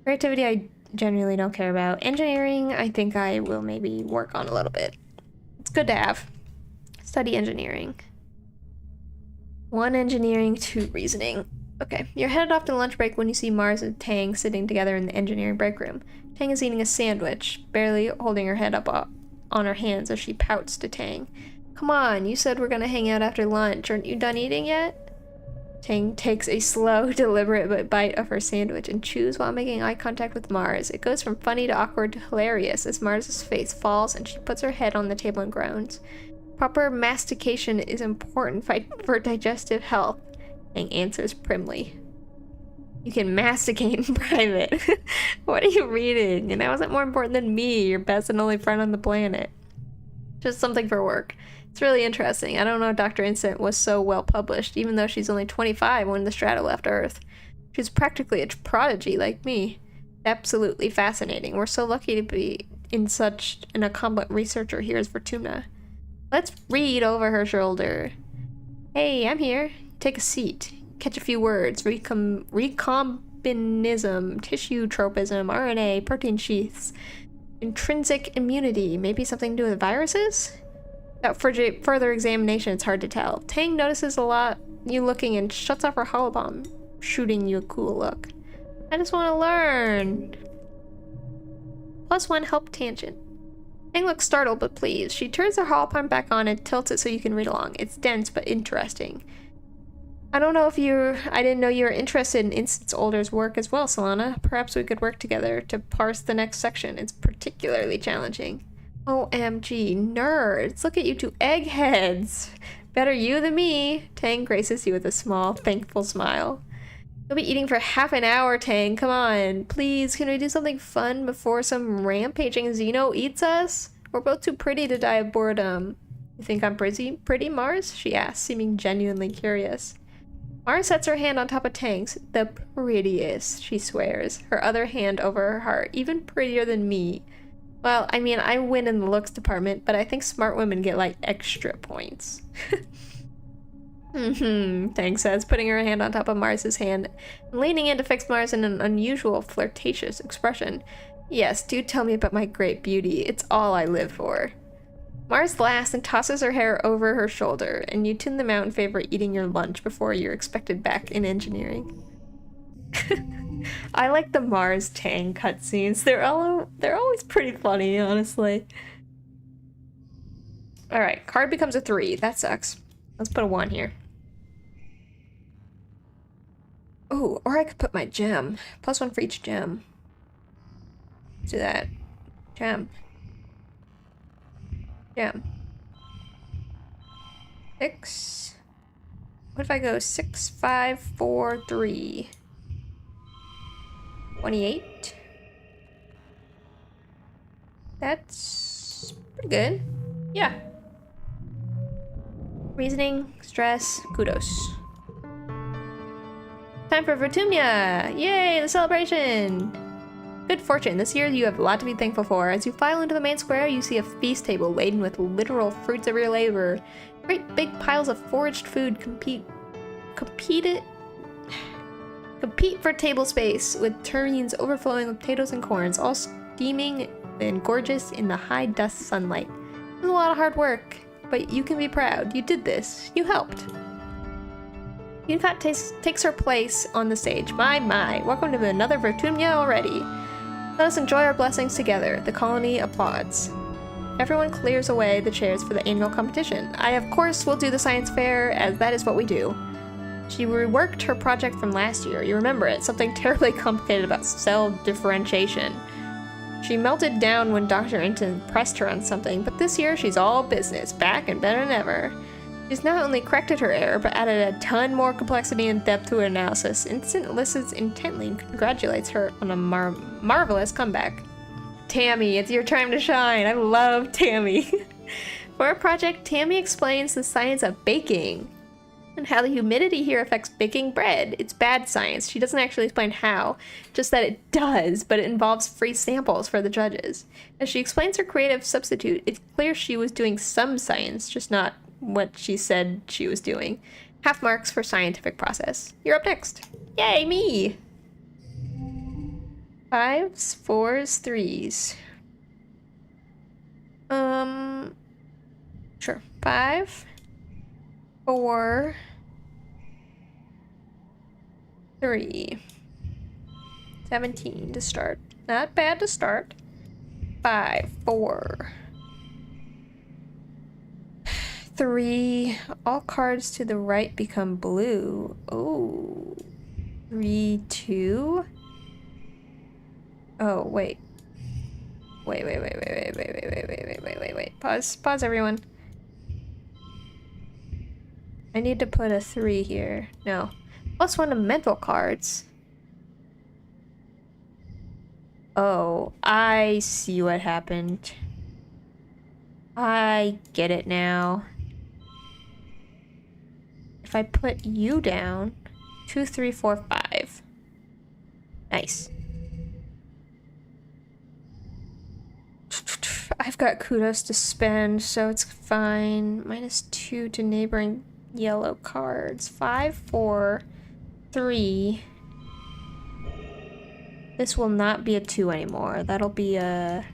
Creativity I genuinely don't care about. Engineering, I think I will maybe work on a little bit. It's good to have. Study engineering. 1 engineering, 2 reasoning. Okay, you're headed off to lunch break when you see Mars and Tang sitting together in the engineering break room. Tang is eating a sandwich, barely holding her head up on her hands as she pouts to Tang. Come on, you said we're gonna hang out after lunch. Aren't you done eating yet? Tang takes a slow, deliberate bite of her sandwich and chews while making eye contact with Mars. It goes from funny to awkward to hilarious as Mars's face falls and she puts her head on the table and groans. Proper mastication is important for digestive health, Tang answers primly. You can masticate in private. What are you reading? And how is it more important than me, your best and only friend on the planet? Just something for work. It's really interesting. I don't know Dr. Instant was so well published, even though she's only 25 when the Strata left Earth. She's practically a prodigy like me. Absolutely fascinating. We're so lucky to be in such an accomplished researcher here as Vertumna. Let's read over her shoulder. Hey, I'm here. Take a seat. Catch a few words. Recombinism, tissue tropism, RNA, protein sheaths, intrinsic immunity. Maybe something to do with viruses? Without further examination, it's hard to tell. Tang notices you looking and shuts off her holobomb, shooting you a cool look. I just want to learn. +1 help tangent. Tang looks startled but pleased. She turns her holopomb back on and tilts it so you can read along. It's dense but interesting. I didn't know you were interested in Instance Older's work as well, Solana. Perhaps we could work together to parse the next section. It's particularly challenging. OMG, nerds. Look at you two eggheads. Better you than me. Tang graces you with a small, thankful smile. You'll be eating for half an hour, Tang. Come on. Please, can we do something fun before some rampaging Xeno eats us? We're both too pretty to die of boredom. You think I'm pretty, Mars? She asks, seeming genuinely curious. Mars sets her hand on top of Tang's. The prettiest, she swears, her other hand over her heart. Even prettier than me. Well, I mean, I win in the looks department, but I think smart women get, like, extra points. Tang says, putting her hand on top of Mars's hand and leaning in to fix Mars in an unusual, flirtatious expression. Yes, do tell me about my great beauty. It's all I live for. Mars laughs and tosses her hair over her shoulder, and you tune them out in favor of eating your lunch before you're expected back in engineering. I like the Mars Tang cutscenes. They're always pretty funny, honestly. Alright, card becomes a 3. That sucks. Let's put a 1 here. Oh, or I could put my gem. +1 for each gem. Let's do that. Gem. Gem. 6. What if I go 6, 5, 4, 3? 28. That's pretty good. Yeah. Reasoning, stress, kudos. Time for Vertumia! Yay, the celebration! Good fortune. This year you have a lot to be thankful for. As you file into the main square, you see a feast table laden with literal fruits of your labor. Great big piles of foraged food compete for table space, with tureens overflowing with potatoes and corns, all steaming and gorgeous in the high dust sunlight. It was a lot of hard work, but you can be proud. You did this. You helped. Yunkat takes her place on the stage. My, welcome to another Vertumia already. Let us enjoy our blessings together. The colony applauds. Everyone clears away the chairs for the annual competition. I, of course, will do the science fair, as that is what we do. She reworked her project from last year. You remember it, something terribly complicated about cell differentiation. She melted down when Dr. Inton pressed her on something, but this year she's all business, back and better than ever. She's not only corrected her error, but added a ton more complexity and depth to her analysis. Instant listens intently and congratulates her on a marvelous comeback. Tammy, it's your time to shine. I love Tammy. For our project, Tammy explains the science of baking and how the humidity here affects baking bread. It's bad science. She doesn't actually explain how, just that it does, but it involves free samples for the judges. As she explains her creative substitute, it's clear she was doing some science, just not what she said she was doing. Half marks for scientific process. You're up next. Yay, me! 5s, 4s, 3s. Sure. 5, 4, 3. 17 to start. Not bad to start. 5, 4, 3. All cards to the right become blue. Oh. 3, 2. Oh, wait. Wait. Pause, everyone. I need to put a 3 here. No. +1 to mental cards. Oh, I see what happened. I get it now. If I put you down, 2, 3, 4, 5. Nice. I've got kudos to spend, so it's fine. -2 to neighboring yellow cards. 5, 4, 3. This will not be a 2 anymore. That'll be a...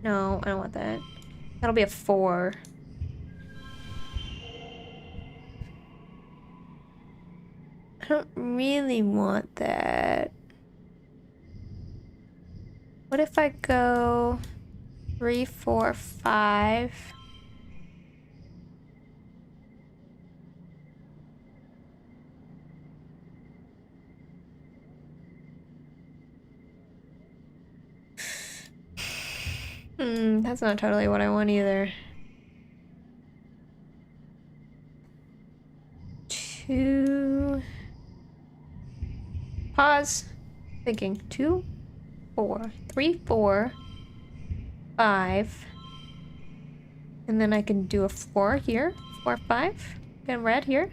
No, I don't want that. That'll be a 4. I don't really want that. What if I go 3, 4, 5? That's not totally what I want either. 2. Pause. Thinking. 2, 4, 3, 4, 5. And then I can do a 4 here. 4, 5. Get red here.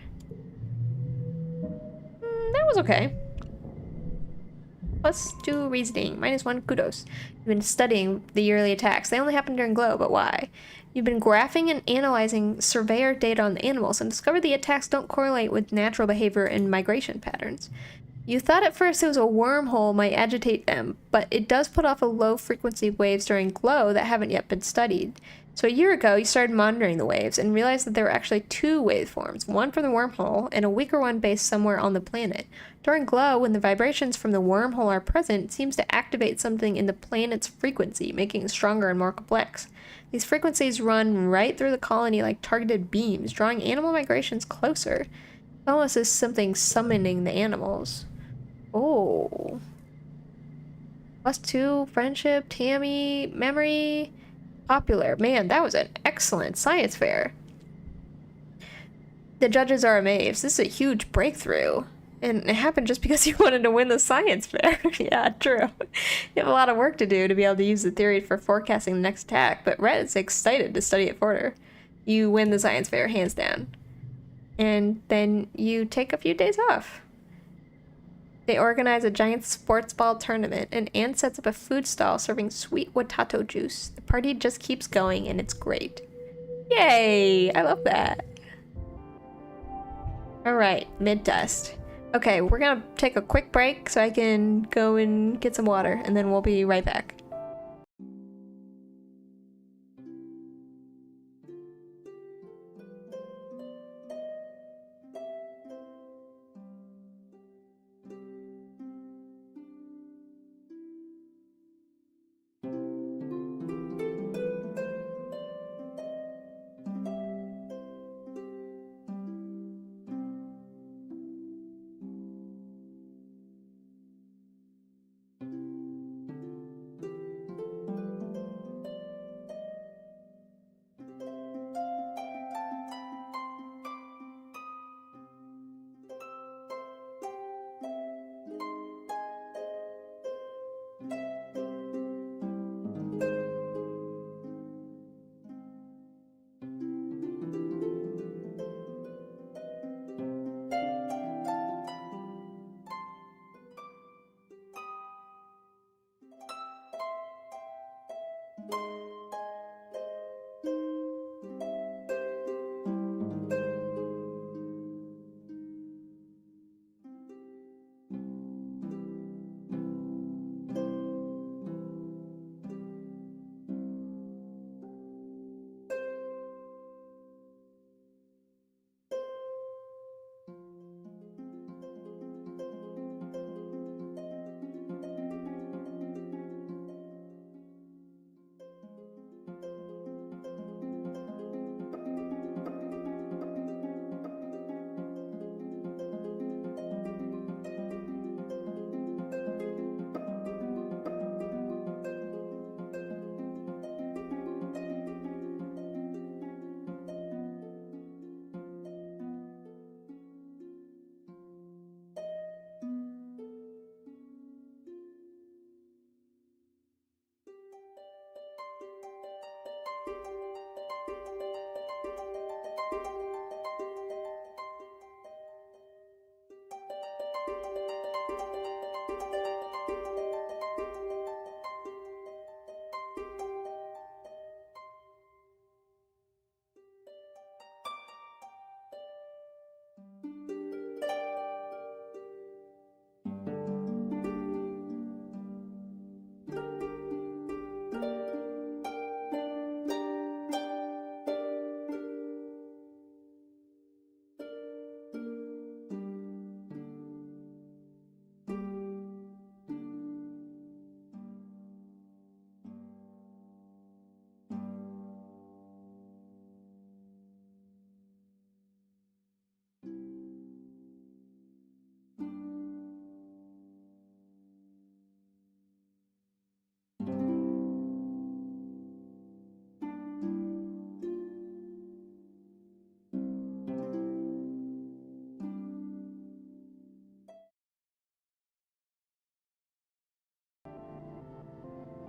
That was okay. +2 reasoning, -1 kudos. You've been studying the yearly attacks. They only happen during glow, but why? You've been graphing and analyzing surveyor data on the animals and discovered the attacks don't correlate with natural behavior and migration patterns. You thought at first it was a wormhole might agitate them, but it does put off a low frequency waves during glow that haven't yet been studied. So a year ago, you started monitoring the waves and realized that there were actually 2 waveforms, one from the wormhole and a weaker one based somewhere on the planet. During glow, when the vibrations from the wormhole are present, it seems to activate something in the planet's frequency, making it stronger and more complex. These frequencies run right through the colony like targeted beams, drawing animal migrations closer. Almost as something summoning the animals. Oh. +2, friendship, Tammy, memory, popular. Man, that was an excellent science fair. The judges are amazed. This is a huge breakthrough. And it happened just because you wanted to win the science fair. Yeah, true. You have a lot of work to do to be able to use the theory for forecasting the next attack, but Rhett's excited to study it further. You win the science fair, hands down. And then you take a few days off. They organize a giant sports ball tournament, and Anne sets up a food stall serving sweet watato juice. The party just keeps going, and it's great. Yay! I love that. Alright, mid-dust. Okay, we're gonna take a quick break so I can go and get some water, and then we'll be right back.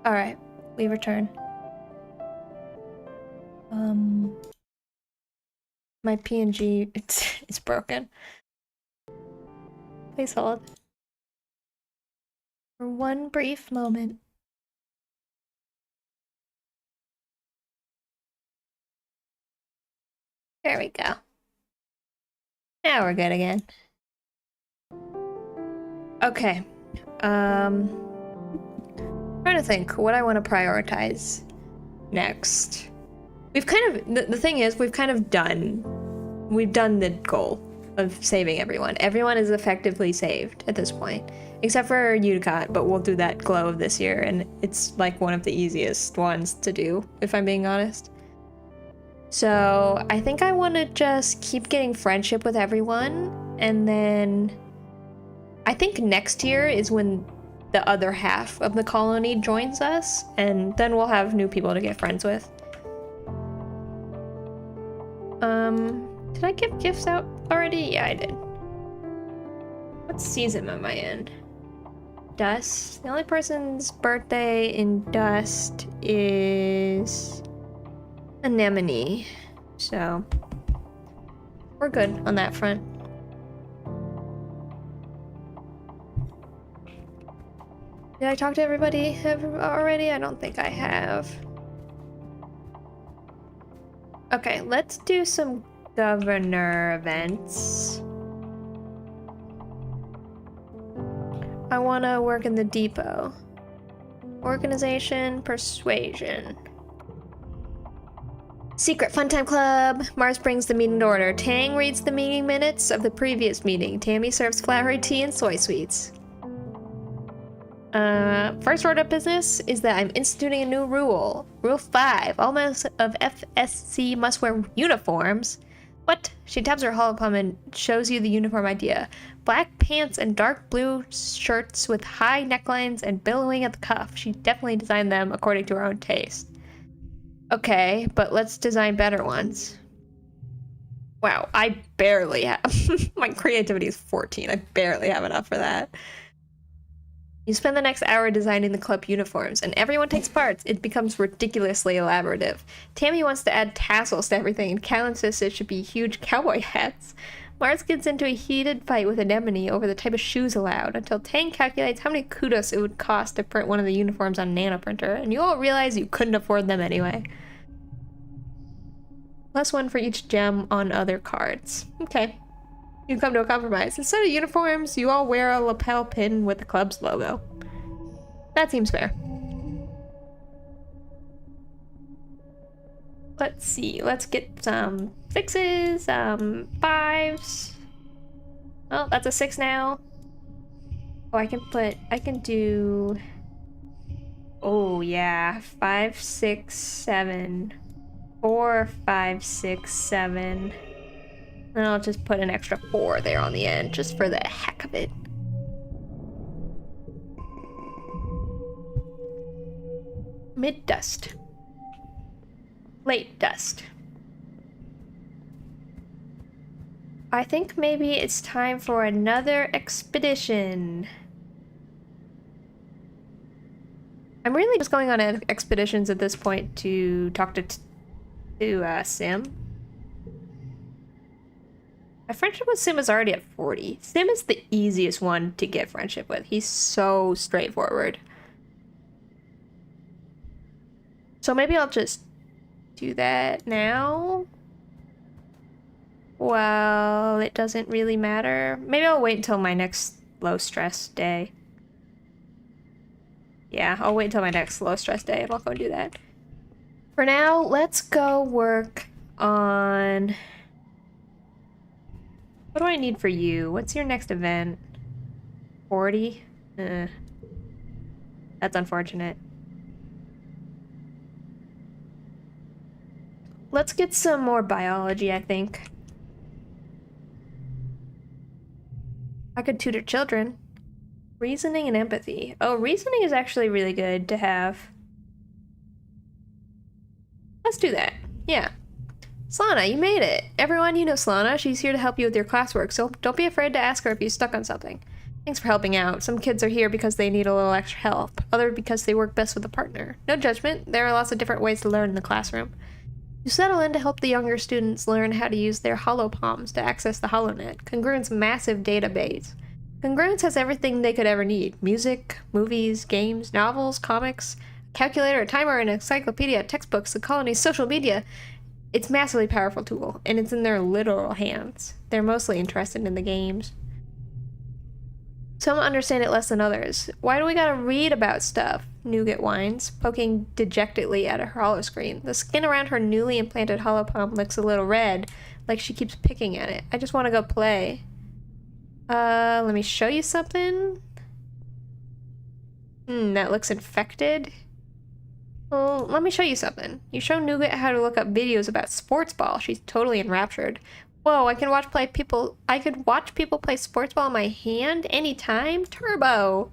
Alright, we return. My PNG, it's broken. Please hold. For one brief moment. There we go. Now we're good again. Okay. Trying to think what I want to prioritize next. We've kind of, the thing is, we've done the goal of saving everyone. Everyone is effectively saved at this point, except for Unicott, but we'll do that glow of this year, and it's like one of the easiest ones to do, if I'm being honest. So I think I want to just keep getting friendship with everyone, and then I think next year is when the other half of the colony joins us, and then we'll have new people to get friends with. Did I give gifts out already? Yeah, I did. What season am I in? Dust. The only person's birthday in Dust is Anemone, so we're good on that front. Did I talk to everybody already? I don't think I have. Okay, let's do some governor events. I want to work in the depot. Organization, persuasion. Secret Fun Time Club. Mars brings the meeting to order. Tang reads the meeting minutes of the previous meeting. Tammy serves flowery tea and soy sweets. First order of business is that I'm instituting a new rule. Rule 5. All members of FSC must wear uniforms. What? She taps her holopalm and shows you the uniform idea. Black pants and dark blue shirts with high necklines and billowing at the cuff. She definitely designed them according to her own taste. Okay, but let's design better ones. Wow, I barely have... My creativity is 14. I barely have enough for that. You spend the next hour designing the club uniforms, and everyone takes part. It becomes ridiculously elaborative. Tammy wants to add tassels to everything, and Cal insists it should be huge cowboy hats. Mars gets into a heated fight with Anemone over the type of shoes allowed, until Tang calculates how many kudos it would cost to print one of the uniforms on nanoprinter, and you all realize you couldn't afford them anyway. +1 for each gem on other cards. Okay. You come to a compromise. Instead of uniforms, you all wear a lapel pin with the club's logo. That seems fair. Let's see. Let's get some 6s, 5s. Oh, that's a 6 now. Oh, I can do... Oh, yeah. 5, 6, 7. 4, 5, 6, 7. And I'll just put an extra 4 there on the end, just for the heck of it. Mid-dust. Late dust. I think maybe it's time for another expedition. I'm really just going on expeditions at this point to talk to Sim. My friendship with Sim is already at 40. Sim is the easiest one to get friendship with. He's so straightforward. So maybe I'll just do that now. Well, it doesn't really matter. Maybe I'll wait until my next low stress day. Yeah, I'll wait until my next low stress day and I'll go do that. For now, let's go work on... What do I need for you? What's your next event? 40? That's unfortunate. Let's get some more biology, I think. I could tutor children. Reasoning and empathy. Oh, reasoning is actually really good to have. Let's do that. Yeah. Slana, you made it. Everyone, you know Slana. She's here to help you with your classwork, so don't be afraid to ask her if you're stuck on something. Thanks for helping out. Some kids are here because they need a little extra help. Others because they work best with a partner. No judgment. There are lots of different ways to learn in the classroom. You settle in to help the younger students learn how to use their holopalms to access the HoloNet, Congruent's massive database. Congruence has everything they could ever need. Music, movies, games, novels, comics, a calculator, a timer, an encyclopedia, textbooks, the colony's social media. It's a massively powerful tool, and it's in their literal hands. They're mostly interested in the games. Some understand it less than others. Why do we gotta read about stuff? Nougat whines, poking dejectedly at her holoscreen. The skin around her newly implanted holopalm looks a little red, like she keeps picking at it. I just want to go play. Let me show you something. That looks infected. Well, let me show you something. You show Nougat how to look up videos about sports ball. She's totally enraptured. Whoa, I could watch people play sports ball in my hand anytime? Turbo!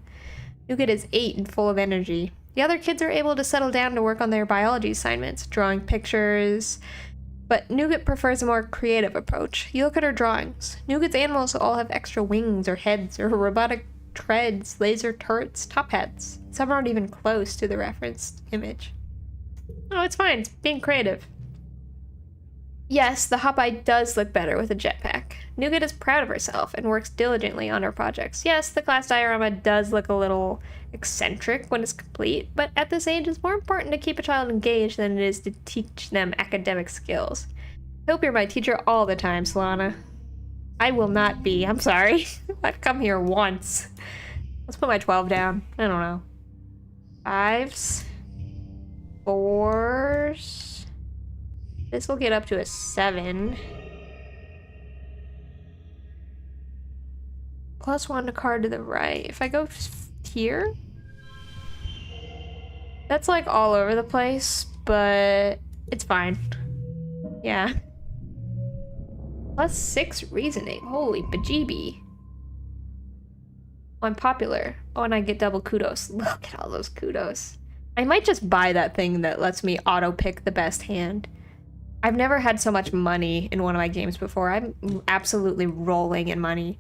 Nougat is 8 and full of energy. The other kids are able to settle down to work on their biology assignments, drawing pictures, but Nougat prefers a more creative approach. You look at her drawings. Nougat's animals all have extra wings or heads or robotic treads, laser turrets, top hats. Some aren't even close to the referenced image. Oh, it's fine. It's being creative. Yes, the Hopeye does look better with a jetpack. Nougat is proud of herself and works diligently on her projects. Yes, the class diorama does look a little eccentric when it's complete, but at this age it's more important to keep a child engaged than it is to teach them academic skills. I hope you're my teacher all the time, Solana. I will not be. I'm sorry. I've come here once. Let's put my 12 down. I don't know. 5s. 4s. This will get up to a 7. +1 to card to the right. If I go here, that's like all over the place, but it's fine. Yeah. +6 reasoning. Holy bejeebie. I'm popular. Oh, and I get double kudos. Look at all those kudos. I might just buy that thing that lets me auto-pick the best hand. I've never had so much money in one of my games before. I'm absolutely rolling in money.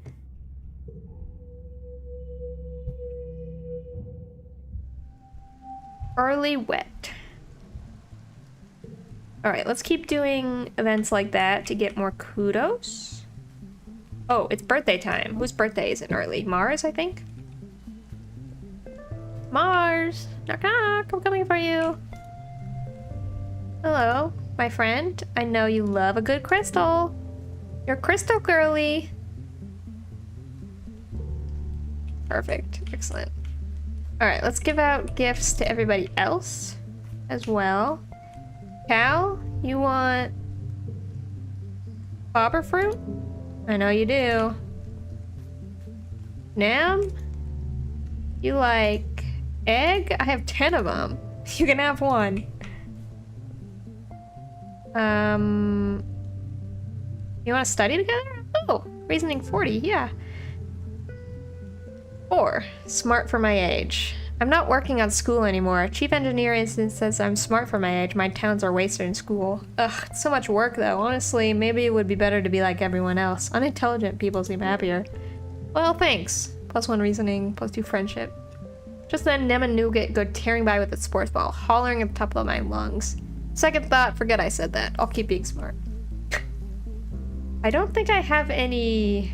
Early wet. Alright, let's keep doing events like that to get more kudos. Oh, it's birthday time. Whose birthday is it early? Mars, I think? Mars! Knock knock, I'm coming for you. Hello, my friend. I know you love a good crystal. You're crystal girly. Perfect, excellent. Alright, let's give out gifts to everybody else as well. Cal, you want bobber fruit? I know you do. Nam, you like egg? I have 10 of them. You can have one. You want to study together? Oh, reasoning 40, yeah. 4, smart for my age. I'm not working on school anymore. Chief engineer instant says I'm smart for my age. My talents are wasted in school. Ugh, it's so much work though. Honestly, maybe it would be better to be like everyone else. Unintelligent people seem happier. Well, thanks. +1 reasoning, +2 friendship. Just then, Nem and Nougat go tearing by with a sports ball, hollering at the top of my lungs. Second thought, forget I said that. I'll keep being smart. I don't think I have any...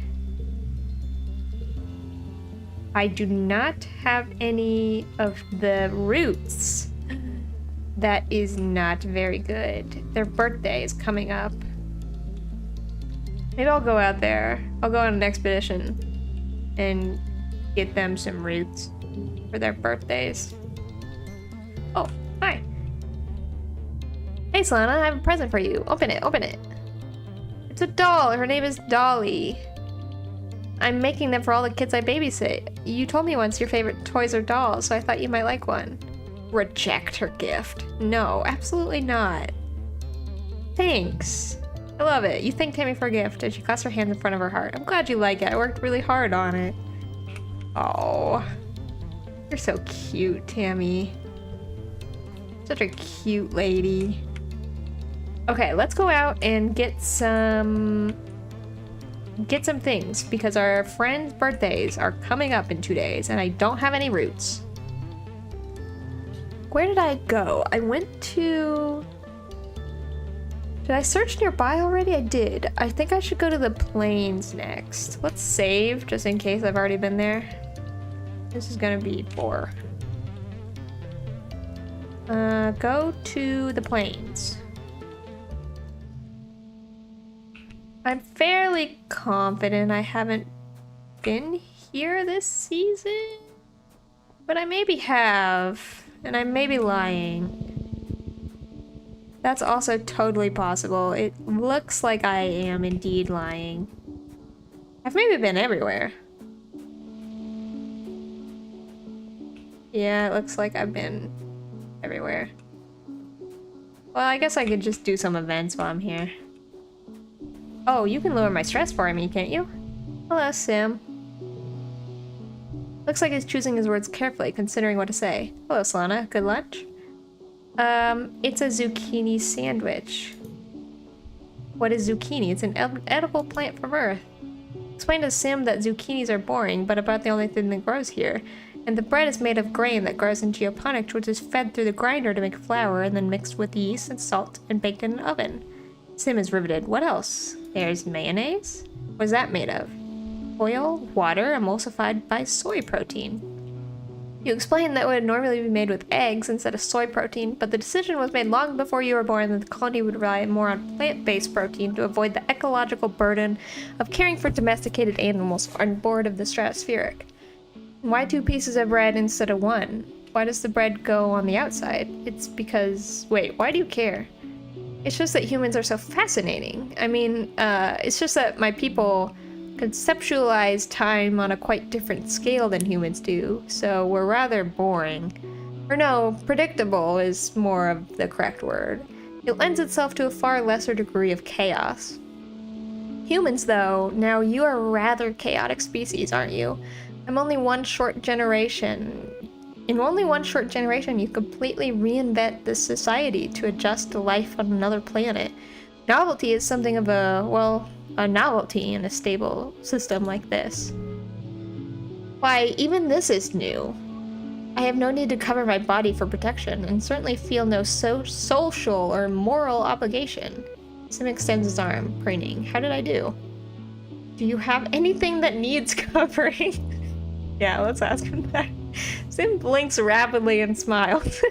I do not have any of the roots. That is not very good. Their birthday is coming up. Maybe I'll go out there. I'll go on an expedition and get them some roots for their birthdays. Oh, hi. Hey, Solana, I have a present for you. Open it, open it. It's a doll. Her name is Dolly. I'm making them for all the kids I babysit. You told me once your favorite toys are dolls, so I thought you might like one. Reject her gift. No, absolutely not. Thanks. I love it. You thanked Tammy for a gift, and she clasped her hands in front of her heart. I'm glad you like it. I worked really hard on it. Oh, you're so cute, Tammy. Such a cute lady. Okay, let's go out and get some things because our friends' birthdays are coming up in 2 days and I don't have any roots. Where did I go? I went to Did I search nearby already? I did. I think I should go to the plains next. Let's save, just in case I've already been there. This is gonna be 4. Go to the plains. I'm fairly confident I haven't been here this season, but I maybe have, and I may be lying. That's also totally possible. It looks like I am indeed lying. I've maybe been everywhere. Yeah, it looks like I've been everywhere. Well, I guess I could just do some events while I'm here. Oh, you can lower my stress for me, can't you? Hello, Sim. Looks like he's choosing his words carefully, considering what to say. Hello, Solana. Good lunch? It's a zucchini sandwich. What is zucchini? It's an edible plant from Earth. Explain to Sim that zucchinis are boring, but about the only thing that grows here. And the bread is made of grain that grows in geoponics, which is fed through the grinder to make flour and then mixed with yeast and salt and baked in an oven. Sim is riveted. What else? There's mayonnaise? What is that made of? Oil, water, emulsified by soy protein. You explained that it would normally be made with eggs instead of soy protein, but the decision was made long before you were born that the colony would rely more on plant-based protein to avoid the ecological burden of caring for domesticated animals on board of the stratospheric. Why 2 pieces of bread instead of 1? Why does the bread go on the outside? It's because... Wait, why do you care? It's just that humans are so fascinating. I mean, it's just that my people conceptualize time on a quite different scale than humans do, so we're rather boring. Or no, predictable is more of the correct word. It lends itself to a far lesser degree of chaos. Humans, though, now you are a rather chaotic species, aren't you? I'm only one short generation. In only one short generation, you completely reinvent this society to adjust to life on another planet. Novelty is something of a, well, a novelty in a stable system like this. Why, even this is new. I have no need to cover my body for protection, and certainly feel no social or moral obligation. Sim extends his arm, preening. How did I do? Do you have anything that needs covering? Yeah, let's ask him that. Sim blinks rapidly and smiles.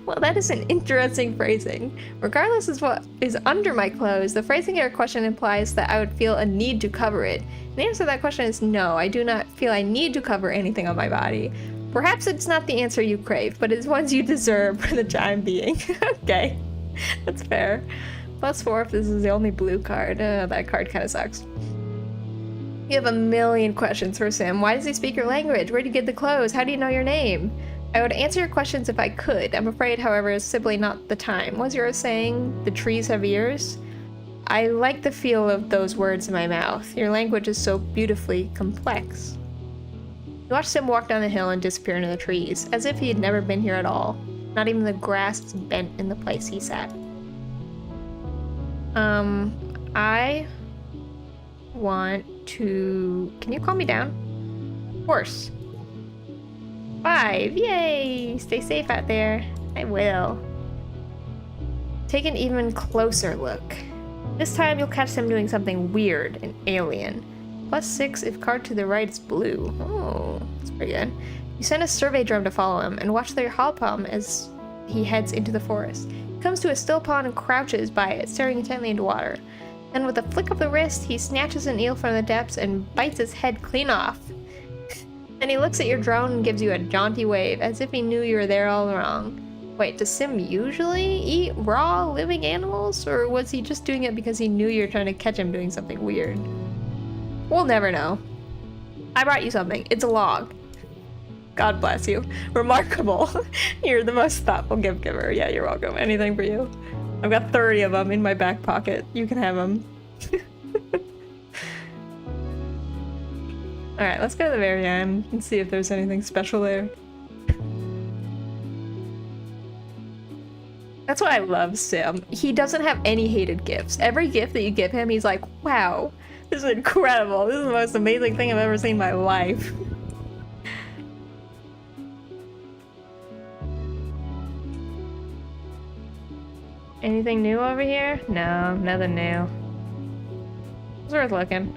Well, that is an interesting phrasing. Regardless of what is under my clothes, the phrasing of your question implies that I would feel a need to cover it. The answer to that question is no, I do not feel I need to cover anything on my body. Perhaps it's not the answer you crave, but it's one you deserve for the time being. Okay, that's fair. +4 if this is the only blue card. That card kind of sucks. You have a million questions for Sim. Why does he speak your language? Where do you get the clothes? How do you know your name? I would answer your questions if I could. I'm afraid, however, it's simply not the time. Was yours saying the trees have ears? I like the feel of those words in my mouth. Your language is so beautifully complex. You watch Sim walk down the hill and disappear into the trees, as if he had never been here at all. Not even the grass is bent in the place he sat. I want to... Can you calm me down? Of course. 5. Yay! Stay safe out there. I will. Take an even closer look. This time you'll catch him doing something weird and alien. +6 if card to the right is blue. Oh, that's pretty good. You send a survey drone to follow him and watch their hopalm as he heads into the forest. He comes to a still pond and crouches by it, staring intently into water. Then with a flick of the wrist, he snatches an eel from the depths and bites its head clean off. Then he looks at your drone and gives you a jaunty wave, as if he knew you were there all along. Wait, does Sim usually eat raw, living animals? Or was he just doing it because he knew you were trying to catch him doing something weird? We'll never know. I brought you something. It's a log. God bless you. Remarkable. You're the most thoughtful gift giver. Yeah, you're welcome. Anything for you. I've got 30 of them in my back pocket. You can have them. Alright, let's go to the very end and see if there's anything special there. That's why I love Sim. He doesn't have any hated gifts. Every gift that you give him, he's like, wow, this is incredible. This is the most amazing thing I've ever seen in my life. Anything new over here? No, nothing new. It's worth looking.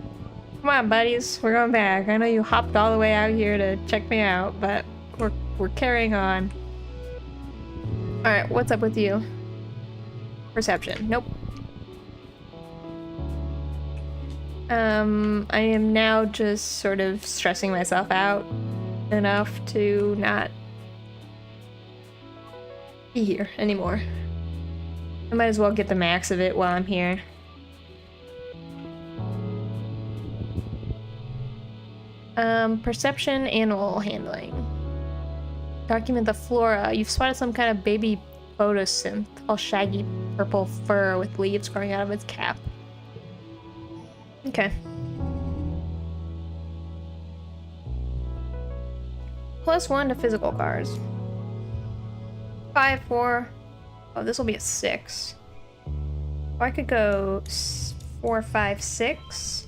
Come on, buddies. We're going back. I know you hopped all the way out here to check me out, but we're carrying on. Alright, what's up with you? Perception. Nope. I am now just sort of stressing myself out enough to not be here anymore. I might as well get the max of it while I'm here. Perception, animal handling. Document the flora. You've spotted some kind of baby photosynth, all shaggy purple fur with leaves growing out of its cap. Okay. +1 to physical cards. 5, 4. Oh, this will be a 6. Oh, I could go 4, 5, 6.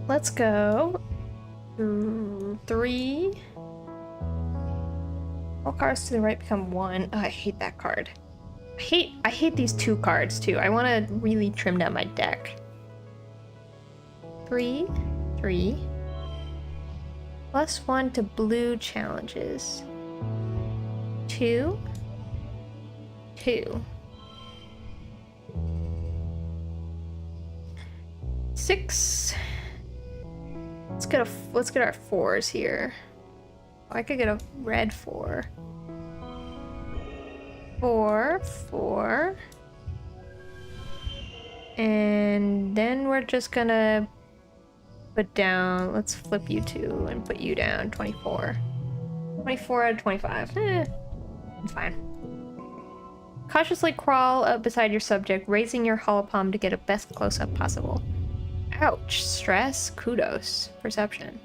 Let's go 3. All cards to the right become 1. Oh, I hate that card. I hate these 2 cards too. I want to really trim down my deck. 3, 3. +1 to blue challenges. 2, 2. 6. Let's get our 4s here. Oh, I could get a red 4. 4, 4. And then we're just gonna put down, let's flip you 2 and put you down 24. 24 out of 25. It's fine. Cautiously crawl up beside your subject, raising your hollow palm to get a best close-up possible. Ouch. Stress. Kudos. Perception.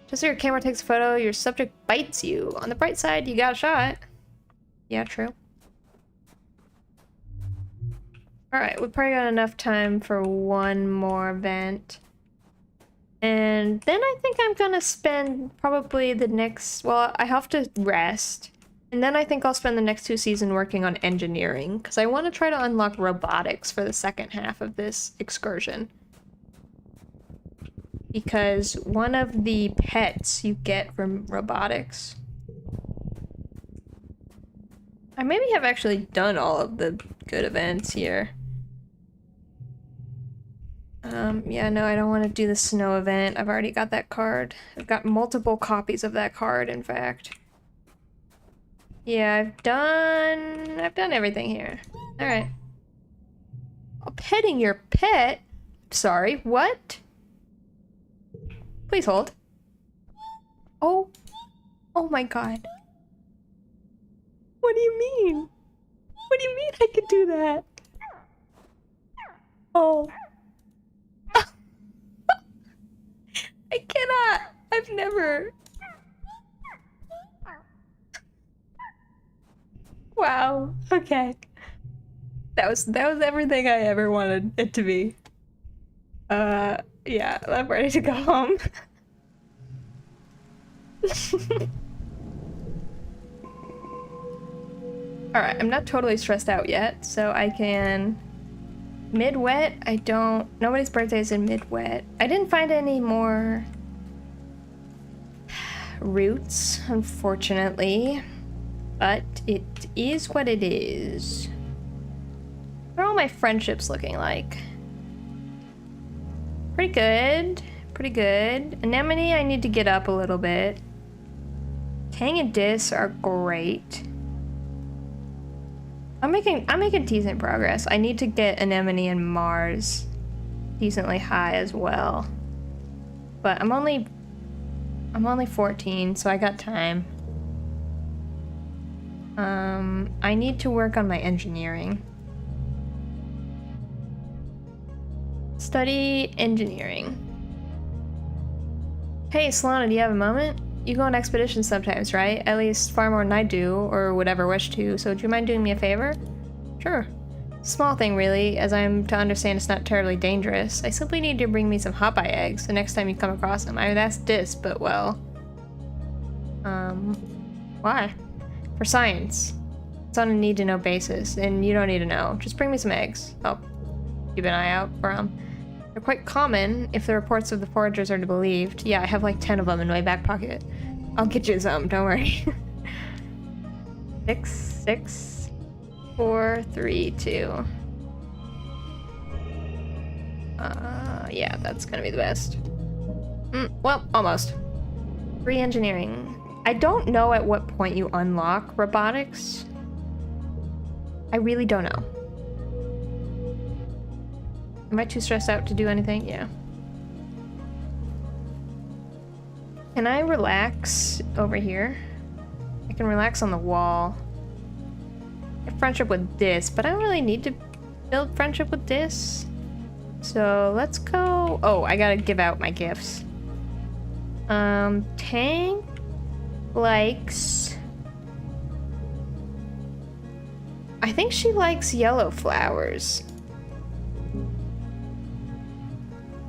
Just so your camera takes a photo, your subject bites you. On the bright side, you got a shot. Yeah, true. Alright, we've probably got enough time for one more event. And then I think I'm gonna spend probably the next... Well, I have to rest. And then I think I'll spend the next 2 seasons working on engineering, because I want to try to unlock robotics for the second half of this excursion. Because one of the pets you get from robotics... I maybe have actually done all of the good events here. Yeah, no, I don't want to do the snow event. I've already got that card. I've got multiple copies of that card, in fact. Yeah, I've done everything here. Alright. Oh, petting your pet? Sorry, what? Please hold. Oh. Oh my god. What do you mean? What do you mean I could do that? Oh. I cannot. I've never. Wow. Okay. That was everything I ever wanted it to be. Yeah, I'm ready to go home. Alright, I'm not totally stressed out yet, so I can... Mid-wet, nobody's birthday is in mid-wet. I didn't find any more roots, unfortunately. But it is what it is. What are all my friendships looking like? Pretty good. Pretty good. Anemone, I need to get up a little bit. Tang and Dis are great. I'm making decent progress. I need to get Anemone and Mars decently high as well. But I'm only 14, so I got time. I need to work on my engineering. Study engineering. Hey, Solana, do you have a moment? You go on expeditions sometimes, right? At least far more than I do, or would ever wish to, so do you mind doing me a favor? Sure. Small thing, really, as I'm to understand it's not terribly dangerous. I simply need you to bring me some hot-eye eggs the next time you come across them. I mean, that's Dis, but well... Why? For science. It's on a need-to-know basis, and you don't need to know. Just bring me some eggs. I'll keep an eye out for them. They're quite common, if the reports of the foragers are to be believed. Yeah, I have like 10 of them in my back pocket. I'll get you some, don't worry. 6, 6, 4, 3, 2. Yeah, that's gonna be the best. Well, almost. Re-engineering. I don't know at what point you unlock robotics. I really don't know. Am I too stressed out to do anything? Yeah. Can I relax over here? I can relax on the wall. I have friendship with this, but I don't really need to build friendship with this. So let's go. Oh, I gotta give out my gifts. Tank likes. I think she likes yellow flowers.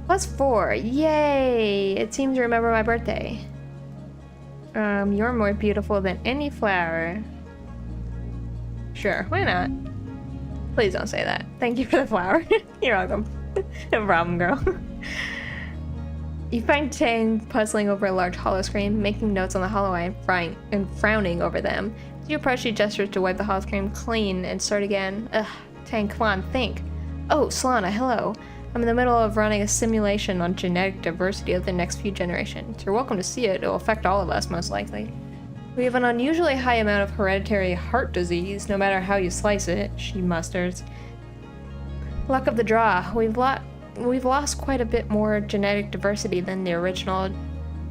+4. Yay! It seems to remember my birthday. You're more beautiful than any flower. Sure, why not? Please don't say that. Thank you for the flower. You're welcome. No problem, girl. You find Tang puzzling over a large holoscreen, making notes on the hollow and frowning over them. As you approach, she gestures to wipe the holoscreen clean and start again. Ugh, Tang, come on, think. Oh, Solana, hello. I'm in the middle of running a simulation on genetic diversity of the next few generations. You're welcome to see it. It will affect all of us, most likely. We have an unusually high amount of hereditary heart disease, no matter how you slice it, she musters. Luck of the draw. We've lost quite a bit more genetic diversity than the original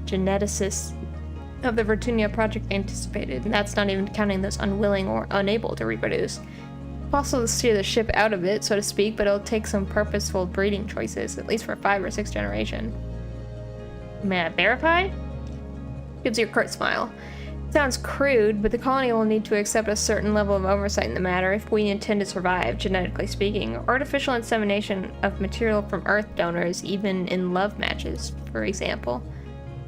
geneticists of the Virtunia project anticipated, and that's not even counting those unwilling or unable to reproduce. Possible to steer the ship out of it, so to speak, but it'll take some purposeful breeding choices, at least for 5 or 6 generations. May I verify? Gives you a curt smile. It sounds crude, but the colony will need to accept a certain level of oversight in the matter if we intend to survive, genetically speaking. Artificial insemination of material from Earth donors, even in love matches, for example.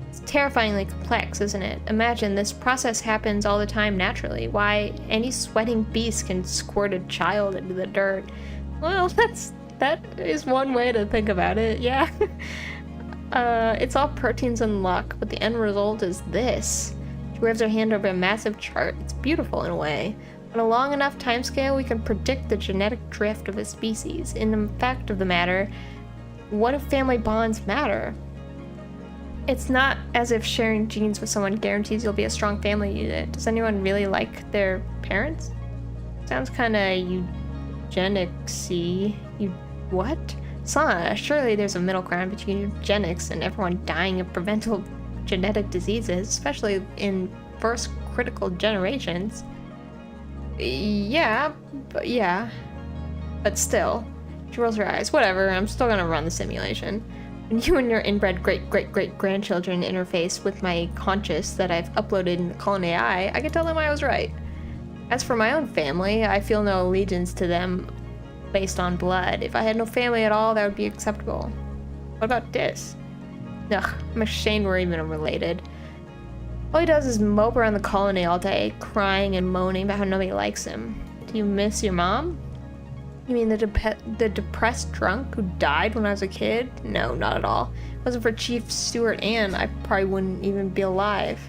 It's terrifyingly complex, isn't it? Imagine this process happens all the time naturally. Why, any sweating beast can squirt a child into the dirt. Well, that is one way to think about it, yeah. It's all proteins and luck, but the end result is this. She waves her hand over a massive chart. It's beautiful in a way. On a long enough timescale, we can predict the genetic drift of a species. In the fact of the matter, what if family bonds matter? It's not as if sharing genes with someone guarantees you'll be a strong family unit. Does anyone really like their parents? Sounds kinda eugenics-y. What? Sana, surely there's a middle ground between eugenics and everyone dying of preventable genetic diseases, especially in first critical generations. Yeah. But still. She rolls her eyes. Whatever, I'm still gonna run the simulation. When you and your inbred great-great-great-grandchildren interface with my conscious that I've uploaded in the Colony AI, I can tell them I was right. As for my own family, I feel no allegiance to them based on blood. If I had no family at all, that would be acceptable. What about this? Ugh, I'm ashamed we're even related. All he does is mope around the colony all day, crying and moaning about how nobody likes him. Do you miss your mom? You mean the depressed drunk who died when I was a kid? No, not at all. If it wasn't for Chief Stewart Ann, I probably wouldn't even be alive.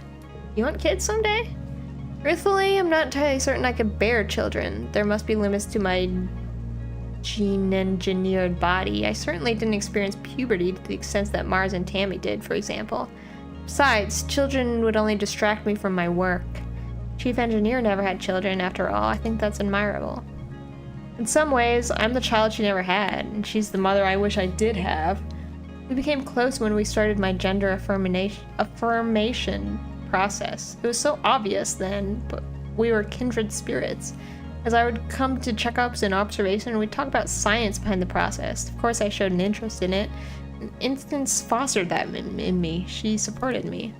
You want kids someday? Truthfully, I'm not entirely certain I could bear children. There must be limits to my gene-engineered body. I certainly didn't experience puberty to the extent that Mars and Tammy did, for example. Besides, children would only distract me from my work. Chief Engineer never had children, after all. I think that's admirable. In some ways, I'm the child she never had, and she's the mother I wish I did have. We became close when we started my gender affirmation process. It was so obvious then, but we were kindred spirits. As I would come to checkups and observation, we'd talk about science behind the process. Of course, I showed an interest in it. Instance fostered that in me. She supported me.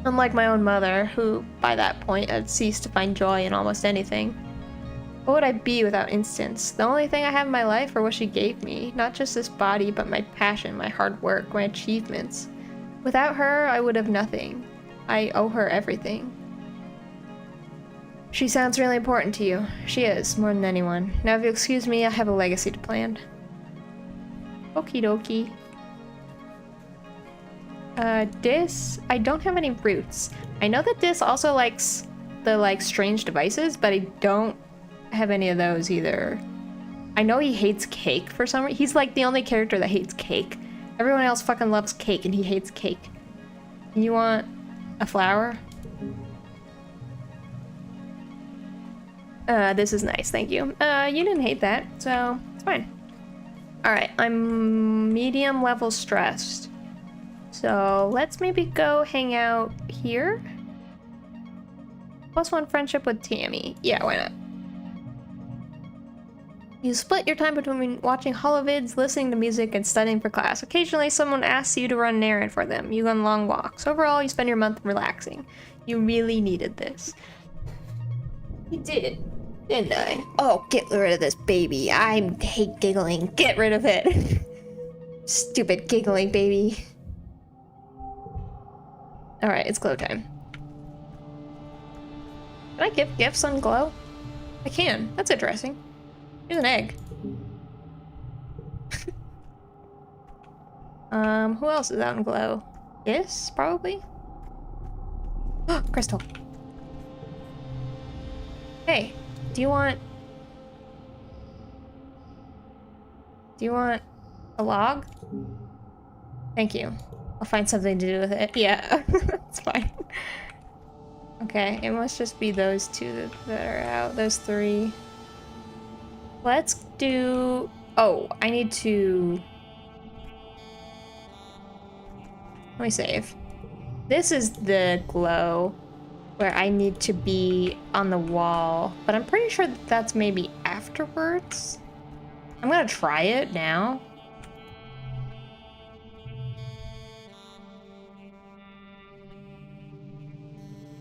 Unlike my own mother, who, by that point, had ceased to find joy in almost anything. What would I be without Instance? The only thing I have in my life are what she gave me. Not just this body, but my passion, my hard work, my achievements. Without her, I would have nothing. I owe her everything. She sounds really important to you. She is, more than anyone. Now if you'll excuse me, I have a legacy to plan. Okie dokie. Dis, I don't have any roots. I know that Dis also likes the, like, strange devices, but I don't have any of those either. I know he hates cake for some reason. He's, like, the only character that hates cake. Everyone else fucking loves cake, and he hates cake. You want a flower? This is nice, thank you. You didn't hate that, so it's fine. Alright, I'm medium level stressed. So let's maybe go hang out here. +1 friendship with Tammy. Yeah, why not? You split your time between watching holovids, listening to music, and studying for class. Occasionally, someone asks you to run an errand for them. You go on long walks. Overall, you spend your month relaxing. You really needed this. You did, didn't I? Oh, get rid of this baby. I hate giggling. Get rid of it. Stupid giggling baby. Alright, it's glow time. Can I give gifts on glow? I can. That's interesting. Here's an egg. Who else is out in glow? This, probably? Crystal. Hey, do you want a log? Thank you. I'll find something to do with it. Yeah, it's fine. Okay, it must just be those two that are out. Those three. Let's do... Oh, I need to... Let me save. This is the glow where I need to be on the wall, but I'm pretty sure that that's maybe afterwards. I'm gonna try it now.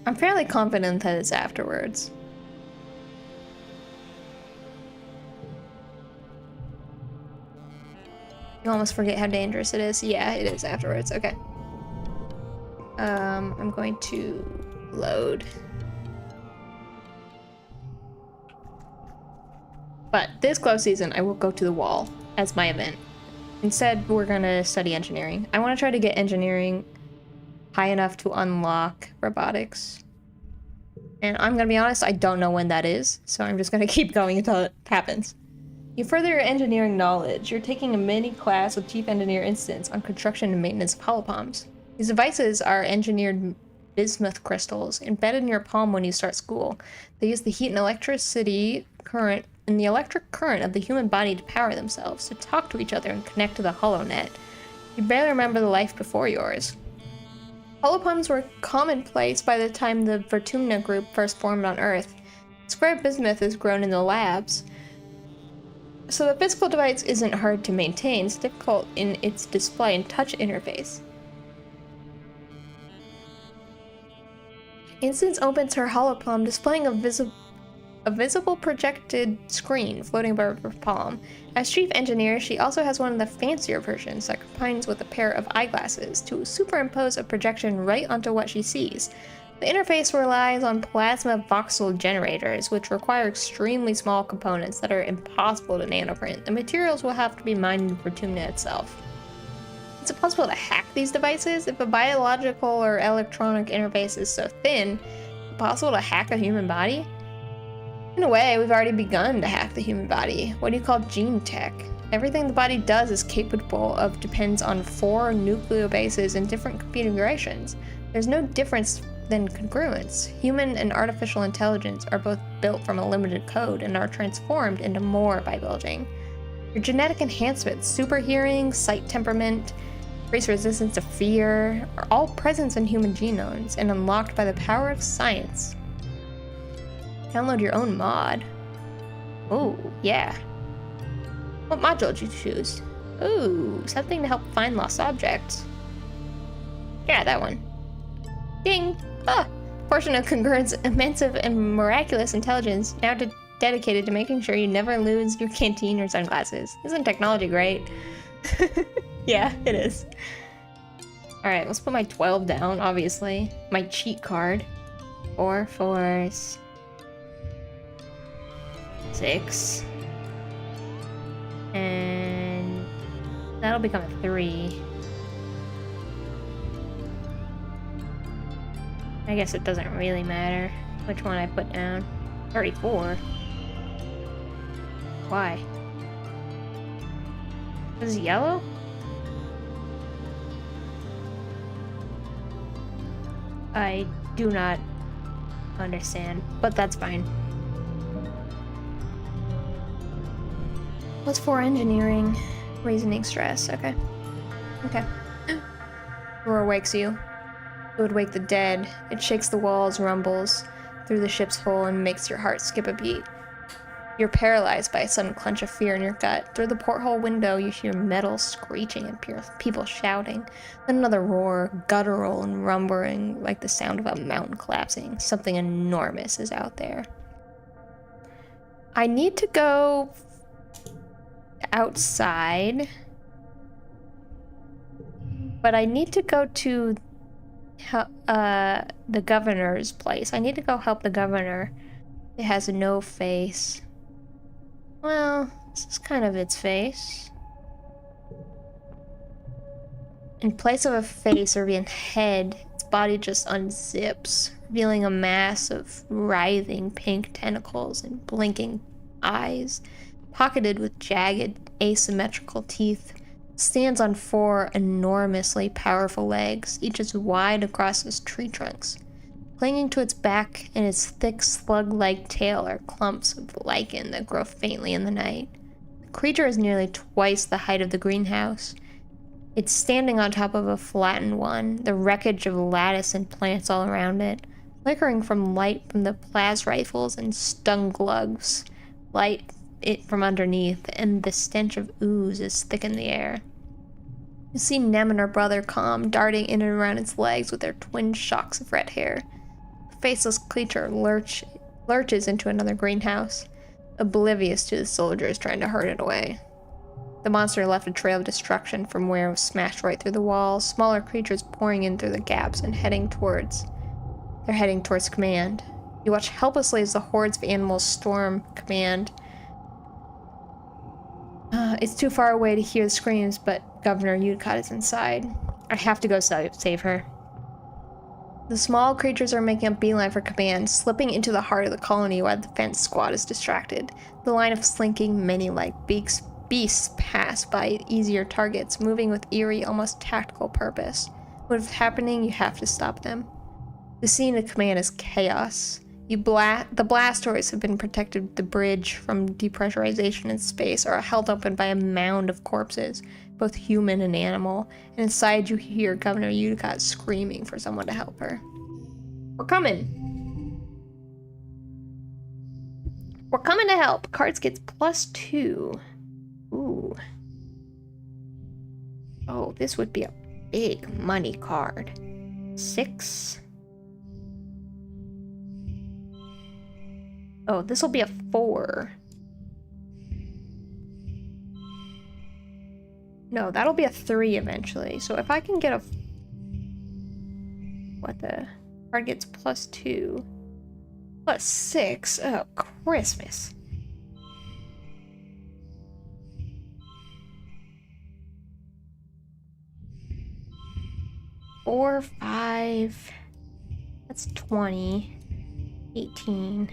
I'm fairly confident that it's afterwards. You almost forget how dangerous it is. Yeah, it is afterwards. Okay. I'm going to load. But this glow season, I will go to the wall as my event. Instead, we're gonna study engineering. I want to try to get engineering high enough to unlock robotics. And I'm gonna be honest, I don't know when that is, so I'm just gonna keep going until it happens. You further your engineering knowledge. You're taking a mini class with Chief Engineer Instance on construction and maintenance of holopalms. These devices are engineered bismuth crystals embedded in your palm when you start school. They use the heat and electricity current and the electric current of the human body to power themselves, to talk to each other and connect to the HoloNet. You barely remember the life before yours. Holopalms were commonplace by the time the Vertumna group first formed on Earth. Square bismuth is grown in the labs, so the physical device isn't hard to maintain. It's difficult in its display and touch interface. Instance opens her holopalm, displaying a visible projected screen floating above her palm. As chief engineer, she also has one of the fancier versions that combines with a pair of eyeglasses to superimpose a projection right onto what she sees. The interface relies on plasma voxel generators, which require extremely small components that are impossible to nanoprint. The materials will have to be mined in Vertumna itself. Is it possible to hack these devices? If a biological or electronic interface is so thin, is it possible to hack a human body? In a way, we've already begun to hack the human body. What do you call gene tech? Everything the body does is capable of depends on 4 nucleobases in different configurations. There's no difference than congruence. Human and artificial intelligence are both built from a limited code and are transformed into more by building. Your genetic enhancements, super hearing, sight temperament, increased resistance to fear, are all present in human genomes and unlocked by the power of science. Download your own mod. Oh, yeah. What module did you choose? Ooh, something to help find lost objects. Yeah, that one. Ding! Ah! Portion of Congruent's immense and miraculous intelligence, now dedicated to making sure you never lose your canteen or sunglasses. Isn't technology great? Yeah, it is. Alright, let's put my 12 down, obviously. My cheat card. 4 fours. 6. And that'll become a 3. I guess it doesn't really matter which one I put down. 34. Why? This is yellow? I do not understand, but that's fine. What's for engineering? Reasoning stress, okay. Okay. Roar wakes you. It would wake the dead. It shakes the walls, rumbles through the ship's hull, and makes your heart skip a beat. You're paralyzed by a sudden clench of fear in your gut. Through the porthole window, you hear metal screeching and people shouting. Then another roar, guttural and rumbling like the sound of a mountain collapsing. Something enormous is out there. I need to go outside, but I need to go to the governor's place. I need to go help the governor. It has no face. Well, this is kind of its face. In place of a face or even head, its body just unzips, revealing a mass of writhing pink tentacles and blinking eyes, pocketed with jagged, asymmetrical teeth. Stands on 4 enormously powerful legs, each as wide across its tree trunks. Clinging to its back and its thick slug-like tail are clumps of lichen that grow faintly in the night. The creature is nearly twice the height of the greenhouse. It's standing on top of a flattened one, the wreckage of lattice and plants all around it, flickering from light from the plas rifles and stun glugs, light it from underneath, and the stench of ooze is thick in the air. You see Nem and her brother Calm darting in and around its legs with their twin shocks of red hair. The faceless creature lurches into another greenhouse, oblivious to the soldiers trying to herd it away. The monster left a trail of destruction from where it was smashed right through the walls, smaller creatures pouring in through the gaps and heading towards command. You watch helplessly as the hordes of animals storm command. It's too far away to hear the screams, but Governor Udcott is inside. I have to go save her. The small creatures are making a beeline for command, slipping into the heart of the colony while the fence squad is distracted. The line of slinking, many-like beasts pass by easier targets, moving with eerie, almost tactical purpose. What's happening, you have to stop them. The scene of command is chaos. The blastors have been protected with the bridge from depressurization in space, are held open by a mound of corpses, both human and animal, and inside you hear Governor Udcott screaming for someone to help her. We're coming! We're coming to help! Cards gets +2. Ooh. Oh, this would be a big money card. 6. Oh, this will be a 4. No, that'll be a 3 eventually. So if I can get a... What the... Card gets +2. +6. Oh, Christmas. Four, 5. That's 20. 18.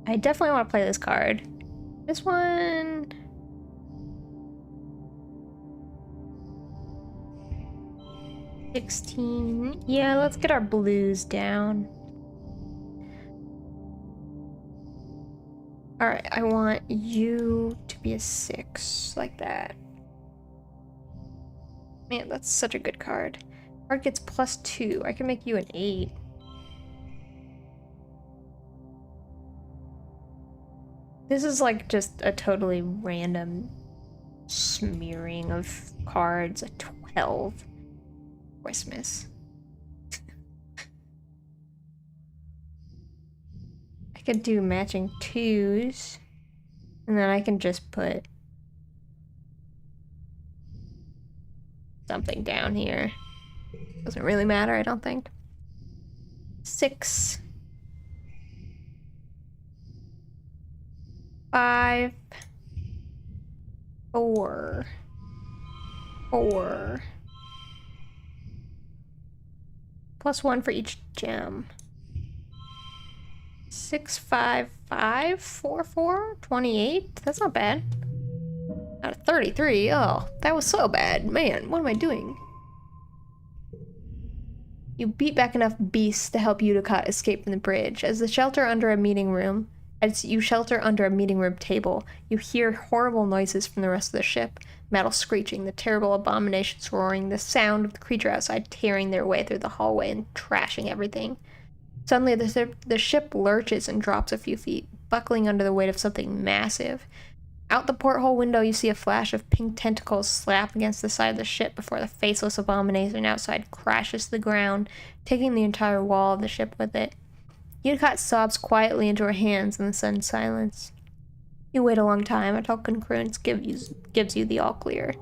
I definitely want to play this card. This one... $16. Yeah, let's get our blues down. Alright, I want you to be a 6, like that. Man, that's such a good card. Card gets +2. I can make you an 8. This is like just a totally random smearing of cards. A 12. Christmas. I could do matching 2s. And then I can just put something down here. Doesn't really matter, I don't think. 6, 5, 4, 4. +1 for each gem. 6, 5, 5, 4, 4, 28. That's not bad. Out of 33. Oh, that was so bad. Man, what am I doing? You beat back enough beasts to help Utica escape from the bridge. As you shelter under a meeting room table, you hear horrible noises from the rest of the ship. Metal screeching, the terrible abominations roaring, the sound of the creature outside tearing their way through the hallway and trashing everything. Suddenly, the ship lurches and drops a few feet, buckling under the weight of something massive. Out the porthole window, you see a flash of pink tentacles slap against the side of the ship before the faceless abomination outside crashes to the ground, taking the entire wall of the ship with it. Utica sobs quietly into her hands in the sudden silence. You wait a long time until concurrence gives you the all-clear.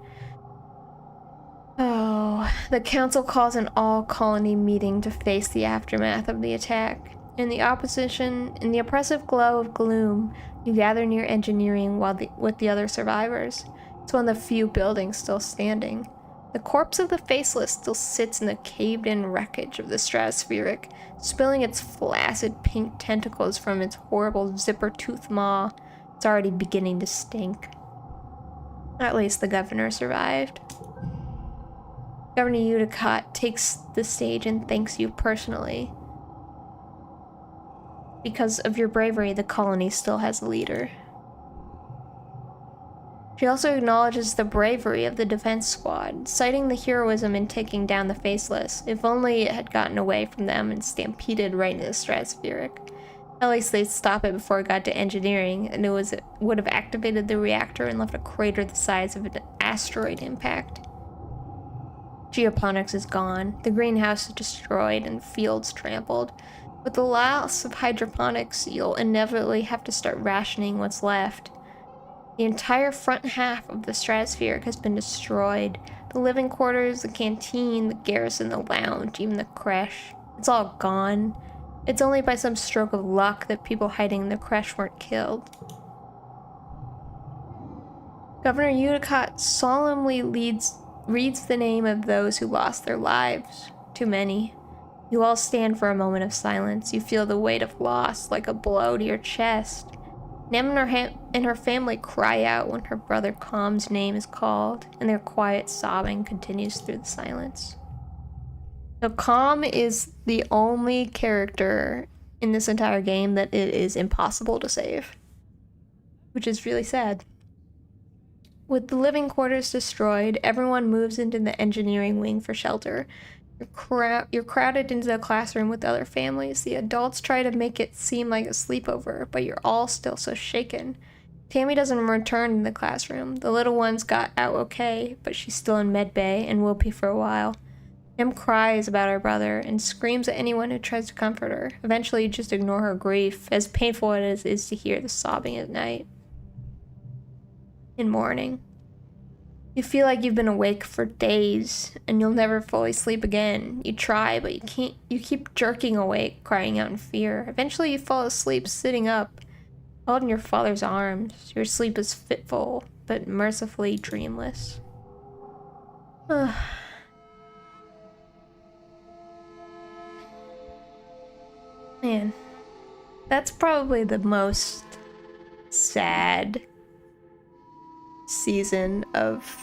Oh, the council calls an all-colony meeting to face the aftermath of the attack. In the oppressive glow of gloom, you gather near engineering with the other survivors. It's one of the few buildings still standing. The corpse of the Faceless still sits in the caved-in wreckage of the Stratospheric, spilling its flaccid pink tentacles from its horrible zipper-tooth maw. It's already beginning to stink. At least the governor survived. Governor Utica takes the stage and thanks you personally. Because of your bravery, the colony still has a leader. She also acknowledges the bravery of the defense squad, citing the heroism in taking down the Faceless. If only it had gotten away from them and stampeded right into the Stratospheric. At least they'd stop it before it got to engineering, and it would have activated the reactor and left a crater the size of an asteroid impact. Geoponics is gone, the greenhouse is destroyed, and fields trampled. With the loss of hydroponics, you'll inevitably have to start rationing what's left. The entire front half of the Stratospheric has been destroyed. The living quarters, the canteen, the garrison, the lounge, even the creche. It's all gone. It's only by some stroke of luck that people hiding in the creche weren't killed. Governor Utica solemnly reads the name of those who lost their lives. Too many. You all stand for a moment of silence. You feel the weight of loss like a blow to your chest. Nem and her family cry out when her brother Calm's name is called, and their quiet sobbing continues through the silence. So Calm is the only character in this entire game that it is impossible to save, which is really sad. With the living quarters destroyed, everyone moves into the engineering wing for shelter. You're crowded into the classroom with other families. The adults try to make it seem like a sleepover, but you're all still so shaken. Tammy doesn't return to the classroom. The little one's got out okay, but she's still in med bay and will be for a while. Em cries about her brother and screams at anyone who tries to comfort her. Eventually, you just ignore her grief, as painful it is to hear the sobbing at night. In morning. You feel like you've been awake for days, and you'll never fully sleep again. You try, but you can't. You keep jerking awake, crying out in fear. Eventually, you fall asleep sitting up, held in your father's arms. Your sleep is fitful, but mercifully dreamless. Man, that's probably the most sad season of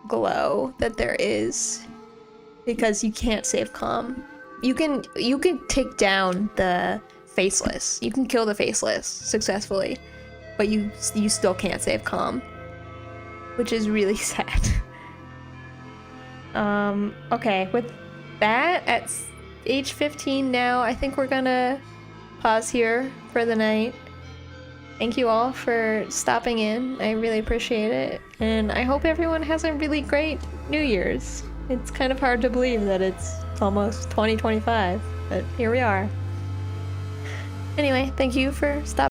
Glow that there is, because you can't save Calm. You can take down the Faceless. You can kill the Faceless successfully, but you still can't save Calm, which is really sad. Okay, with that at age 15 now, I think we're gonna pause here for the night. Thank you all for stopping in. I really appreciate it. And I hope everyone has a really great New Year's. It's kind of hard to believe that it's almost 2025, but here we are. Anyway, thank you for stopping.